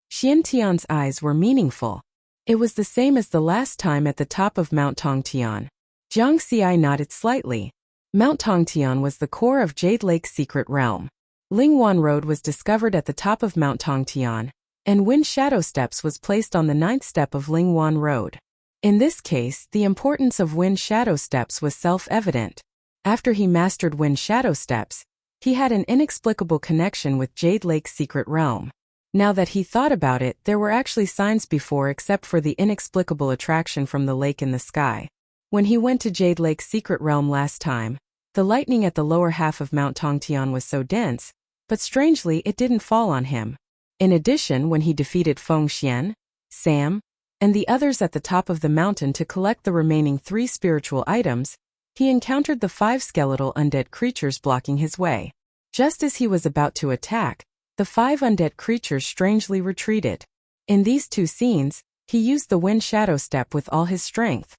Xian Tian's eyes were meaningful. It was the same as the last time at the top of Mount Tongtian. Jiang Xi nodded slightly. Mount Tongtian was the core of Jade Lake's secret realm. Lingwan Road was discovered at the top of Mount Tongtian, and Wind Shadow Steps was placed on the 9th step of Lingwan Road. In this case, the importance of Wind Shadow Steps was self-evident. After he mastered Wind Shadow Steps, he had an inexplicable connection with Jade Lake's secret realm. Now that he thought about it, there were actually signs before except for the inexplicable attraction from the lake in the sky. When he went to Jade Lake's secret realm last time, the lightning at the lower half of Mount Tongtian was so dense, but strangely it didn't fall on him. In addition, when he defeated Feng Xian, Sam, and the others at the top of the mountain to collect the remaining 3 spiritual items, he encountered the 5 skeletal undead creatures blocking his way. Just as he was about to attack, the 5 undead creatures strangely retreated. In these 2 scenes, he used the Wind Shadow Step with all his strength.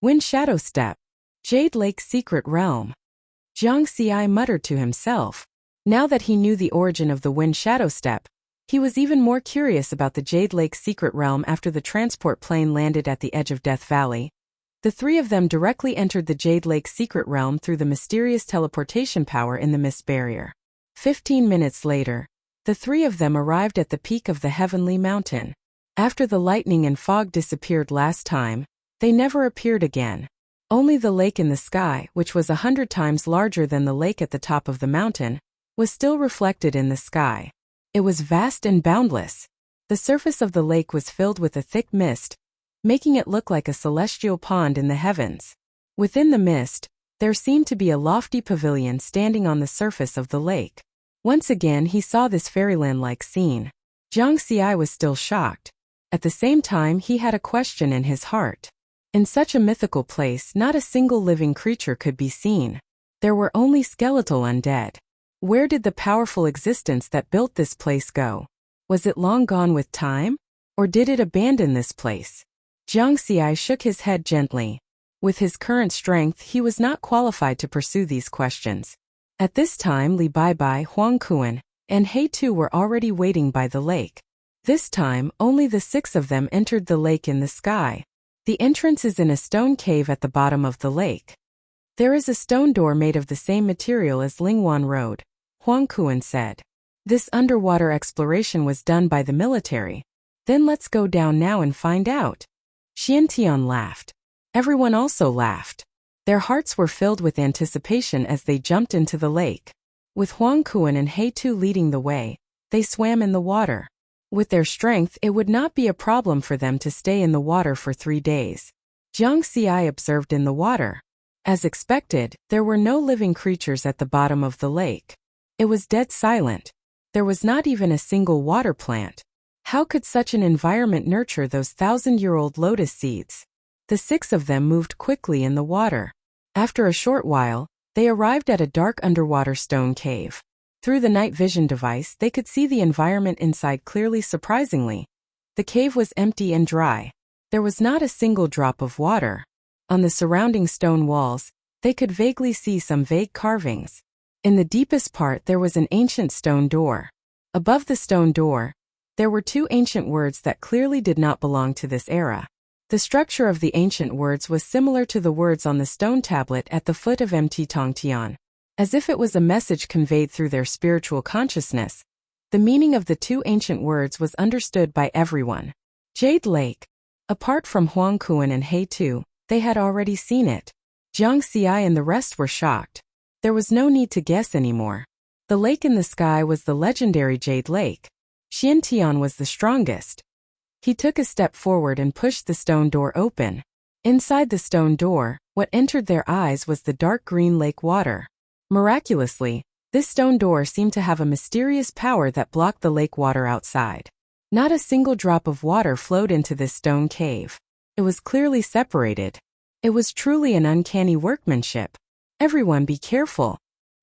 Wind Shadow Step. Jade Lake's secret realm. Jiang Xi muttered to himself. Now that he knew the origin of the Wind Shadow Step, he was even more curious about the Jade Lake's secret realm after the transport plane landed at the edge of Death Valley. The 3 of them directly entered the Jade Lake's secret realm through the mysterious teleportation power in the mist barrier. 15 minutes later, the 3 of them arrived at the peak of the Heavenly Mountain. After the lightning and fog disappeared last time, they never appeared again. Only the lake in the sky, which was 100 times larger than the lake at the top of the mountain, was still reflected in the sky. It was vast and boundless. The surface of the lake was filled with a thick mist, making it look like a celestial pond in the heavens. Within the mist, there seemed to be a lofty pavilion standing on the surface of the lake. Once again he saw this fairyland-like scene. Jiang Xi was still shocked. At the same time he had a question in his heart. In such a mythical place not a single living creature could be seen. There were only skeletal undead. Where did the powerful existence that built this place go? Was it long gone with time? Or did it abandon this place? Jiang Xi shook his head gently. With his current strength he was not qualified to pursue these questions. At this time Li Bai, Huang Kuan, and He Tu were already waiting by the lake. This time only the 6 of them entered the lake in the sky. The entrance is in a stone cave at the bottom of the lake. There is a stone door made of the same material as Lingwan Road, Huang Kuan said. This underwater exploration was done by the military. Then let's go down now and find out. Xian Tian laughed. Everyone also laughed. Their hearts were filled with anticipation as they jumped into the lake. With Huang Kuan and He Tu leading the way, they swam in the water. With their strength it would not be a problem for them to stay in the water for 3 days. Jiang Xi observed in the water. As expected, there were no living creatures at the bottom of the lake. It was dead silent. There was not even a single water plant. How could such an environment nurture those 1,000-year-old lotus seeds? The 6 of them moved quickly in the water. After a short while, they arrived at a dark underwater stone cave. Through the night vision device they could see the environment inside clearly. Surprisingly, the cave was empty and dry. There was not a single drop of water. On the surrounding stone walls, they could vaguely see some vague carvings. In the deepest part there was an ancient stone door. Above the stone door, there were 2 ancient words that clearly did not belong to this era. The structure of the ancient words was similar to the words on the stone tablet at the foot of Mt Tongtian. As if it was a message conveyed through their spiritual consciousness, the meaning of the 2 ancient words was understood by everyone. Jade Lake. Apart from Huang Kuan and He Tu, they had already seen it. Jiang Xi and the rest were shocked. There was no need to guess anymore. The lake in the sky was the legendary Jade Lake. Xiantian was the strongest. He took a step forward and pushed the stone door open. Inside the stone door, what entered their eyes was the dark green lake water. Miraculously, this stone door seemed to have a mysterious power that blocked the lake water outside. Not a single drop of water flowed into this stone cave. It was clearly separated. It was truly an uncanny workmanship. Everyone be careful,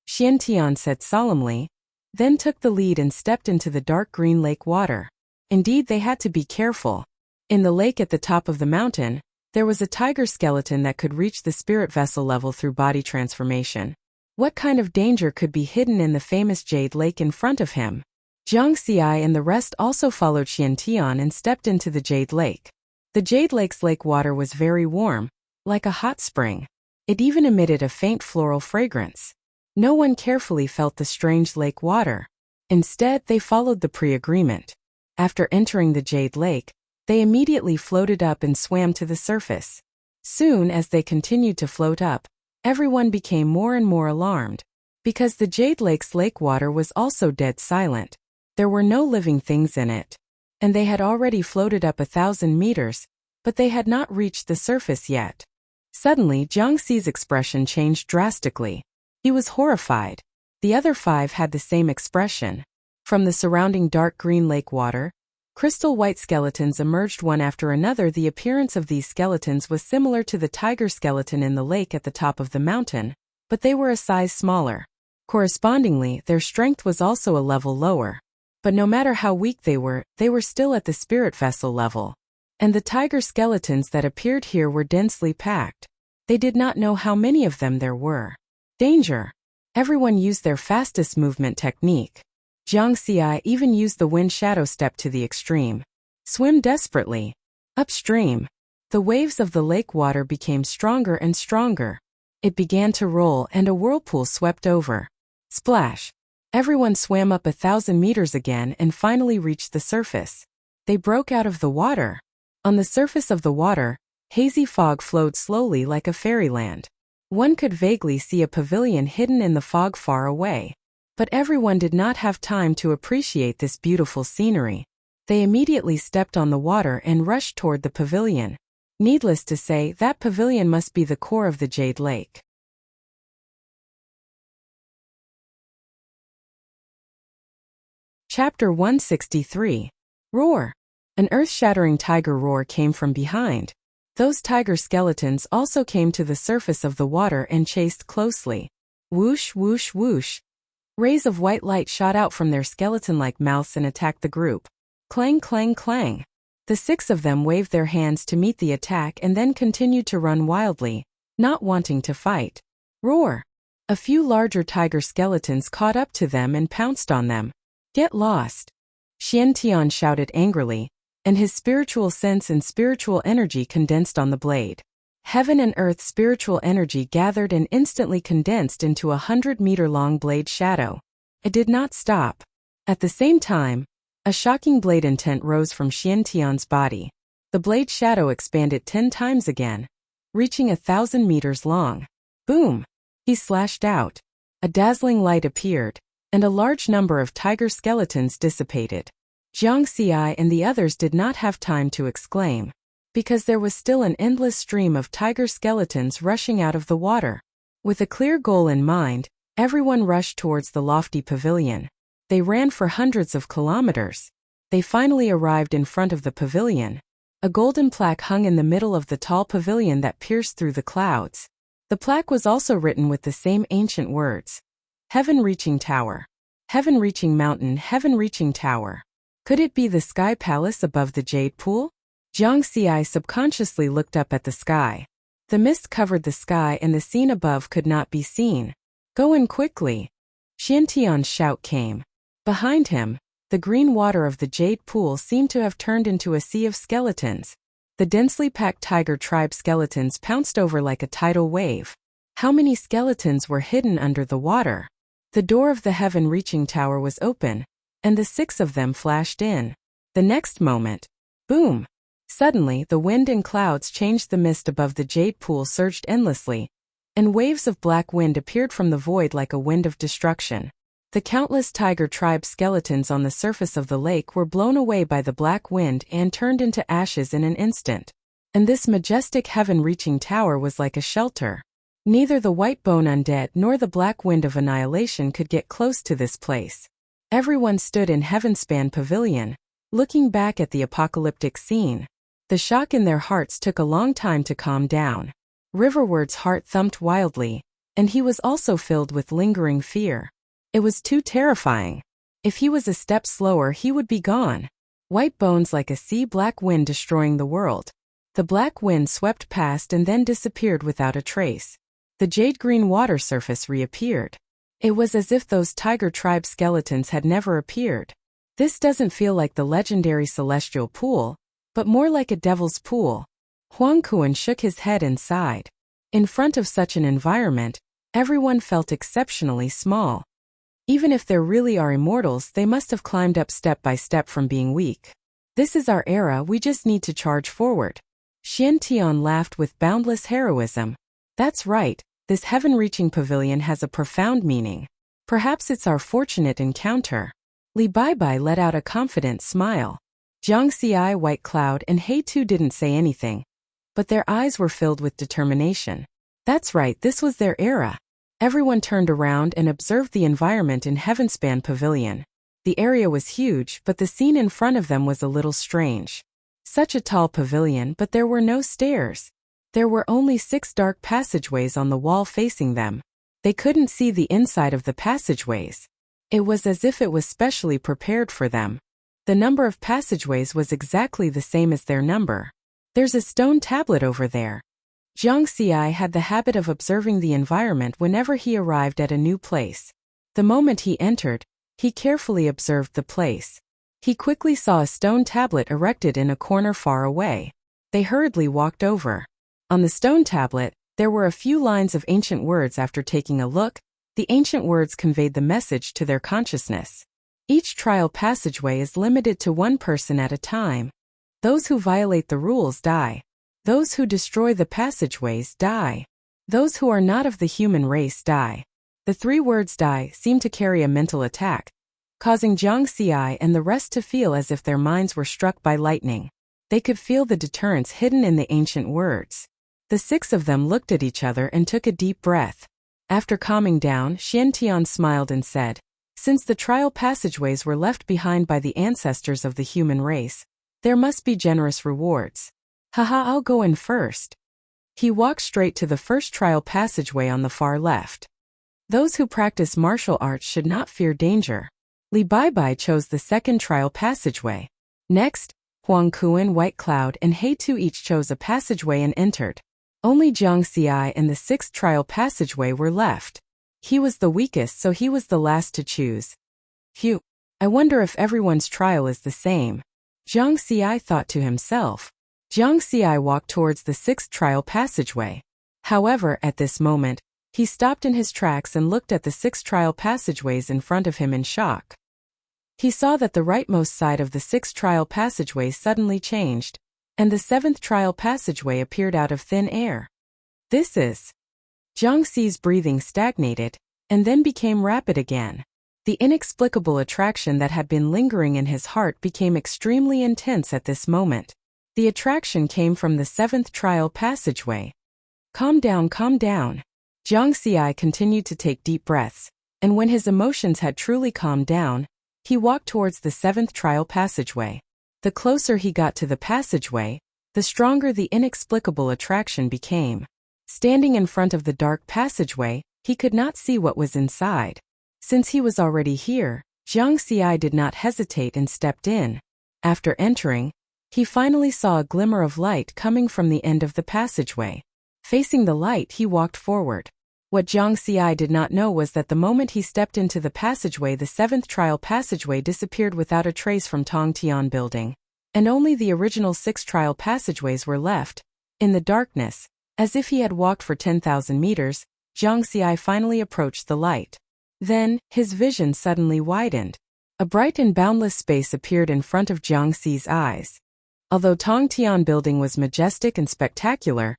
Xiantian said solemnly, then took the lead and stepped into the dark green lake water. Indeed, they had to be careful. In the lake at the top of the mountain, there was a tiger skeleton that could reach the spirit vessel level through body transformation. What kind of danger could be hidden in the famous Jade Lake in front of him? Jiang Xi and the rest also followed Xiantian and stepped into the Jade Lake. The Jade Lake's lake water was very warm, like a hot spring. It even emitted a faint floral fragrance. No one carefully felt the strange lake water. Instead, they followed the pre-agreement. After entering the Jade Lake, they immediately floated up and swam to the surface. Soon as they continued to float up, everyone became more and more alarmed. Because the Jade Lake's lake water was also dead silent. There were no living things in it. And they had already floated up 1,000 meters, but they had not reached the surface yet. Suddenly, Jiang Xi's expression changed drastically. He was horrified. The other 5 had the same expression. From the surrounding dark green lake water, crystal white skeletons emerged one after another. The appearance of these skeletons was similar to the tiger skeleton in the lake at the top of the mountain, but they were a size smaller. Correspondingly, their strength was also a level lower. But no matter how weak they were still at the spirit vessel level. And the tiger skeletons that appeared here were densely packed. They did not know how many of them there were. Danger! Everyone used their fastest movement technique. Jiang Xi even used the wind shadow step to the extreme. Swim desperately. Upstream. The waves of the lake water became stronger and stronger. It began to roll and a whirlpool swept over. Splash! Everyone swam up 1,000 meters again and finally reached the surface. They broke out of the water. On the surface of the water, hazy fog flowed slowly like a fairyland. One could vaguely see a pavilion hidden in the fog far away. But everyone did not have time to appreciate this beautiful scenery. They immediately stepped on the water and rushed toward the pavilion. Needless to say, that pavilion must be the core of the Jade Lake. Chapter 163. Roar! An earth-shattering tiger roar came from behind. Those tiger skeletons also came to the surface of the water and chased closely. Whoosh, whoosh, whoosh. Rays of white light shot out from their skeleton-like mouths and attacked the group. Clang, clang, clang. The 6 of them waved their hands to meet the attack and then continued to run wildly, not wanting to fight. Roar! A few larger tiger skeletons caught up to them and pounced on them. Get lost! Xiantian shouted angrily, and his spiritual sense and spiritual energy condensed on the blade. Heaven and earth spiritual energy gathered and instantly condensed into a 100-meter-long blade shadow. It did not stop. At the same time, a shocking blade intent rose from Xiantian's body. The blade shadow expanded 10 times again, reaching 1,000 meters long. Boom! He slashed out. A dazzling light appeared, and a large number of tiger skeletons dissipated. Jiang Xi and the others did not have time to exclaim, because there was still an endless stream of tiger skeletons rushing out of the water. With a clear goal in mind, everyone rushed towards the lofty pavilion. They ran for hundreds of kilometers. They finally arrived in front of the pavilion. A golden plaque hung in the middle of the tall pavilion that pierced through the clouds. The plaque was also written with the same ancient words. Heaven-reaching tower. Heaven-reaching mountain, heaven-reaching tower. Could it be the sky palace above the jade pool? Jiang Xi subconsciously looked up at the sky. The mist covered the sky and the scene above could not be seen. Go in quickly. Xiantian's shout came. Behind him, the green water of the jade pool seemed to have turned into a sea of skeletons. The densely packed tiger tribe skeletons pounced over like a tidal wave. How many skeletons were hidden under the water? The door of the heaven-reaching tower was open, and the 6 of them flashed in. The next moment, boom! Suddenly, the wind and clouds changed. The mist above the jade pool surged endlessly, and waves of black wind appeared from the void like a wind of destruction. The countless tiger tribe skeletons on the surface of the lake were blown away by the black wind and turned into ashes in an instant. And this majestic heaven-reaching tower was like a shelter. Neither the white bone undead nor the black wind of annihilation could get close to this place. Everyone stood in Heavenspan Pavilion, looking back at the apocalyptic scene. The shock in their hearts took a long time to calm down. Riverward's heart thumped wildly, and he was also filled with lingering fear. It was too terrifying. If he was a step slower, he would be gone. White bones like a sea black wind destroying the world. The black wind swept past and then disappeared without a trace. The jade-green water surface reappeared. It was as if those tiger tribe skeletons had never appeared. This doesn't feel like the legendary celestial pool, but more like a devil's pool. Huang Kuan shook his head and sighed. In front of such an environment, everyone felt exceptionally small. Even if there really are immortals, they must have climbed up step by step from being weak. This is our era, we just need to charge forward. Xian Tian laughed with boundless heroism. That's right, this heaven-reaching pavilion has a profound meaning. Perhaps it's our fortunate encounter. Li Baibai let out a confident smile. Jiang Xi, White Cloud, and He Tu didn't say anything, but their eyes were filled with determination. That's right, this was their era. Everyone turned around and observed the environment in Heavenspan Pavilion. The area was huge, but the scene in front of them was a little strange. Such a tall pavilion, but there were no stairs. There were only 6 dark passageways on the wall facing them. They couldn't see the inside of the passageways. It was as if it was specially prepared for them. The number of passageways was exactly the same as their number. There's a stone tablet over there. Jiang Xi had the habit of observing the environment whenever he arrived at a new place. The moment he entered, he carefully observed the place. He quickly saw a stone tablet erected in a corner far away. They hurriedly walked over. On the stone tablet, there were a few lines of ancient words. After taking a look, the ancient words conveyed the message to their consciousness. Each trial passageway is limited to 1 person at a time. Those who violate the rules die. Those who destroy the passageways die. Those who are not of the human race die. The 3 words die seemed to carry a mental attack, causing Jiang Xi and the rest to feel as if their minds were struck by lightning. They could feel the deterrence hidden in the ancient words. The 6 of them looked at each other and took a deep breath. After calming down, Xian Tian smiled and said, "Since the trial passageways were left behind by the ancestors of the human race, there must be generous rewards. Haha, I'll go in first." He walked straight to the first trial passageway on the far left. Those who practice martial arts should not fear danger. Li Baibai chose the second trial passageway. Next, Huang Kuan, White Cloud, and He Tu each chose a passageway and entered. Only Jiang Xi and the 6th trial passageway were left. He was the weakest, so he was the last to choose. Phew, I wonder if everyone's trial is the same. Jiang Xi thought to himself. Jiang Xi walked towards the 6th trial passageway. However, at this moment, he stopped in his tracks and looked at the 6 trial passageways in front of him in shock. He saw that the rightmost side of the 6 trial passageway suddenly changed, and the 7th trial passageway appeared out of thin air. This is... Jiang Xi's breathing stagnated, and then became rapid again. The inexplicable attraction that had been lingering in his heart became extremely intense at this moment. The attraction came from the 7th trial passageway. Calm down, calm down. Jiang Xi continued to take deep breaths, and when his emotions had truly calmed down, he walked towards the 7th trial passageway. The closer he got to the passageway, the stronger the inexplicable attraction became. Standing in front of the dark passageway, he could not see what was inside. Since he was already here, Jiang Xi did not hesitate and stepped in. After entering, he finally saw a glimmer of light coming from the end of the passageway. Facing the light, he walked forward. What Jiang Xi did not know was that the moment he stepped into the passageway, the 7th trial passageway disappeared without a trace from Tong Tian building, and only the original 6 trial passageways were left. In the darkness, as if he had walked for 10,000 meters, Jiang Xi finally approached the light. Then, his vision suddenly widened. A bright and boundless space appeared in front of Jiang Xi's eyes. Although Tong Tian building was majestic and spectacular,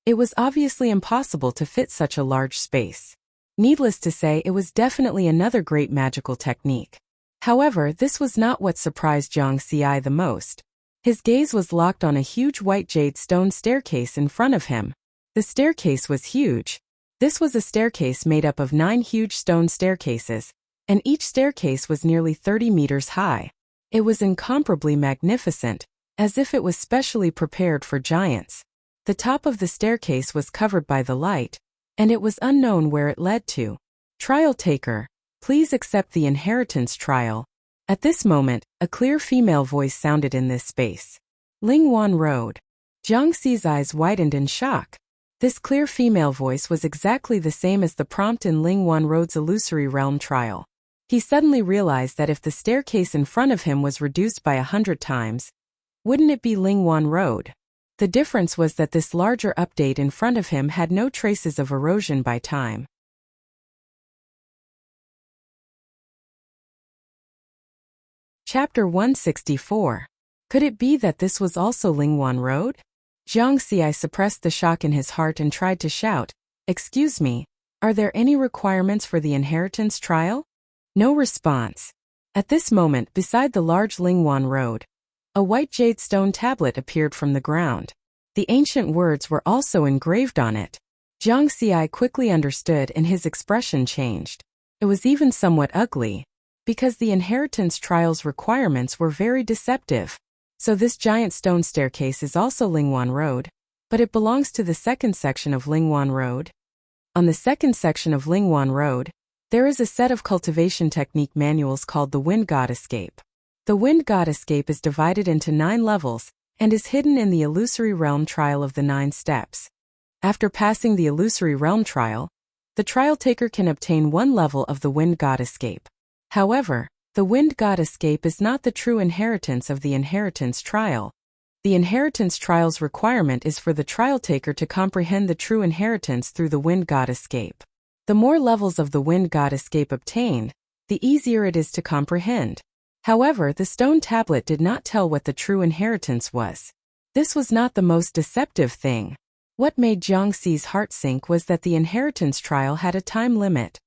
it was obviously impossible to fit such a large space. Needless to say, it was definitely another great magical technique. However, this was not what surprised Jiang Xi the most. His gaze was locked on a huge white jade stone staircase in front of him. The staircase was huge. This was a staircase made up of 9 huge stone staircases, and each staircase was nearly 30 meters high. It was incomparably magnificent, as if it was specially prepared for giants. The top of the staircase was covered by the light, and it was unknown where it led to. Trial taker, please accept the inheritance trial. At this moment, a clear female voice sounded in this space. Lingwan Road. Jiang Xi's eyes widened in shock. This clear female voice was exactly the same as the prompt in Lingwan Road's illusory realm trial. He suddenly realized that if the staircase in front of him was reduced by 100 times, wouldn't it be Lingwan Road? The difference was that this larger update in front of him had no traces of erosion by time. Chapter 164. Could it be that this was also Lingwan Road? Jiang Xi suppressed the shock in his heart and tried to shout, "Excuse me, are there any requirements for the inheritance trial?" No response. At this moment, beside the large Lingwan Road, a white jade stone tablet appeared from the ground. The ancient words were also engraved on it. Jiang Xi quickly understood and his expression changed. It was even somewhat ugly, because the inheritance trial's requirements were very deceptive. So this giant stone staircase is also Lingwan Road, but it belongs to the second section of Lingwan Road. On the second section of Lingwan Road, there is a set of cultivation technique manuals called the Wind God Escape. The Wind God Escape is divided into 9 levels and is hidden in the illusory realm trial of the 9 steps. After passing the illusory realm trial, the trial taker can obtain 1 level of the Wind God Escape. However, the Wind God Escape is not the true inheritance of the inheritance trial. The inheritance trial's requirement is for the trial taker to comprehend the true inheritance through the Wind God Escape. The more levels of the Wind God Escape obtained, the easier it is to comprehend. However, the stone tablet did not tell what the true inheritance was. This was not the most deceptive thing. What made Jiang Xi's heart sink was that the inheritance trial had a time limit.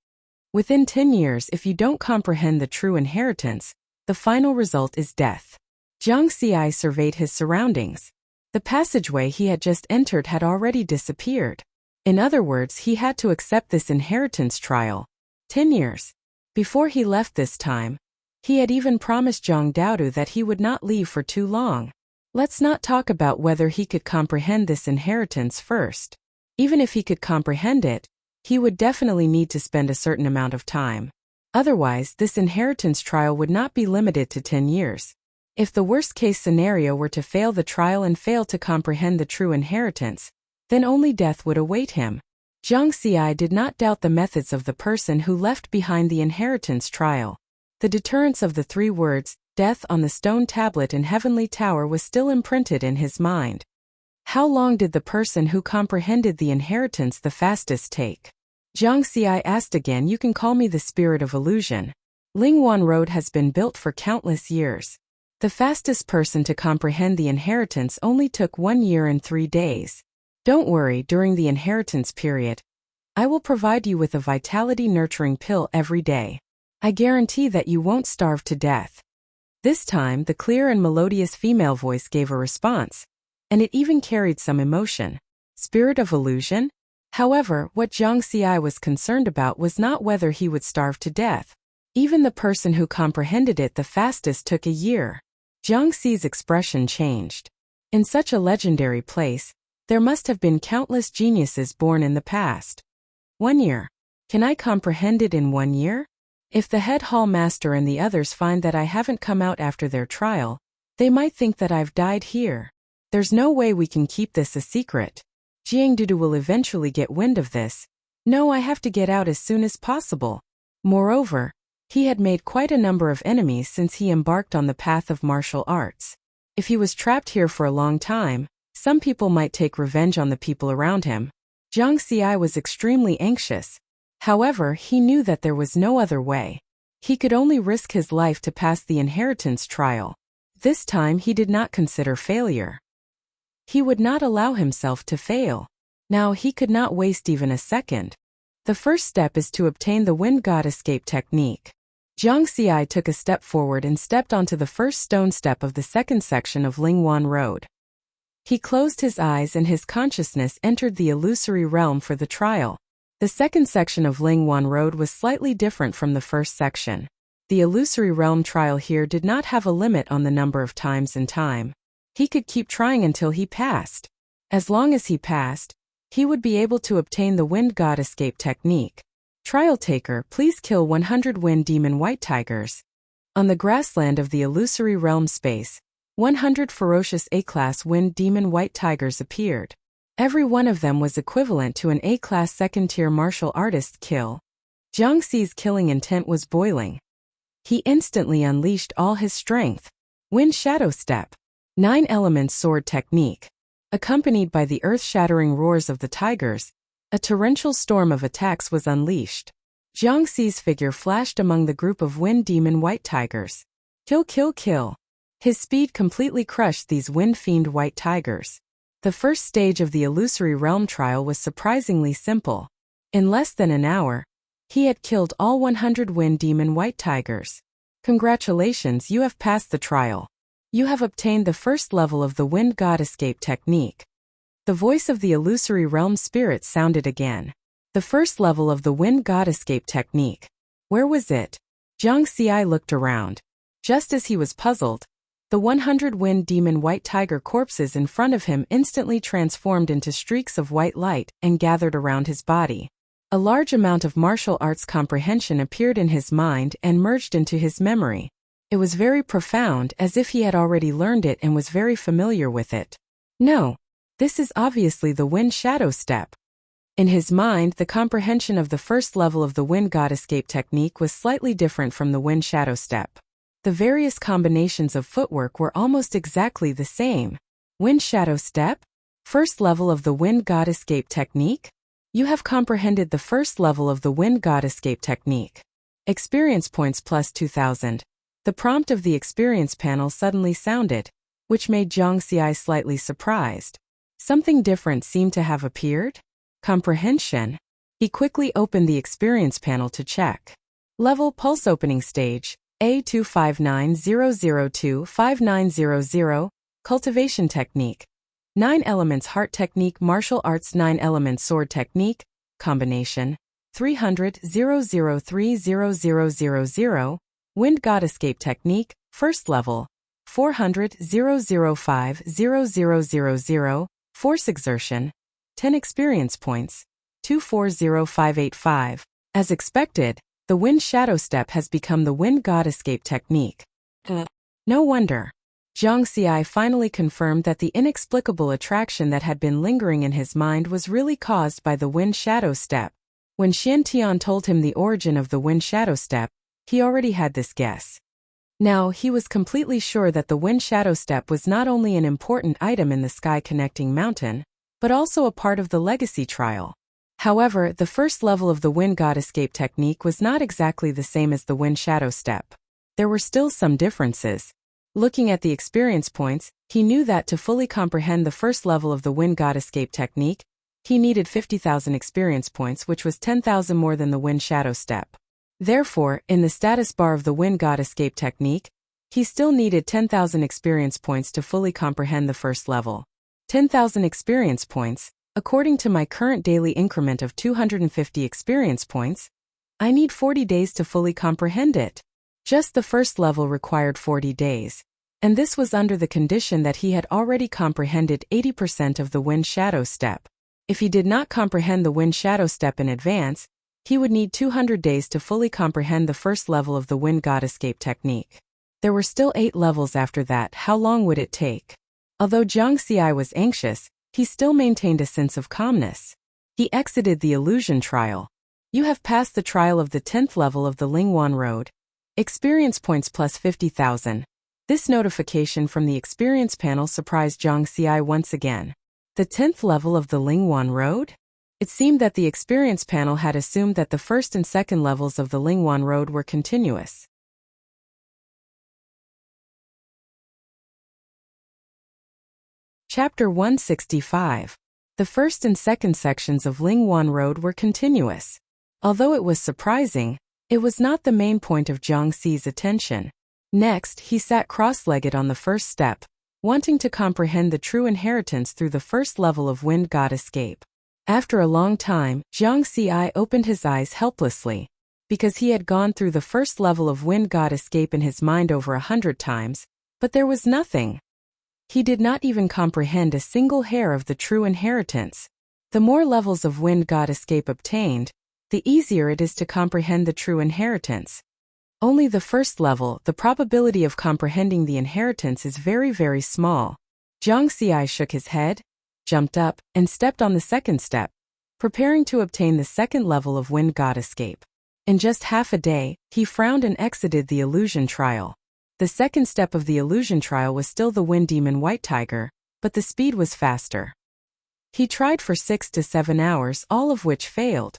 Within 10 years, if you don't comprehend the true inheritance, the final result is death. Jiang Xi surveyed his surroundings. The passageway he had just entered had already disappeared. In other words, he had to accept this inheritance trial. 10 years. Before he left this time, he had even promised Zhang Daodu that he would not leave for too long. Let's not talk about whether he could comprehend this inheritance first. Even if he could comprehend it, he would definitely need to spend a certain amount of time. Otherwise, this inheritance trial would not be limited to 10 years. If the worst-case scenario were to fail the trial and fail to comprehend the true inheritance, then only death would await him. Jiang Xi did not doubt the methods of the person who left behind the inheritance trial. The deterrence of the 3 words, death on the stone tablet in Heavenly Tower was still imprinted in his mind. How long did the person who comprehended the inheritance the fastest take? Jiang Xi asked again. You can call me the spirit of illusion. Lingwan Road has been built for countless years. The fastest person to comprehend the inheritance only took 1 year and 3 days. Don't worry, during the inheritance period, I will provide you with a vitality-nurturing pill every day. I guarantee that you won't starve to death. This time, the clear and melodious female voice gave a response, and it even carried some emotion. Spirit of illusion? However, what Jiang Xi was concerned about was not whether he would starve to death. Even the person who comprehended it the fastest took a year. Jiang Xi's expression changed. In such a legendary place, there must have been countless geniuses born in the past. 1 year. Can I comprehend it in 1 year? If the head hall master and the others find that I haven't come out after their trial, they might think that I've died here. There's no way we can keep this a secret. Jiang Dudu will eventually get wind of this. No, I have to get out as soon as possible. Moreover, he had made quite a number of enemies since he embarked on the path of martial arts. If he was trapped here for a long time, some people might take revenge on the people around him. Jiang Xi was extremely anxious. However, he knew that there was no other way. He could only risk his life to pass the inheritance trial. This time he did not consider failure. He would not allow himself to fail. Now he could not waste even a second. The first step is to obtain the Wind God Escape technique. Jiang Xi took a step forward and stepped onto the first stone step of the second section of Lingwan Road. He closed his eyes and his consciousness entered the illusory realm for the trial. The second section of Lingwan Road was slightly different from the first section. The illusory realm trial here did not have a limit on the number of times in time. He could keep trying until he passed. As long as he passed, he would be able to obtain the Wind God Escape technique. Trial taker, please kill 100 Wind Demon White Tigers. On the grassland of the illusory realm space, 100 ferocious A-class Wind Demon White Tigers appeared. Every one of them was equivalent to an A-class second-tier martial artist kill. Jiang Xi's killing intent was boiling. He instantly unleashed all his strength. Wind Shadow Step. 9 Elements Sword Technique. Accompanied by the earth-shattering roars of the tigers, a torrential storm of attacks was unleashed. Jiang Xi's figure flashed among the group of Wind Demon White Tigers. Kill, kill, kill. His speed completely crushed these Wind Fiend White Tigers. The first stage of the illusory realm trial was surprisingly simple. In less than an hour, he had killed all 100 Wind Demon White Tigers. Congratulations, you have passed the trial. You have obtained the first level of the Wind God Escape technique. The voice of the illusory realm spirit sounded again. The first level of the Wind God Escape technique. Where was it? Jiang Xi looked around. Just as he was puzzled, the 100 Wind Demon White Tiger corpses in front of him instantly transformed into streaks of white light and gathered around his body. A large amount of martial arts comprehension appeared in his mind and merged into his memory. It was very profound, as if he had already learned it and was very familiar with it. No, this is obviously the Wind Shadow Step. In his mind, the comprehension of the first level of the Wind God Escape technique was slightly different from the Wind Shadow Step. The various combinations of footwork were almost exactly the same. Wind Shadow Step? First level of the Wind God Escape technique? You have comprehended the first level of the Wind God Escape technique. Experience points plus 2,000. The prompt of the experience panel suddenly sounded, which made Jiang Xi slightly surprised. Something different seemed to have appeared? Comprehension? He quickly opened the experience panel to check. Level Pulse Opening Stage, A2590025900, Cultivation Technique. 9 Elements Heart Technique Martial Arts 9 Elements Sword Technique, Combination, 300-003-0000, Wind God Escape Technique, First Level, 400-005-0000, Force Exertion, 10 Experience Points, 240585. As expected, the Wind Shadow Step has become the Wind God Escape technique. No wonder. Jiang Xi finally confirmed that the inexplicable attraction that had been lingering in his mind was really caused by the Wind Shadow Step. When Xian Tian told him the origin of the Wind Shadow Step, he already had this guess. Now, he was completely sure that the Wind Shadow Step was not only an important item in the Sky Connecting Mountain, but also a part of the Legacy Trial. However, the first level of the Wind God Escape technique was not exactly the same as the Wind Shadow Step. There were still some differences. Looking at the experience points, he knew that to fully comprehend the first level of the Wind God Escape technique, he needed 50,000 experience points, which was 10,000 more than the Wind Shadow Step. Therefore, in the status bar of the Wind God Escape technique, he still needed 10,000 experience points to fully comprehend the first level. 10,000 experience points, according to my current daily increment of 250 experience points, I need 40 days to fully comprehend it. Just the first level required 40 days. And this was under the condition that he had already comprehended 80% of the Wind Shadow Step. If he did not comprehend the Wind Shadow Step in advance, he would need 200 days to fully comprehend the first level of the Wind God Escape technique. There were still 8 levels after that. How long would it take? Although Jiang Xi was anxious, he still maintained a sense of calmness. He exited the illusion trial. You have passed the trial of the 10th level of the Lingwan Road. Experience points plus 50,000. This notification from the experience panel surprised Jiang Xi once again. The 10th level of the Lingwan Road? It seemed that the experience panel had assumed that the first and second levels of the Lingwan Road were continuous. Chapter 165. The first and second sections of Lingwan Road were continuous. Although it was surprising, it was not the main point of Jiang Xi's attention. Next, he sat cross-legged on the first step, wanting to comprehend the true inheritance through the first level of Wind God Escape. After a long time, Jiang Xi opened his eyes helplessly, because he had gone through the first level of Wind God Escape in his mind over 100 times, but there was nothing. He did not even comprehend a single hair of the true inheritance. The more levels of Wind God Escape obtained, the easier it is to comprehend the true inheritance. Only the first level, the probability of comprehending the inheritance is very, very small. Jiang Xi shook his head, jumped up, and stepped on the second step, preparing to obtain the second level of Wind God Escape. In just half a day, he frowned and exited the illusion trial. The second step of the illusion trial was still the Wind Demon White Tiger, but the speed was faster. He tried for 6 to 7 hours, all of which failed.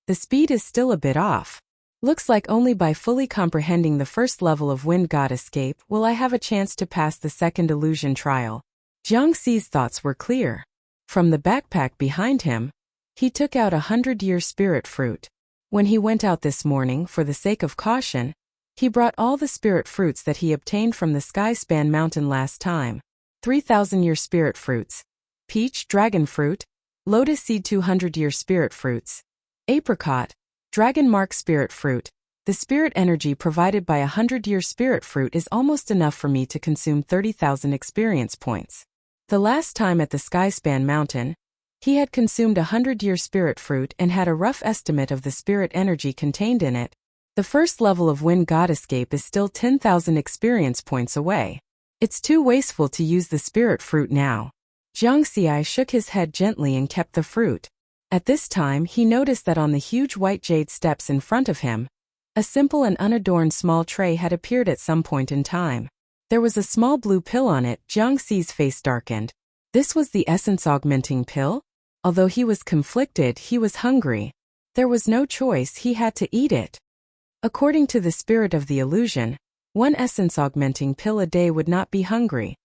The speed is still a bit off. Looks like only by fully comprehending the first level of Wind God Escape will I have a chance to pass the second illusion trial. Jiang Xi's thoughts were clear. From the backpack behind him, he took out 100-year spirit fruit. When he went out this morning, for the sake of caution, he brought all the spirit fruits that he obtained from the Skyspan Mountain last time. 3,000-year spirit fruits, peach, dragon fruit, lotus seed 200-year spirit fruits, apricot, dragon mark spirit fruit. The spirit energy provided by 100-year spirit fruit is almost enough for me to consume 30,000 experience points. The last time at the Skyspan Mountain, he had consumed 100-year spirit fruit and had a rough estimate of the spirit energy contained in it. The first level of Wind God Escape is still 10,000 experience points away. It's too wasteful to use the spirit fruit now. Jiang Xi shook his head gently and kept the fruit. At this time he noticed that on the huge white jade steps in front of him, a simple and unadorned small tray had appeared at some point in time. There was a small blue pill on it. Jiang Xi's face darkened. This was the essence-augmenting pill? Although he was conflicted, he was hungry. There was no choice, he had to eat it. According to the spirit of the illusion, one essence-augmenting pill a day would not be hungry.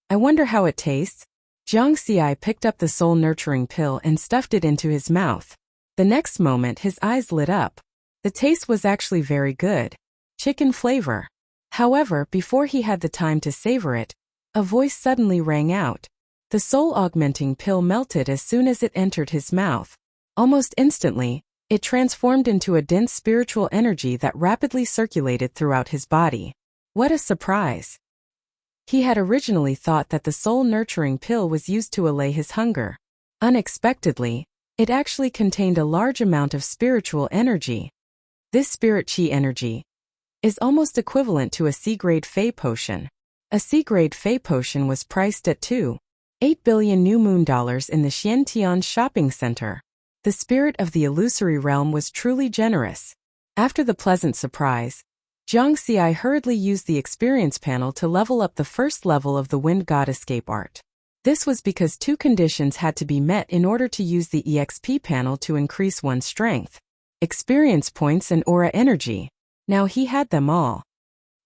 I wonder how it tastes. Jiang Xi picked up the soul-nurturing pill and stuffed it into his mouth. The next moment his eyes lit up. The taste was actually very good. Chicken flavor. However, before he had the time to savor it, a voice suddenly rang out. The soul-augmenting pill melted as soon as it entered his mouth. Almost instantly, it transformed into a dense spiritual energy that rapidly circulated throughout his body. What a surprise! He had originally thought that the soul-nurturing pill was used to allay his hunger. Unexpectedly, it actually contained a large amount of spiritual energy. This spirit chi energy is almost equivalent to a C-grade Fey potion. A C-grade Fey potion was priced at 2.8 billion new moon dollars in the Xiantian shopping center. The spirit of the illusory realm was truly generous. After the pleasant surprise, Jiang Xi hurriedly used the experience panel to level up the first level of the Wind God Escape art. This was because two conditions had to be met in order to use the EXP panel to increase one's strength: experience points and aura energy. Now he had them all.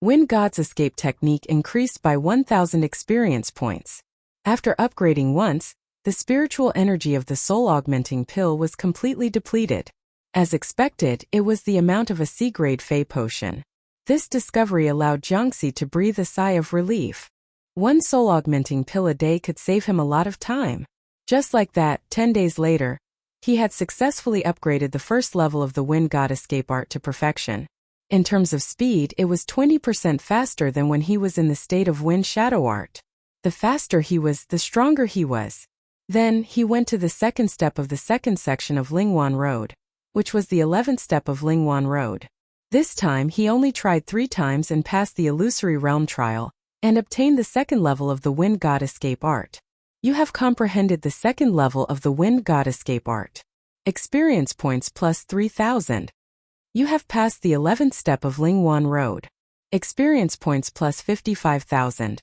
Wind God's escape technique increased by 1,000 experience points. After upgrading once, the spiritual energy of the soul-augmenting pill was completely depleted. As expected, it was the amount of a C-grade Fey potion. This discovery allowed Jiang Xi to breathe a sigh of relief. One soul-augmenting pill a day could save him a lot of time. Just like that, 10 days later, he had successfully upgraded the first level of the Wind God Escape art to perfection. In terms of speed, it was 20% faster than when he was in the state of Wind Shadow art. The faster he was, the stronger he was. Then, he went to the second step of the second section of Lingwan Road, which was the 11th step of Lingwan Road. This time he only tried 3 times and passed the illusory realm trial, and obtained the second level of the Wind God Escape art. You have comprehended the second level of the Wind God Escape art. Experience points plus 3,000. You have passed the 11th step of Lingwan Road. Experience points plus 55,000.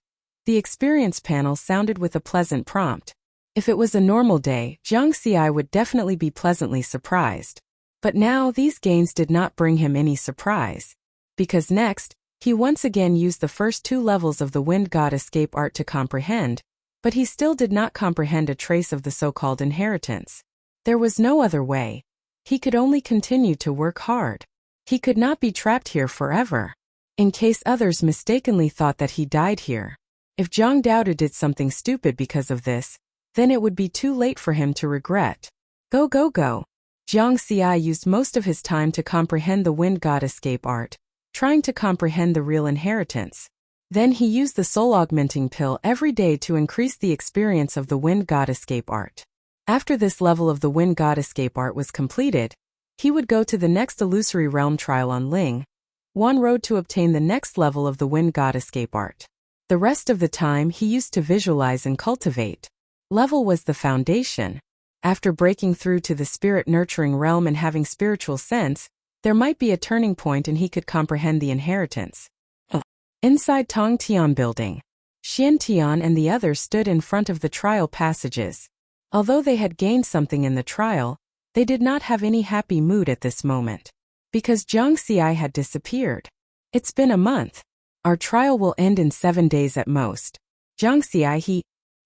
The experience panel sounded with a pleasant prompt. If it was a normal day, Jiang Xi would definitely be pleasantly surprised. But now these gains did not bring him any surprise. Because next, he once again used the first 2 levels of the Wind God Escape art to comprehend, but he still did not comprehend a trace of the so-called inheritance. There was no other way. He could only continue to work hard. He could not be trapped here forever. In case others mistakenly thought that he died here. If Zhang Daodu did something stupid because of this, then it would be too late for him to regret. Go go go. Jiang Xi used most of his time to comprehend the wind god escape art, trying to comprehend the real inheritance. Then he used the soul augmenting pill every day to increase the experience of the wind god escape art. After this level of the wind god escape art was completed, he would go to the next illusory realm trial on Ling Wan Road to obtain the next level of the wind god escape art. The rest of the time he used to visualize and cultivate. Level was the foundation. After breaking through to the spirit nurturing realm and having spiritual sense, there might be a turning point and he could comprehend the inheritance. Inside Tong Tian building, Xian Tian and the others stood in front of the trial passages. Although they had gained something in the trial, they did not have any happy mood at this moment. Because Jiang Xi had disappeared. It's been a month. Our trial will end in 7 days at most. Jiang Xi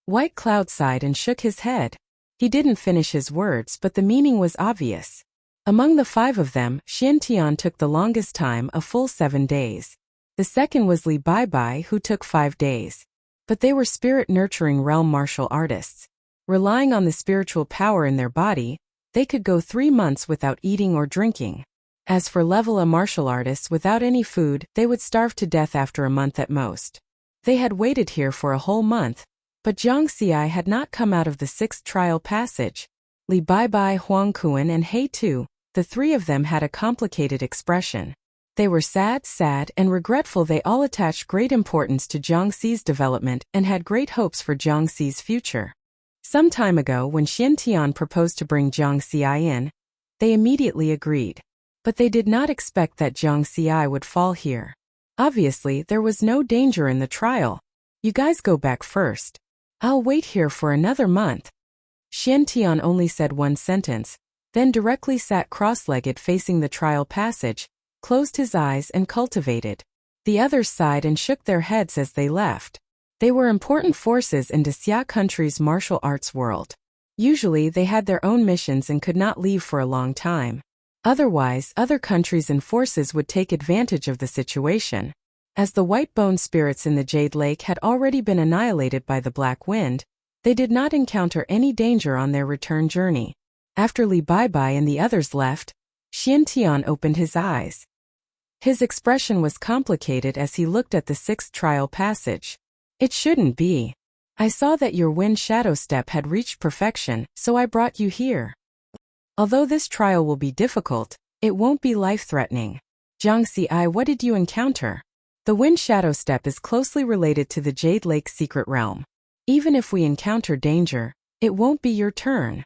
White Cloud sighed and shook his head. He didn't finish his words, but the meaning was obvious. Among the 5 of them, Xian Tian took the longest time, a full 7 days. The second was Li Baibai, who took 5 days. But they were spirit-nurturing realm martial artists. Relying on the spiritual power in their body, they could go 3 months without eating or drinking. As for level A martial artists without any food, they would starve to death after a month at most. They had waited here for a whole month. But Jiang Xi had not come out of the 6th trial passage. Li Baibai, Huang Kuan and He Tu, the 3 of them had a complicated expression. They were sad, and regretful. They all attached great importance to Jiang Xi's development and had great hopes for Jiang Xi's future. Some time ago when Xian Tian proposed to bring Jiang Xi in, they immediately agreed. But they did not expect that Jiang Xi would fall here. Obviously, there was no danger in the trial. You guys go back first. I'll wait here for another month. Xian Tian only said one sentence, then directly sat cross-legged facing the trial passage, closed his eyes and cultivated. The others sighed and shook their heads as they left. They were important forces in the Xia country's martial arts world. Usually they had their own missions and could not leave for a long time. Otherwise, other countries and forces would take advantage of the situation. As the white bone spirits in the Jade Lake had already been annihilated by the Black Wind, they did not encounter any danger on their return journey. After Li Baibai and the others left, Xian Tian opened his eyes. His expression was complicated as he looked at the 6th trial passage. It shouldn't be. I saw that your wind shadow step had reached perfection, so I brought you here. Although this trial will be difficult, it won't be life-threatening. Jiang Xi, what did you encounter? The wind shadow step is closely related to the Jade Lake secret realm. Even if we encounter danger, it won't be your turn.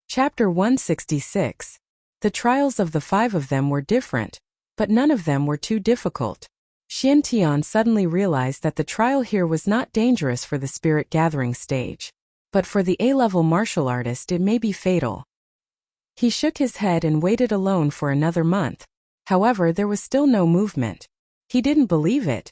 Chapter 166. The trials of the 5 of them were different, but none of them were too difficult. Xian Tian suddenly realized that the trial here was not dangerous for the spirit gathering stage. But for the A-level martial artist it may be fatal. He shook his head and waited alone for another month. However, there was still no movement. He didn't believe it.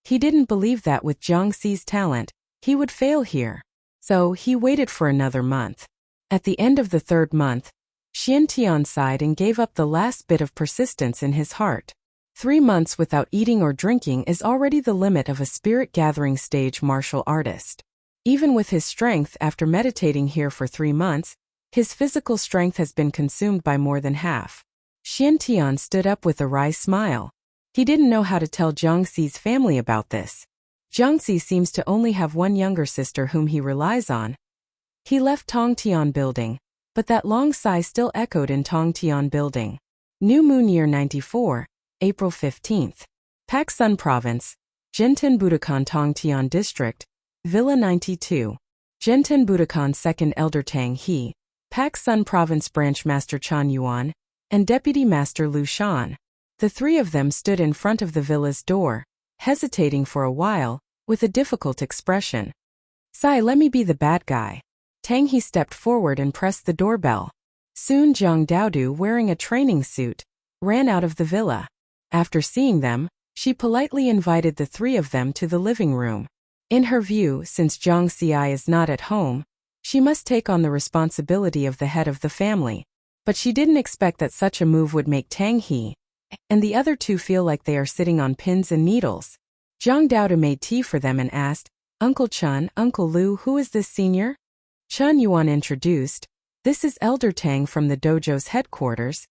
He didn't believe that with Jiang Xi's talent, he would fail here. So he waited for another month. At the end of the 3rd month, Xian Tian sighed and gave up the last bit of persistence in his heart. 3 months without eating or drinking is already the limit of a spirit gathering stage martial artist. Even with his strength after meditating here for 3 months, his physical strength has been consumed by more than half. Xian Tian stood up with a wry smile. He didn't know how to tell Jiang Xi's family about this. Jiang Xi seems to only have one younger sister whom he relies on. He left Tong Tian building, but that long sigh still echoed in Tong Tian building. New Moon Year 94, April 15th. Pak Sun Province, Jinten Budokan Tong Tian District, Villa 92. Jinten Budokan 2nd Elder Tang He, Pak Sun Province Branch Master Chan Yuan, and Deputy Master Lu Shan. The 3 of them stood in front of the villa's door, hesitating for a while, with a difficult expression. Sai, let me be the bad guy. Tang He stepped forward and pressed the doorbell. Soon Zhang Daodu, wearing a training suit, ran out of the villa. After seeing them, she politely invited the 3 of them to the living room. In her view, since Zhang Xi is not at home, she must take on the responsibility of the head of the family. But she didn't expect that such a move would make Tang He and the other two feel like they are sitting on pins and needles. Zhang Daoda made tea for them and asked, "Uncle Chun, Uncle Lu, who is this senior?" Chun Yuan introduced, "This is Elder Tang from the dojo's headquarters."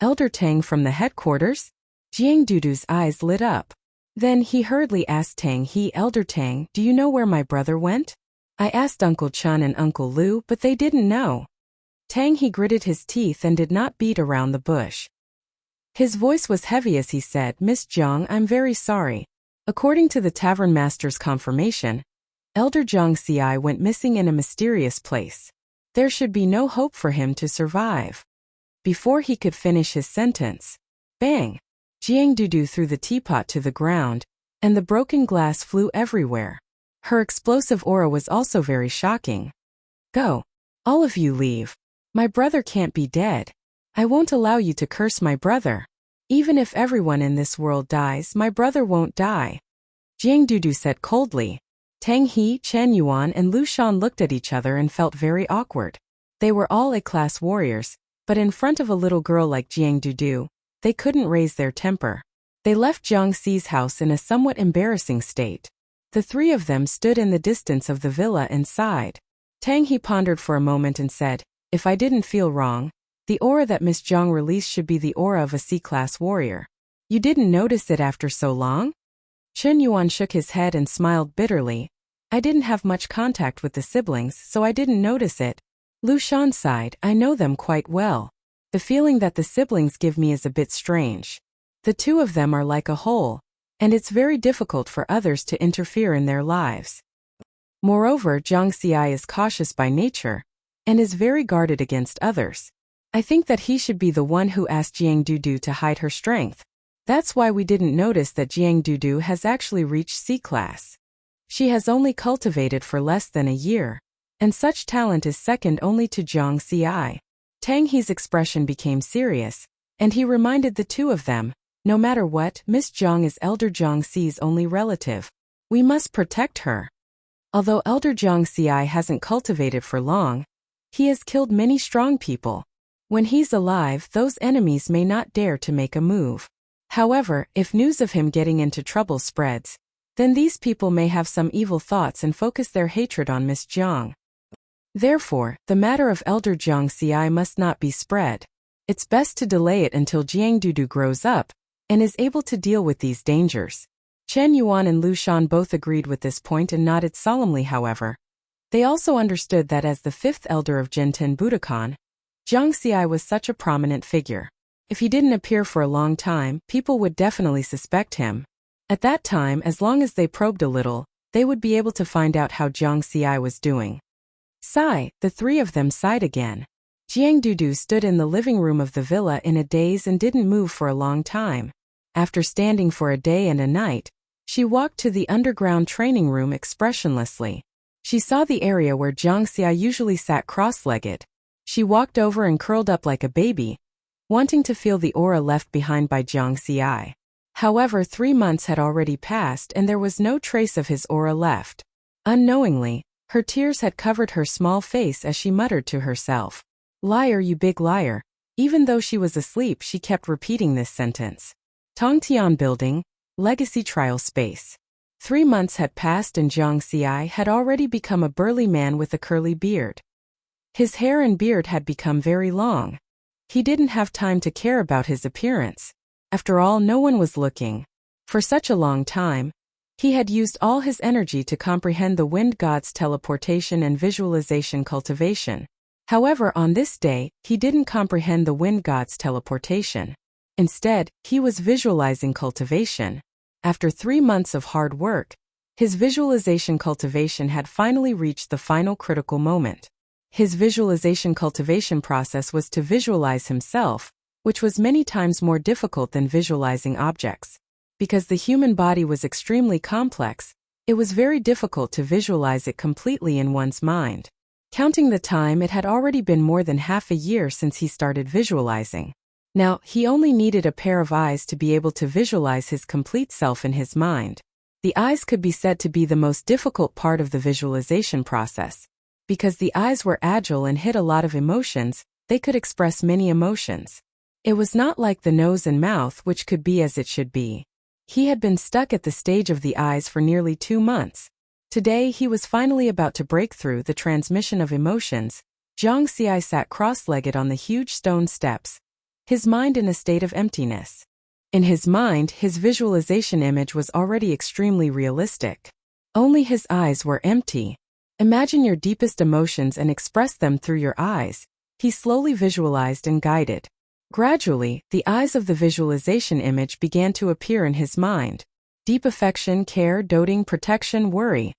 Elder Tang from the headquarters? Jiang Dudu's eyes lit up. Then he hurriedly asked Tang He, "Elder Tang, do you know where my brother went?" "I asked Uncle Chun and Uncle Lu, but they didn't know." Tang He gritted his teeth and did not beat around the bush. His voice was heavy as he said, "Miss Zhang, I'm very sorry. According to the tavern master's confirmation, Elder Zhang Xi went missing in a mysterious place. There should be no hope for him to survive." Before he could finish his sentence, bang! Jiang Dudu threw the teapot to the ground, and the broken glass flew everywhere. Her explosive aura was also very shocking. "Go. All of you leave. My brother can't be dead. I won't allow you to curse my brother. Even if everyone in this world dies, my brother won't die." Jiang Dudu said coldly. Tang He, Chen Yuan and Lu Shan looked at each other and felt very awkward. They were all A-class warriors, but in front of a little girl like Jiang Dudu, they couldn't raise their temper. They left Zhang Xi's house in a somewhat embarrassing state. The three of them stood in the distance of the villa and sighed. Tang He pondered for a moment and said, "If I didn't feel wrong, the aura that Miss Zhang released should be the aura of a C-class warrior. You didn't notice it after so long?" Chen Yuan shook his head and smiled bitterly. "I didn't have much contact with the siblings, so I didn't notice it." Lu Shan sighed, "I know them quite well. The feeling that the siblings give me is a bit strange. The two of them are like a whole, and it's very difficult for others to interfere in their lives. Moreover, Zhang Xi is cautious by nature, and is very guarded against others. I think that he should be the one who asked Jiang Dudu to hide her strength. That's why we didn't notice that Jiang Dudu has actually reached C-class. She has only cultivated for less than a year, and such talent is second only to Zhang Xi." Tang He's expression became serious, and he reminded the two of them, "No matter what, Miss Zhang is Elder Zhang Xi's only relative. We must protect her. Although Elder Zhang Xi hasn't cultivated for long, he has killed many strong people. When he's alive, those enemies may not dare to make a move. However, if news of him getting into trouble spreads, then these people may have some evil thoughts and focus their hatred on Miss Zhang. Therefore, the matter of Elder Zhang Xi must not be spread. It's best to delay it until Jiang Dudu grows up and is able to deal with these dangers." Chen Yuan and Lu Shan both agreed with this point and nodded solemnly. However, they also understood that as the fifth elder of Jinten Budokan, Zhang Xi was such a prominent figure. If he didn't appear for a long time, people would definitely suspect him. At that time, as long as they probed a little, they would be able to find out how Zhang Xi was doing. Sigh, the three of them sighed again. Jiang Dudu stood in the living room of the villa in a daze and didn't move for a long time. After standing for a day and a night, she walked to the underground training room expressionlessly. She saw the area where Zhang Xi usually sat cross-legged. She walked over and curled up like a baby, wanting to feel the aura left behind by Zhang Xi. However, 3 months had already passed and there was no trace of his aura left. Unknowingly, her tears had covered her small face as she muttered to herself, "Liar, you big liar." Even though she was asleep, she kept repeating this sentence. Tongtian Building, Legacy Trial Space. 3 months had passed and Zhang Xi had already become a burly man with a curly beard. His hair and beard had become very long. He didn't have time to care about his appearance. After all, no one was looking. For such a long time, he had used all his energy to comprehend the wind god's teleportation and visualization cultivation. However, on this day, he didn't comprehend the wind god's teleportation. Instead, he was visualizing cultivation. After 3 months of hard work, his visualization cultivation had finally reached the final critical moment. His visualization cultivation process was to visualize himself, which was many times more difficult than visualizing objects. Because the human body was extremely complex, it was very difficult to visualize it completely in one's mind. Counting the time, it had already been more than half a year since he started visualizing. Now, he only needed a pair of eyes to be able to visualize his complete self in his mind. The eyes could be said to be the most difficult part of the visualization process. Because the eyes were agile and hid a lot of emotions, they could express many emotions. It was not like the nose and mouth, which could be as it should be. He had been stuck at the stage of the eyes for nearly 2 months. Today he was finally about to break through the transmission of emotions. Zhang Xi sat cross-legged on the huge stone steps, his mind in a state of emptiness. In his mind, his visualization image was already extremely realistic. Only his eyes were empty. Imagine your deepest emotions and express them through your eyes. He slowly visualized and guided. Gradually, the eyes of the visualization image began to appear in his mind. Deep affection, care, doting, protection, worry.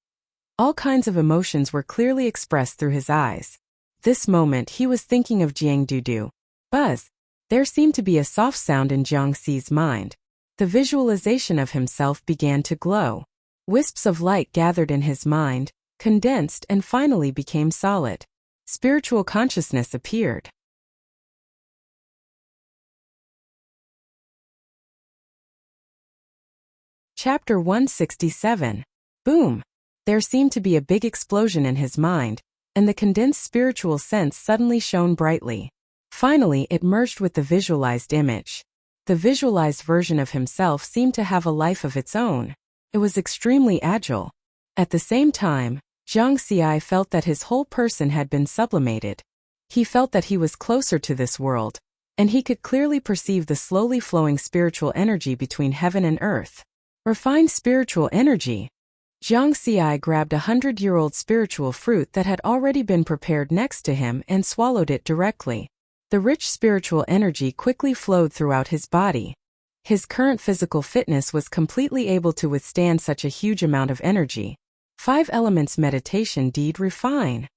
All kinds of emotions were clearly expressed through his eyes. This moment he was thinking of Jiang Dudu. Buzz. There seemed to be a soft sound in Zhang Xi's mind. The visualization of himself began to glow. Wisps of light gathered in his mind, condensed and finally became solid. Spiritual consciousness appeared. Chapter 167. Boom! There seemed to be a big explosion in his mind, and the condensed spiritual sense suddenly shone brightly. Finally, it merged with the visualized image. The visualized version of himself seemed to have a life of its own. It was extremely agile. At the same time, Zhang Xi felt that his whole person had been sublimated. He felt that he was closer to this world, and he could clearly perceive the slowly flowing spiritual energy between heaven and earth. Refined spiritual energy. Zhang Xi grabbed a 100-year-old spiritual fruit that had already been prepared next to him and swallowed it directly. The rich spiritual energy quickly flowed throughout his body. His current physical fitness was completely able to withstand such a huge amount of energy. 5 elements meditation deed refine.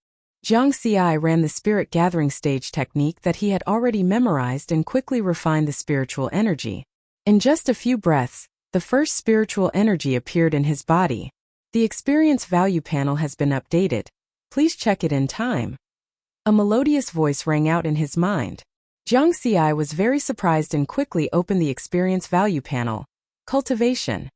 Zhang Xi ran the spirit gathering stage technique that he had already memorized and quickly refined the spiritual energy. In just a few breaths, the first spiritual energy appeared in his body. The experience value panel has been updated. Please check it in time. A melodious voice rang out in his mind. Zhang Xi was very surprised and quickly opened the experience value panel. Cultivation.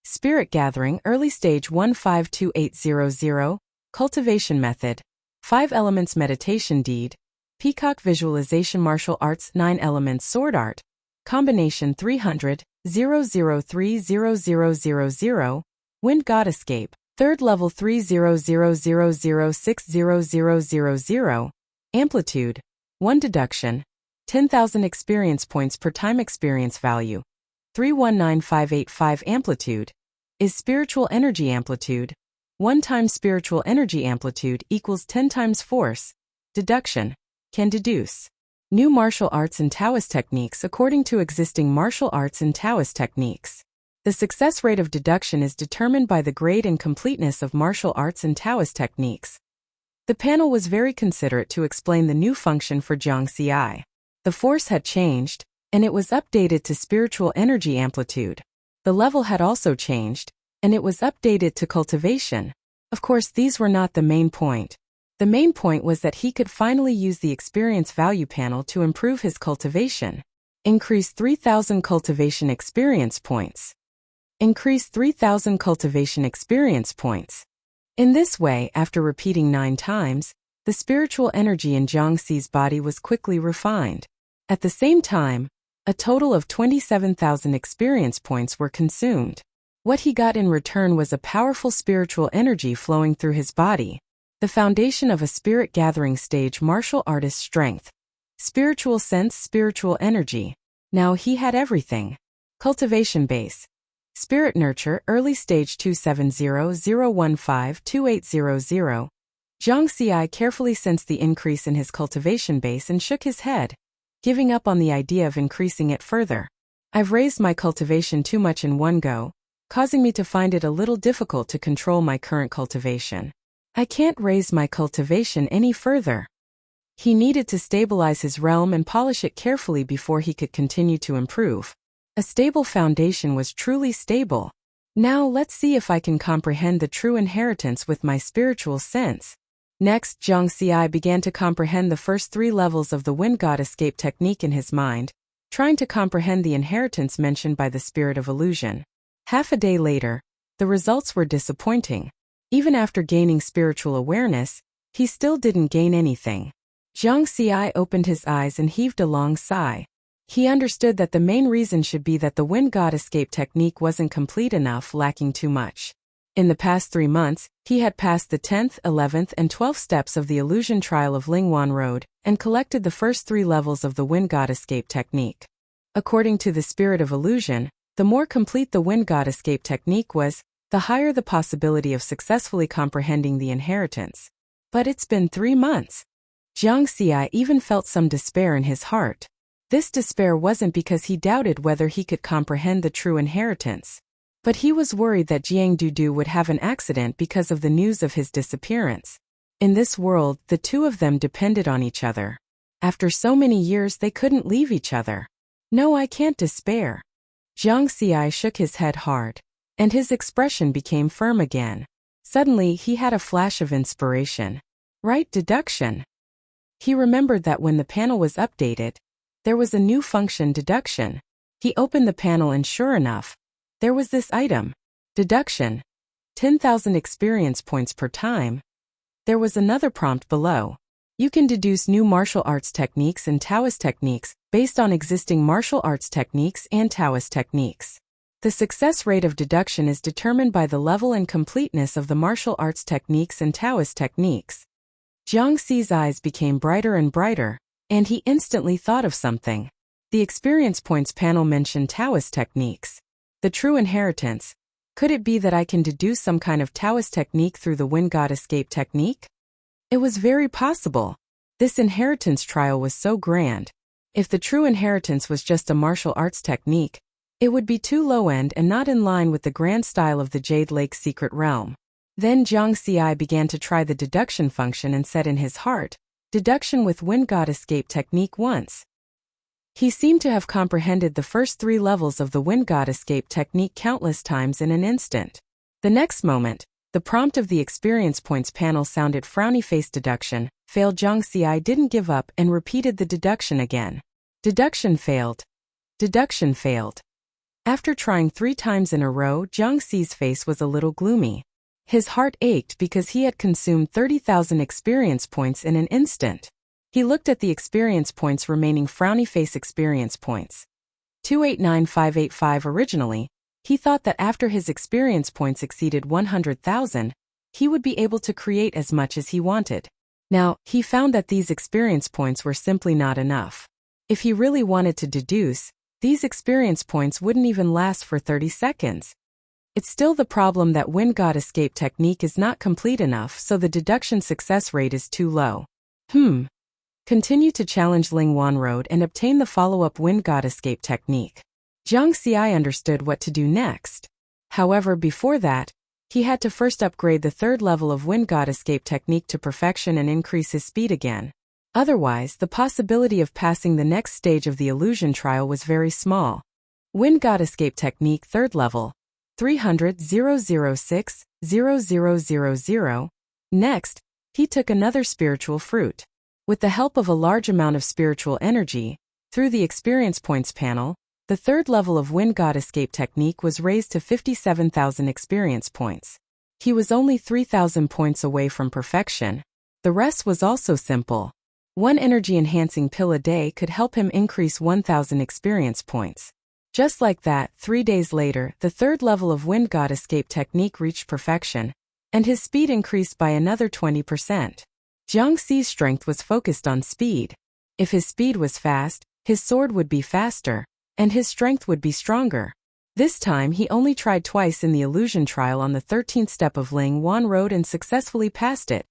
Spirit gathering early stage 152800. Cultivation method. 5 elements meditation deed. Peacock visualization martial arts 9 elements sword art. Combination 300, 0030000. Wind God escape. 3rd level 3000060000. Amplitude. 1 deduction. 10,000 experience points per time experience value. 319585 amplitude. Is spiritual energy amplitude. 1 times spiritual energy amplitude equals 10 times force. Deduction. Can deduce. New martial arts and Taoist techniques according to existing martial arts and Taoist techniques. The success rate of deduction is determined by the grade and completeness of martial arts and Taoist techniques. The panel was very considerate to explain the new function for Zhang Xi. The force had changed, and it was updated to spiritual energy amplitude. The level had also changed, and it was updated to cultivation. Of course, these were not the main point. The main point was that he could finally use the experience value panel to improve his cultivation. Increase 3,000 cultivation experience points. Increase 3,000 cultivation experience points. In this way, after repeating 9 times, the spiritual energy in Zhang Xi's body was quickly refined. At the same time, a total of 27,000 experience points were consumed. What he got in return was a powerful spiritual energy flowing through his body. The foundation of a spirit gathering stage martial artist strength. Spiritual sense, spiritual energy. Now he had everything. Cultivation base. Spirit nurture early stage 2700152800. Zhang Xi carefully sensed the increase in his cultivation base and shook his head, giving up on the idea of increasing it further. I've raised my cultivation too much in one go, causing me to find it a little difficult to control my current cultivation. I can't raise my cultivation any further. He needed to stabilize his realm and polish it carefully before he could continue to improve. A stable foundation was truly stable. Now let's see if I can comprehend the true inheritance with my spiritual sense. Next, Zhang Xi began to comprehend the first 3 levels of the Wind God escape technique in his mind, trying to comprehend the inheritance mentioned by the spirit of illusion. Half a day later, the results were disappointing. Even after gaining spiritual awareness, he still didn't gain anything. Jiang Xi opened his eyes and heaved a long sigh. He understood that the main reason should be that the wind god escape technique wasn't complete enough, lacking too much. In the past 3 months, he had passed the 10th, 11th, and 12th steps of the illusion trial of Lingwan Road, and collected the first 3 levels of the wind god escape technique. According to the spirit of illusion, the more complete the wind god escape technique was, the higher the possibility of successfully comprehending the inheritance. But it's been 3 months. Jiang Xi even felt some despair in his heart. This despair wasn't because he doubted whether he could comprehend the true inheritance. But he was worried that Jiang Dudu would have an accident because of the news of his disappearance. In this world, the two of them depended on each other. After so many years, they couldn't leave each other. No, I can't despair. Jiang Xi shook his head hard, and his expression became firm again. Suddenly, he had a flash of inspiration. Right, deduction. He remembered that when the panel was updated, there was a new function, deduction. He opened the panel and sure enough, there was this item. Deduction. 10,000 experience points per time. There was another prompt below. You can deduce new martial arts techniques and Taoist techniques based on existing martial arts techniques and Taoist techniques. The success rate of deduction is determined by the level and completeness of the martial arts techniques and Taoist techniques. Jiang Xi's eyes became brighter and brighter, and he instantly thought of something. The experience points panel mentioned Taoist techniques. The true inheritance. Could it be that I can deduce some kind of Taoist technique through the wind god escape technique? It was very possible. This inheritance trial was so grand. If the true inheritance was just a martial arts technique, it would be too low-end and not in line with the grand style of the Jade Lake secret realm. Then Jiang Xi began to try the deduction function and said in his heart, deduction with wind god escape technique once. He seemed to have comprehended the first 3 levels of the wind god escape technique countless times in an instant. The next moment, the prompt of the experience points panel sounded frowny face deduction, failed. Jiang Xi didn't give up and repeated the deduction again. Deduction failed. Deduction failed. After trying 3 times in a row, Jiang Xi's face was a little gloomy. His heart ached because he had consumed 30,000 experience points in an instant. He looked at the experience points remaining frowny face experience points. 289585 originally, he thought that after his experience points exceeded 100,000, he would be able to create as much as he wanted. Now, he found that these experience points were simply not enough. If he really wanted to deduce, these experience points wouldn't even last for 30 seconds. It's still the problem that wind god escape technique is not complete enough, so the deduction success rate is too low. Continue to challenge Lingwan Road and obtain the follow-up wind god escape technique. Jiang Xi understood what to do next. However, before that, he had to first upgrade the 3rd level of wind god escape technique to perfection and increase his speed again. Otherwise, the possibility of passing the next stage of the illusion trial was very small. Wind god escape technique 3rd level. 300,006,0000. Next, he took another spiritual fruit. With the help of a large amount of spiritual energy, through the experience points panel, the 3rd level of wind god escape technique was raised to 57,000 experience points. He was only 3,000 points away from perfection. The rest was also simple. 1 energy-enhancing pill a day could help him increase 1,000 experience points. Just like that, 3 days later, the 3rd level of wind god escape technique reached perfection, and his speed increased by another 20%. Jiang Xi's strength was focused on speed. If his speed was fast, his sword would be faster, and his strength would be stronger. This time he only tried twice in the illusion trial on the 13th step of Lingwan Road and successfully passed it,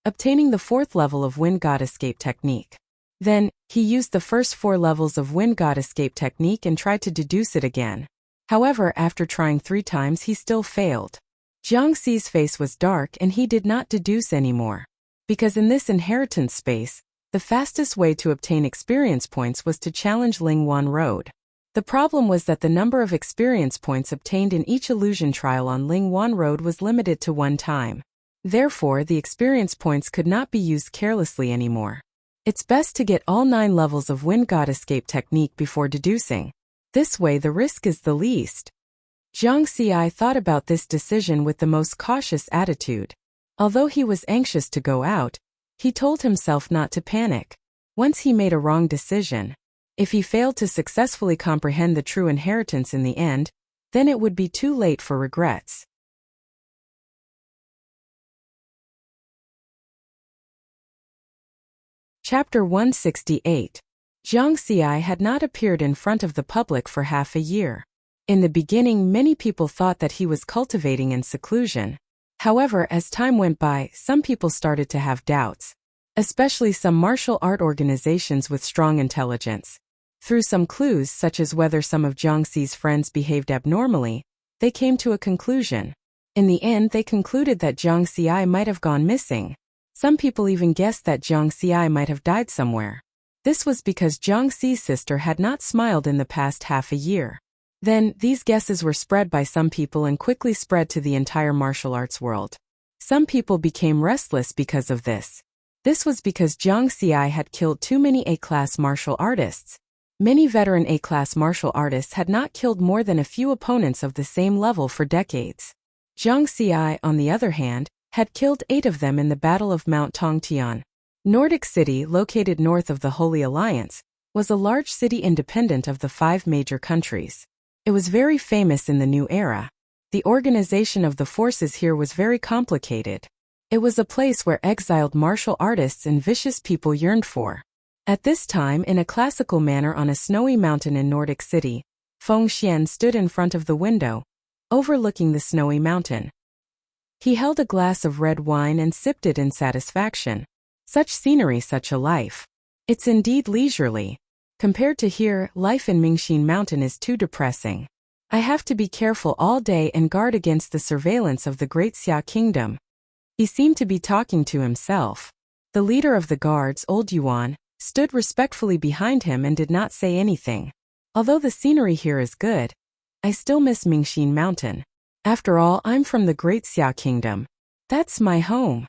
obtaining the 4th level of wind god escape technique. Then, he used the first 4 levels of wind god escape technique and tried to deduce it again. However, after trying 3 times he still failed. Jiang Xi's face was dark and he did not deduce anymore. Because in this inheritance space, the fastest way to obtain experience points was to challenge Lingwan Road. The problem was that the number of experience points obtained in each illusion trial on Lingwan Road was limited to 1 time. Therefore, the experience points could not be used carelessly anymore. It's best to get all 9 levels of wind god escape technique before deducing. This way the risk is the least. Jiang Xi thought about this decision with the most cautious attitude. Although he was anxious to go out, he told himself not to panic. Once he made a wrong decision, if he failed to successfully comprehend the true inheritance in the end, then it would be too late for regrets. Chapter 168. Jiang Xi had not appeared in front of the public for half a year. In the beginning, many people thought that he was cultivating in seclusion. However, as time went by, some people started to have doubts, especially some martial art organizations with strong intelligence. Through some clues, such as whether some of Jiang Xi's friends behaved abnormally, they came to a conclusion. In the end, they concluded that Jiang Xi might have gone missing. Some people even guessed that Jiang Xi might have died somewhere. This was because Jiang Xi's sister had not smiled in the past half a year. Then, these guesses were spread by some people and quickly spread to the entire martial arts world. Some people became restless because of this. This was because Jiang Xi had killed too many A-class martial artists. Many veteran A-class martial artists had not killed more than a few opponents of the same level for decades. Jiang Xi, on the other hand, had killed 8 of them in the Battle of Mount Tongtian. Nordic City, located north of the Holy Alliance, was a large city independent of the 5 major countries. It was very famous in the new era. The organization of the forces here was very complicated. It was a place where exiled martial artists and vicious people yearned for. At this time, in a classical manner on a snowy mountain in Nordic City, Feng Xian stood in front of the window, overlooking the snowy mountain. He held a glass of red wine and sipped it in satisfaction. Such scenery, such a life. It's indeed leisurely. Compared to here, life in Mingxin Mountain is too depressing. I have to be careful all day and guard against the surveillance of the Great Xia Kingdom. He seemed to be talking to himself. The leader of the guards, Old Yuan, stood respectfully behind him and did not say anything. Although the scenery here is good, I still miss Mingxin Mountain. After all, I'm from the Great Xia Kingdom. That's my home.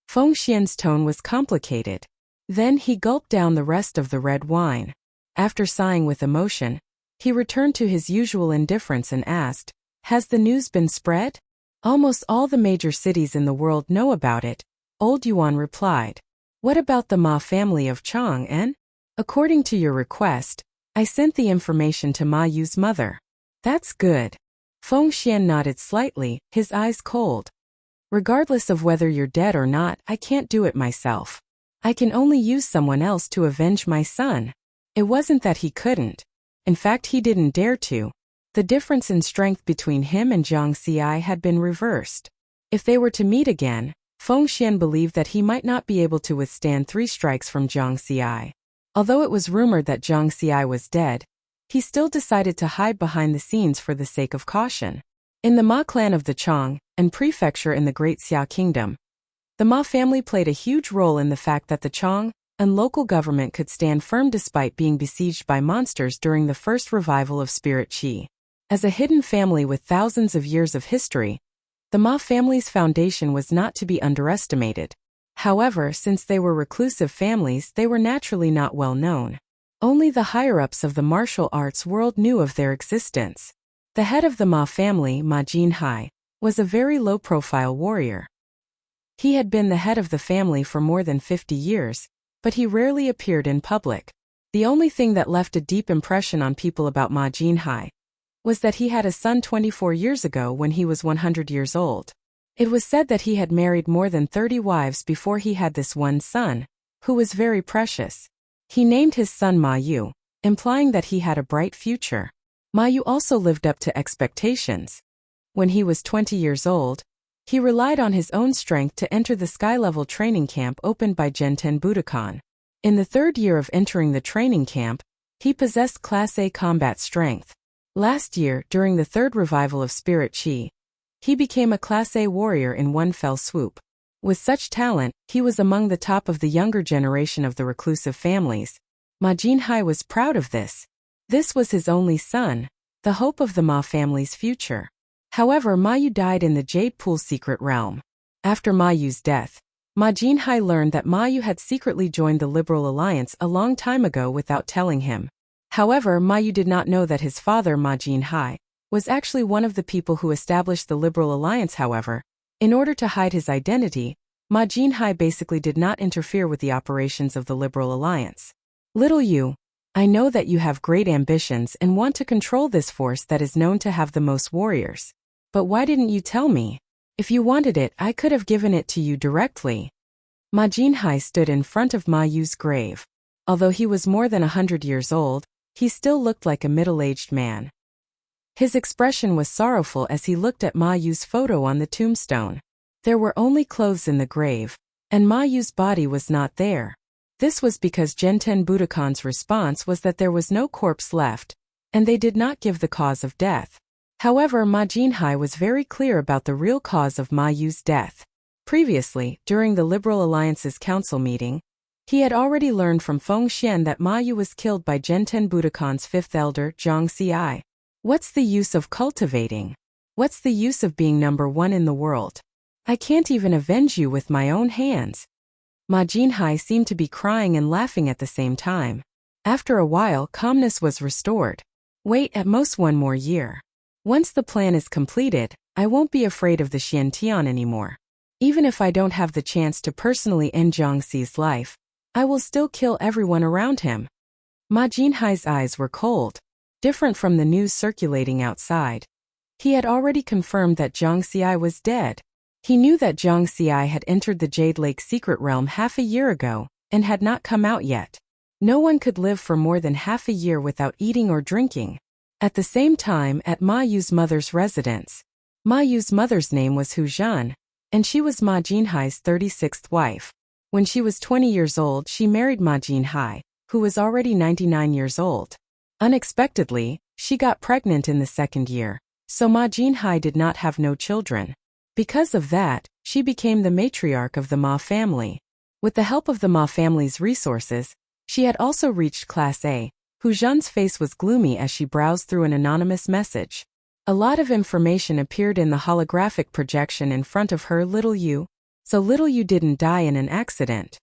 Feng Xian's tone was complicated. Then he gulped down the rest of the red wine. After sighing with emotion, he returned to his usual indifference and asked, "Has the news been spread?" "Almost all the major cities in the world know about it," Old Yuan replied. "What about the Ma family of Chang'an?" "According to your request, I sent the information to Ma Yu's mother." "That's good." Feng Xian nodded slightly, his eyes cold. "Regardless of whether you're dead or not, I can't do it myself. I can only use someone else to avenge my son." It wasn't that he couldn't. In fact, he didn't dare to. The difference in strength between him and Jiang Xi had been reversed. If they were to meet again, Feng Xian believed that he might not be able to withstand 3 strikes from Jiang Xi. Although it was rumored that Jiang Xi was dead, he still decided to hide behind the scenes for the sake of caution. In the Ma clan of the Chang, and prefecture in the Great Xia Kingdom, the Ma family played a huge role in the fact that the Chang and local government could stand firm despite being besieged by monsters during the first revival of spirit qi. As a hidden family with thousands of years of history, the Ma family's foundation was not to be underestimated. However, since they were reclusive families, they were naturally not well known. Only the higher-ups of the martial arts world knew of their existence. The head of the Ma family, Ma Jinhai, was a very low-profile warrior. He had been the head of the family for more than 50 years, but he rarely appeared in public. The only thing that left a deep impression on people about Ma Jinhai was that he had a son 24 years ago when he was 100 years old. It was said that he had married more than 30 wives before he had this one son, who was very precious. He named his son Ma Yu, implying that he had a bright future. Ma Yu also lived up to expectations. When he was 20 years old, he relied on his own strength to enter the sky-level training camp opened by Genten Budokan. In the 3rd year of entering the training camp, he possessed Class A combat strength. Last year, during the 3rd revival of Spirit Qi, he became a Class A warrior in one fell swoop. With such talent, he was among the top of the younger generation of the reclusive families. Ma Jinhai was proud of this. This was his only son, the hope of the Ma family's future. However, Ma Yu died in the Jade Pool secret realm. After Ma Yu's death, Ma Jinhai learned that Ma Yu had secretly joined the Liberal Alliance a long time ago without telling him. However, Ma Yu did not know that his father, Ma Jinhai, was actually one of the people who established the Liberal Alliance. However, in order to hide his identity, Ma Jinhai basically did not interfere with the operations of the Liberal Alliance. Little you, I know that you have great ambitions and want to control this force that is known to have the most warriors. But why didn't you tell me? If you wanted it, I could have given it to you directly. Ma Jinhai stood in front of Ma Yu's grave. Although he was more than 100 years old, he still looked like a middle-aged man. His expression was sorrowful as he looked at Ma Yu's photo on the tombstone. There were only clothes in the grave, and Ma Yu's body was not there. This was because Genten Budokan's response was that there was no corpse left, and they did not give the cause of death. However, Ma Jinhai was very clear about the real cause of Ma Yu's death. Previously, during the Liberal Alliance's council meeting, he had already learned from Feng Xian that Ma Yu was killed by Genten Budokan's fifth elder, Zhang Xi. What's the use of cultivating? What's the use of being number one in the world? I can't even avenge you with my own hands. Ma Jinhai seemed to be crying and laughing at the same time. After a while, calmness was restored. Wait at most 1 more year. Once the plan is completed, I won't be afraid of the Xiantian anymore. Even if I don't have the chance to personally end Zhang Xi's life, I will still kill everyone around him. Ma Jinhai's eyes were cold, different from the news circulating outside. He had already confirmed that Zhang Xi was dead. He knew that Zhang Xi had entered the Jade Lake secret realm half a year ago, and had not come out yet. No one could live for more than half a year without eating or drinking. At the same time, at Ma Yu's mother's residence. Ma Yu's mother's name was Hu Zhan, and she was Ma Jinhai's 36th wife. When she was 20 years old, she married Ma Jinhai, who was already 99 years old. Unexpectedly, she got pregnant in the 2nd year, so Ma Jinhai did not have no children. Because of that, she became the matriarch of the Ma family. With the help of the Ma family's resources, she had also reached Class A. Hu Zhan's face was gloomy as she browsed through an anonymous message. A lot of information appeared in the holographic projection in front of her. Little you. So Little you didn't die in an accident.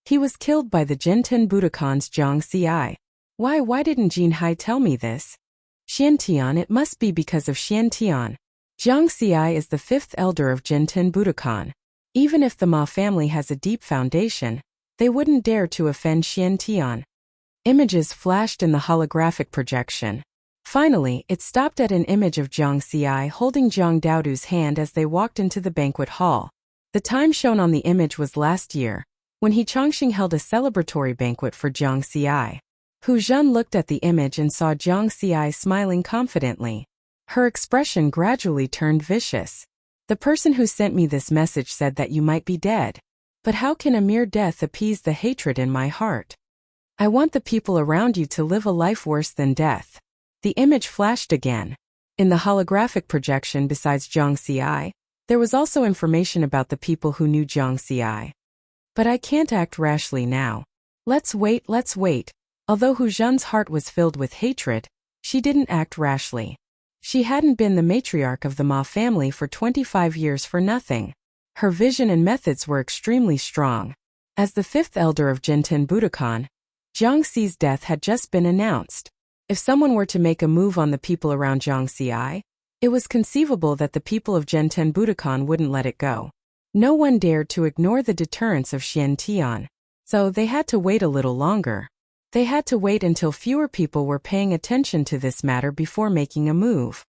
He was killed by the Genten Budokan's Zhang Xi. Why didn't Jinhai tell me this? Xiantian, it must be because of Xiantian. Zhang Xi is the 5th elder of Genten Budokan. Even if the Ma family has a deep foundation, they wouldn't dare to offend Xiantian. Images flashed in the holographic projection. Finally, it stopped at an image of Zhang Xi holding Zhang Daodu's hand as they walked into the banquet hall. The time shown on the image was last year, when He Changxing held a celebratory banquet for Zhang Xi. Hu Zhan looked at the image and saw Zhang Xi smiling confidently. Her expression gradually turned vicious. The person who sent me this message said that you might be dead. But how can a mere death appease the hatred in my heart? I want the people around you to live a life worse than death. The image flashed again. In the holographic projection, besides Zhang Xi, there was also information about the people who knew Zhang Xi. But I can't act rashly now. Let's wait. Although Hu Zhan's heart was filled with hatred, she didn't act rashly. She hadn't been the matriarch of the Ma family for 25 years for nothing. Her vision and methods were extremely strong. As the 5th elder of Genten Budokan, Zhang Xi's death had just been announced. If someone were to make a move on the people around Zhang Xi, it was conceivable that the people of Genten Budokan wouldn't let it go. No one dared to ignore the deterrence of Xiantian. So they had to wait a little longer. They had to wait until fewer people were paying attention to this matter before making a move.